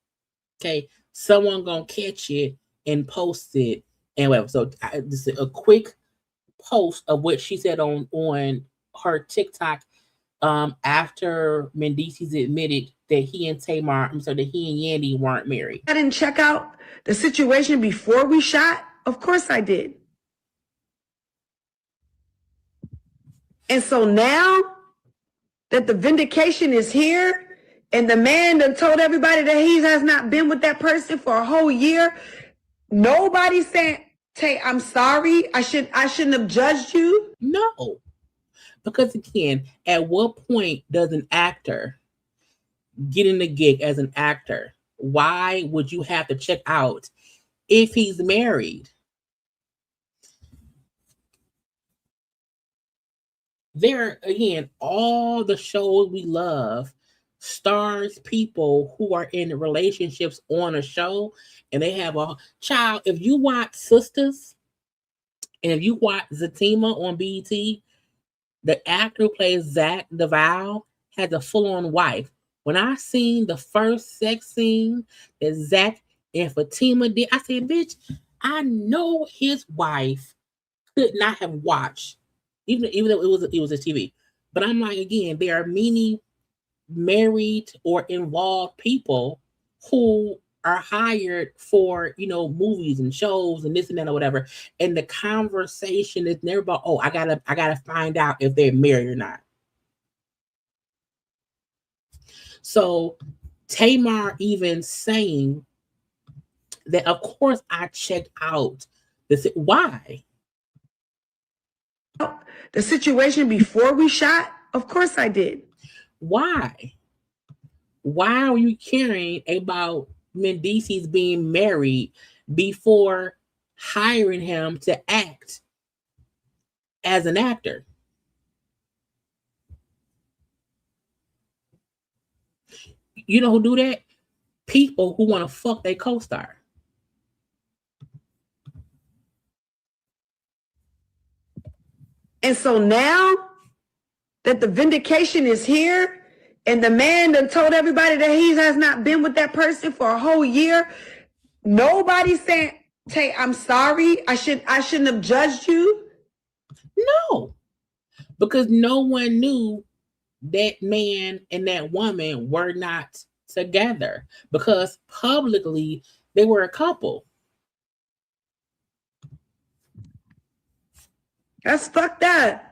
Okay, someone gonna catch it and post it and whatever. So this is a quick post of what she said on her TikTok after Mendeecees admitted that he and Yandy weren't married. I didn't check out the situation before we shot. Of course I did. And so now that the vindication is here and the man done told everybody that he has not been with that person for a whole year, nobody's saying, Tay, I'm sorry. I shouldn't have judged you. No. Because again, at what point does an actor get in the gig as an actor? Why would you have to check out if he's married? There, again, all the shows we love stars people who are in relationships on a show, and they have a child. If you watch Sisters, and if you watch Zatima on BET, the actor who plays Zach DeVal has a full-on wife. When I seen the first sex scene that Zach and Fatima did, I said, bitch, I know his wife could not have watched, even though it was a TV. But I'm like, again, there are many married or involved people who are hired for, movies and shows and this and that or whatever. And the conversation is never about, oh, I gotta find out if they're married or not. So Tamar even saying that, of course, I checked out this. Why? The situation before we shot, of course I did. Why? Why are you caring about Mendeecees being married before hiring him to act as an actor? You know who do that? People who want to fuck their co-star. And so now that the vindication is here and the man done told everybody that he has not been with that person for a whole year, nobody's saying, Tay, I'm sorry. I shouldn't have judged you. No, because no one knew that man and that woman were not together, because publicly they were a couple. That's fucked up.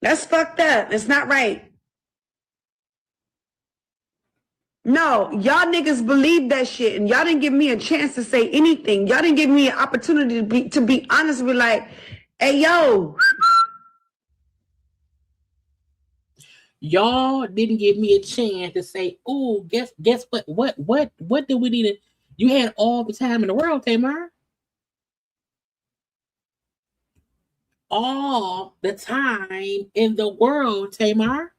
That's fucked up. It's not right. No, y'all niggas believe that shit, and y'all didn't give me a chance to say anything. Y'all didn't give me an opportunity to be honest and be like, hey, yo. Y'all didn't give me a chance to say, oh, guess what? What do we need to? You had all the time in the world, Tamar. All the time in the world, Tamar.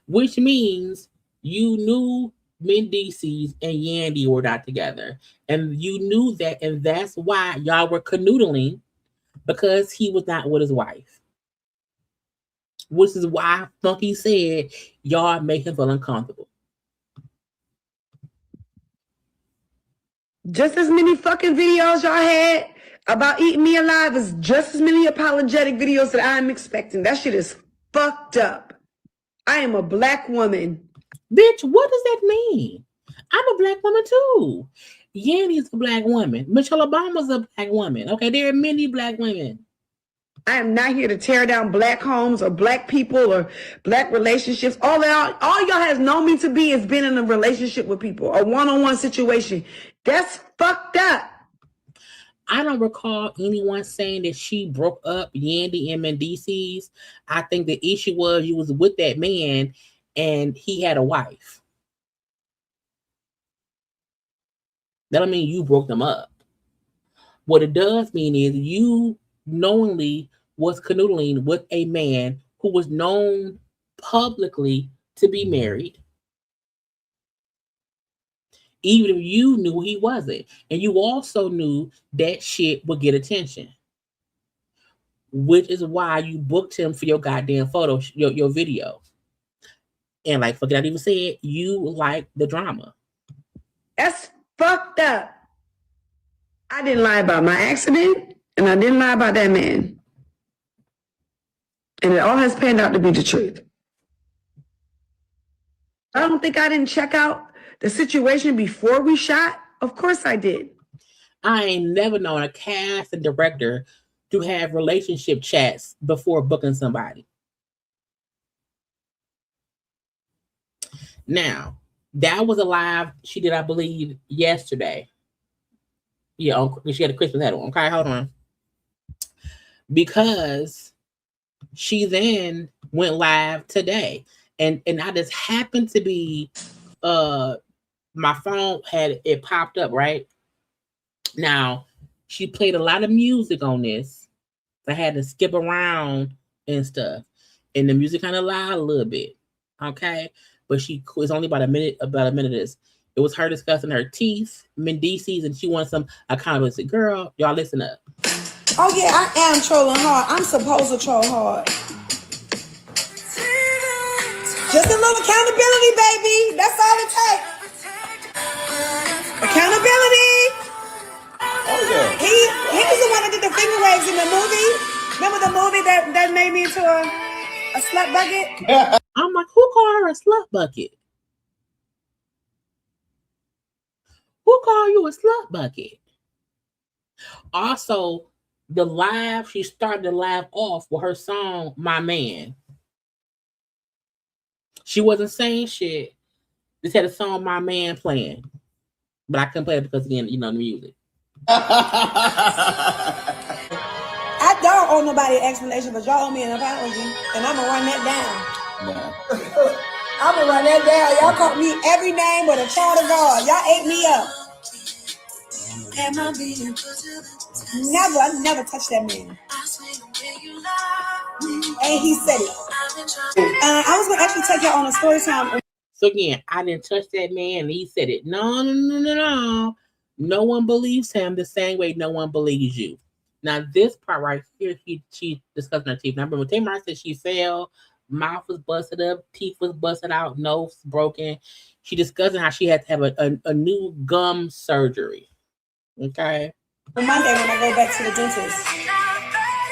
Which means you knew Mendeecees and Yandy were not together. And you knew that, and that's why y'all were canoodling, because he was not with his wife. Which is why Funky said y'all make him feel uncomfortable. Just as many fucking videos y'all had about eating me alive as just as many apologetic videos that I'm expecting. That shit is fucked up. I am a black woman. Bitch, what does that mean? I'm a black woman too. Yandy's a black woman. Michelle Obama's a black woman. Okay, there are many black women. I am not here to tear down black homes or black people or black relationships. All y'all has known me to be is been in a relationship with people, a one-on-one situation. That's fucked up. I don't recall anyone saying that she broke up Yandy and Mendeecees. I think the issue was you was with that man and he had a wife. That don't mean you broke them up. What it does mean is you knowingly was canoodling with a man who was known publicly to be married, even if you knew he wasn't. And you also knew that shit would get attention, which is why you booked him for your goddamn photo, your video. And like, forget I even said, you like the drama. That's fucked up. I didn't lie about my accident, and I didn't lie about that man. And it all has panned out to be the truth. I don't think I didn't check out the situation before we shot. Of course I did. I ain't never known a cast and director to have relationship chats before booking somebody. Now, that was a live she did, I believe, yesterday. Yeah, she had a Christmas hat on. Okay, hold on. Because she then went live today. And I just happened to be my phone had it popped up, right? Now, she played a lot of music on this. I had to skip around and stuff. And the music kind of loud a little bit. Okay. But she was only about a minute of this. It was her discussing her teeth, Mendeecees, and she wanted some accountability. Girl, y'all listen up. Oh yeah, I am trolling hard. I'm supposed to troll hard. Just a little accountability, baby. That's all it takes. Accountability. Oh yeah. He was the one that did the finger waves in the movie. Remember the movie that made me into a slut bucket? I'm like, who called her a slut bucket? Who called you a slut bucket? Also, she started the live off with her song, My Man. She wasn't saying shit. Just had a song, My Man, playing. But I couldn't play it because, again, you know, the music. I don't owe nobody an explanation, but y'all owe me an apology. And I'm going to run that down. Nah. I'm going to run that down. Y'all called me every name but a child of God. Y'all ate me up. I never touched that man. And he said it. I was going to actually take y'all on a story time. So again, I didn't touch that man and he said it. No. No one believes him the same way no one believes you. Now this part right here, she discussing her teeth. Now remember, Tamar said she fell, mouth was busted up, teeth was busted out, nose broken. She discussing how she had to have a new gum surgery. Okay. On Monday when I go back to the dentist,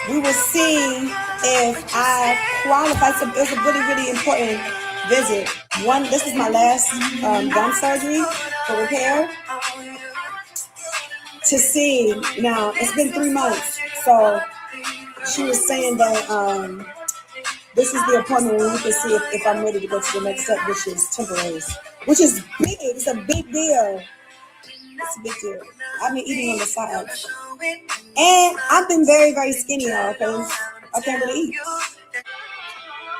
we will see if I qualify. It's a really, really important visit. This is my last gum surgery for repair. To see, now it's been 3 months, so she was saying that this is the appointment where we can see if I'm ready to go to the next step, which is temporaries, which is big. It's a big deal. It's a big deal. I've been eating on the side, and I've been very, very skinny, y'all, because I can't really eat.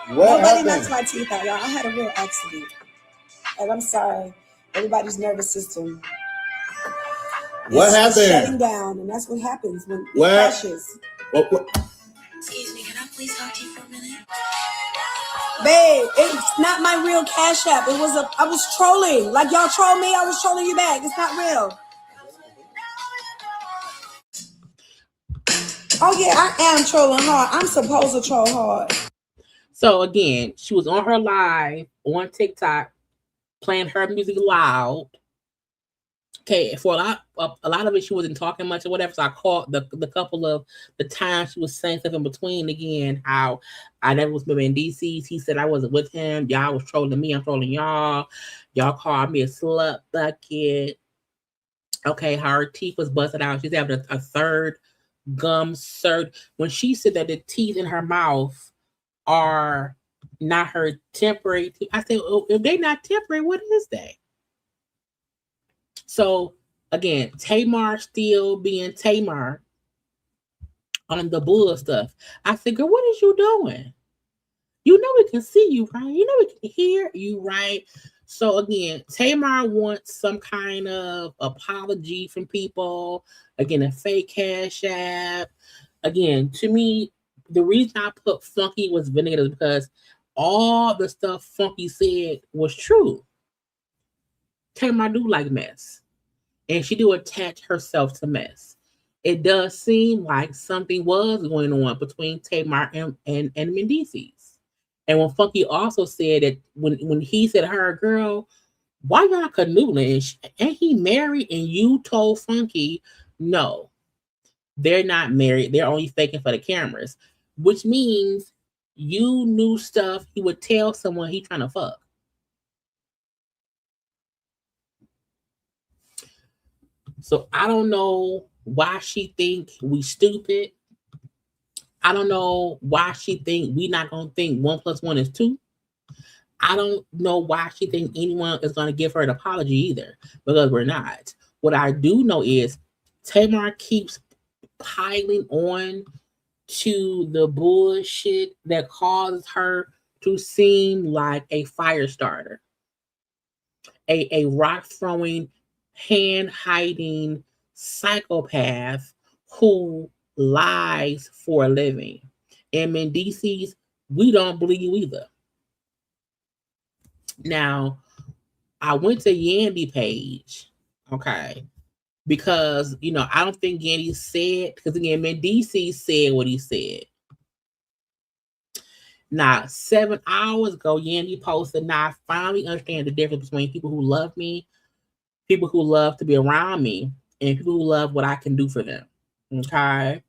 Nobody knocks my teeth out, y'all. I had a real accident, and I'm sorry, everybody's nervous system. What happened? Shutting down, and that's what happens when it crashes. What? Excuse me, can I please talk to you for a minute? Babe, it's not my real CashApp. I was trolling. Like y'all troll me, I was trolling you back. It's not real. Oh yeah, I am trolling hard. I'm supposed to troll hard. So again, she was on her live on TikTok playing her music loud. okay, for a lot of it, she wasn't talking much or whatever. So I caught the couple of the times she was saying stuff in between. Again, how I never was with Mendeecees. He said I wasn't with him. Y'all was trolling me. I'm trolling y'all. Y'all called me a slut bucket. Okay, her teeth was busted out. She's having a third gum surgery. When she said that the teeth in her mouth are not her temporary teeth, I said, oh, if they're not temporary, what is they? So again, Tamar still being Tamar on the bull stuff. I said, girl, what is you doing? You know we can see you, right? You know we can hear you, right? So again, Tamar wants some kind of apology from people. Again, a fake cash app. Again, to me, the reason I put Funky was Vindicated is because all the stuff Funky said was true. Tamar do like mess. And she do attach herself to mess. It does seem like something was going on between Tamar and Mendeecees. And when Funky also said that when he said to her, girl, why y'all canoodling? Ain't he married? And you told Funky, no, they're not married. They're only faking for the cameras, which means you knew stuff he would tell someone he trying to fuck. So I don't know why she think we stupid. I don't know why she think we not gonna think 1 + 1 is 2. I don't know why she think anyone is gonna give her an apology either, because we're not. What I do know is Tamar keeps piling on to the bullshit that causes her to seem like a fire starter, a rock throwing, hand hiding psychopath who lies for a living. And Mendeecees, we don't believe you either. Now, I went to Yandy page, okay, because I don't think Yandy said, because again, Mendeecees said what he said. Now, 7 hours ago, Yandy posted, now I finally understand the difference between people who love me, people who love to be around me, and people who love what I can do for them. Okay.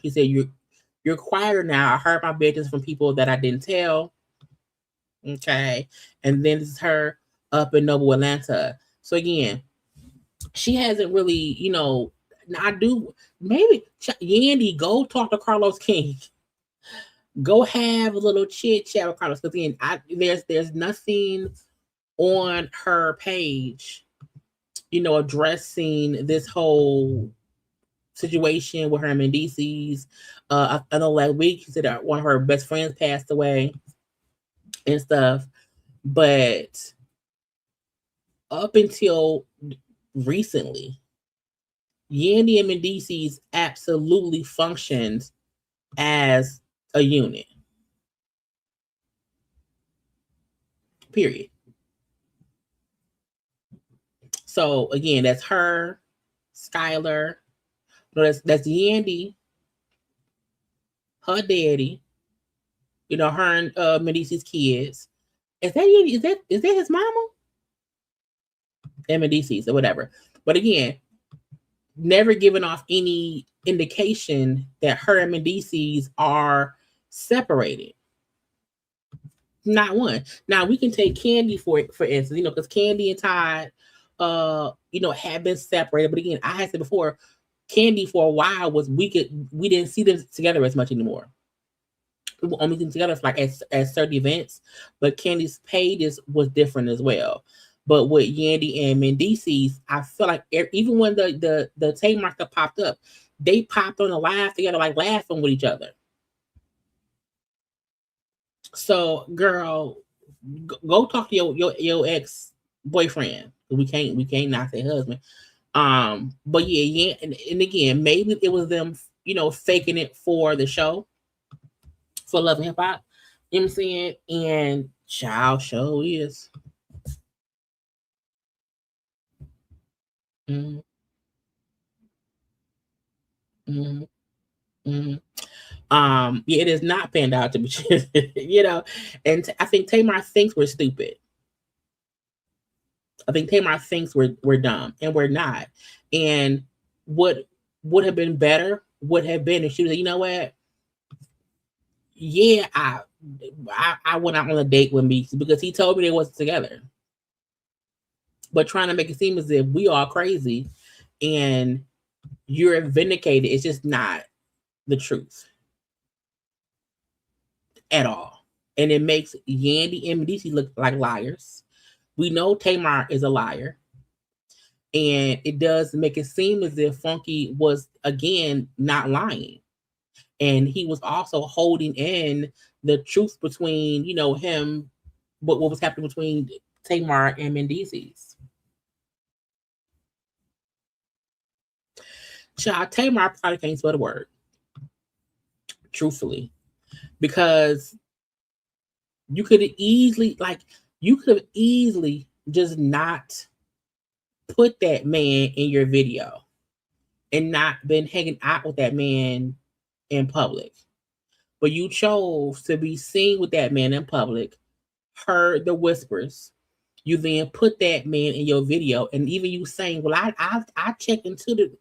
He said, you're quieter now. I heard my business from people that I didn't tell. Okay. And then this is her up in Noble, Atlanta. So again, she hasn't really, I do maybe Yandy, go talk to Carlos King. Go have a little chit chat with Carlos. Because again, there's nothing on her page, addressing this whole situation with her and Mendeecees. I know last week she said that one of her best friends passed away and stuff. But up until recently, Yandy and Mendeecees absolutely functioned as a unit. Period. So again, that's her, Skylar. No, that's Yandy, her daddy. Her and Mendeecees' kids. Is that Yandy? Is that his mama? And Mendeecees or whatever. But again, never giving off any indication that her and Mendeecees are separated. Not one. Now we can take Candy for instance, because Candy and Todd, have been separated. But again, I had said before, Candy for a while we didn't see them together as much anymore. We were only together for like at certain events, but Candy's page was different as well. But with Yandy and Mendeecees, I feel like even when the Tamar stuff popped up, they popped on the live together, like laughing with each other. So, girl, go talk to your ex boyfriend. We can't not say husband. But yeah, and again, maybe it was them, faking it for the show, for Love and Hip Hop. You know what I'm saying? And child show is. Mm-hmm. Mm-hmm. Mm-hmm. Yeah, it is not panned out to be, and I think Tamar thinks we're stupid. I think Tamar thinks we're dumb, and we're not. And what would have been better would have been if she was like, you know what? Yeah, I went out on a date with me because he told me they wasn't together. But trying to make it seem as if we all crazy and you're vindicated, it's just not the truth at all. And it makes Yandy and Mendeecees look like liars. We know Tamar is a liar. And it does make it seem as if Funky was, again, not lying. And he was also holding in the truth between, him, what was happening between Tamar and Mendeecees. Child, Tamar probably can't spell the word. Truthfully. Because you could have easily just not put that man in your video and not been hanging out with that man in public. But you chose to be seen with that man in public, heard the whispers. You then put that man in your video, and even you saying, well, I checked into the,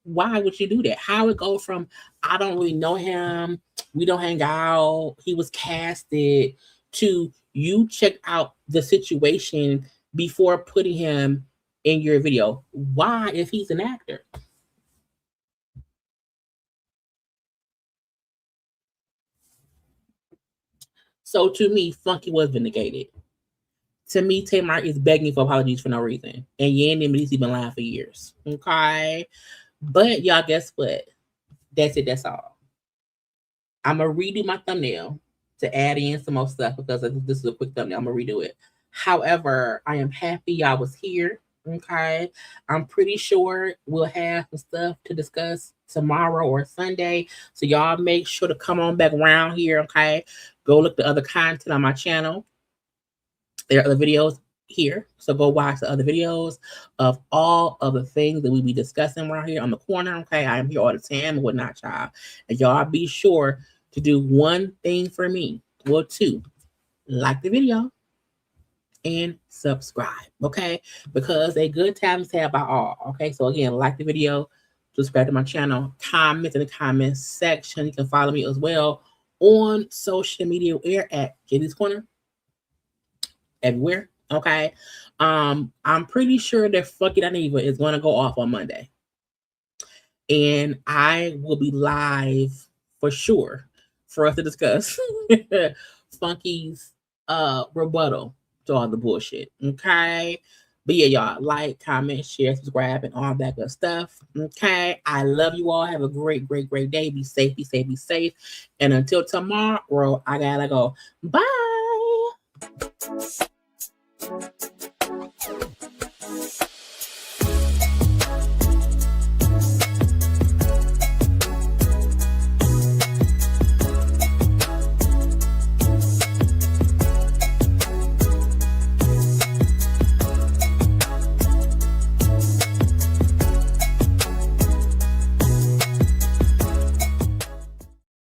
why would you do that? How it go from, I don't really know him, we don't hang out, he was casted, to you check out the situation before putting him in your video. Why, if he's an actor? So to me, Funky was vindicated. To me, Tamar is begging for apologies for no reason. And Yandy and Mendeecees been lying for years. Okay? But y'all, guess what? That's it. That's all. I'm going to redo my thumbnail to add in some more stuff because this is a quick thumbnail. I'm going to redo it. However, I am happy y'all was here. Okay? I'm pretty sure we'll have some stuff to discuss tomorrow or Sunday. So y'all make sure to come on back around here. Okay? Go look the other content on my channel. There are other videos here. So go watch the other videos of all of the things that we be discussing right here on the corner. Okay, I am here all the time and whatnot, child. And y'all be sure to do one thing for me. Well, two, like the video and subscribe. Okay, because a good time is had by all. Okay, so again, like the video, subscribe to my channel, comment in the comment section. You can follow me as well on social media. We're at JayLeesCorner everywhere. Okay. I'm pretty sure that Funky Dineva is going to go off on Monday. And I will be live for sure for us to discuss Funky's rebuttal to all the bullshit. Okay. But yeah, y'all, like, comment, share, subscribe, and all that good stuff. Okay. I love you all. Have a great, great, great day. Be safe, be safe, be safe. And until tomorrow, I gotta go. Bye.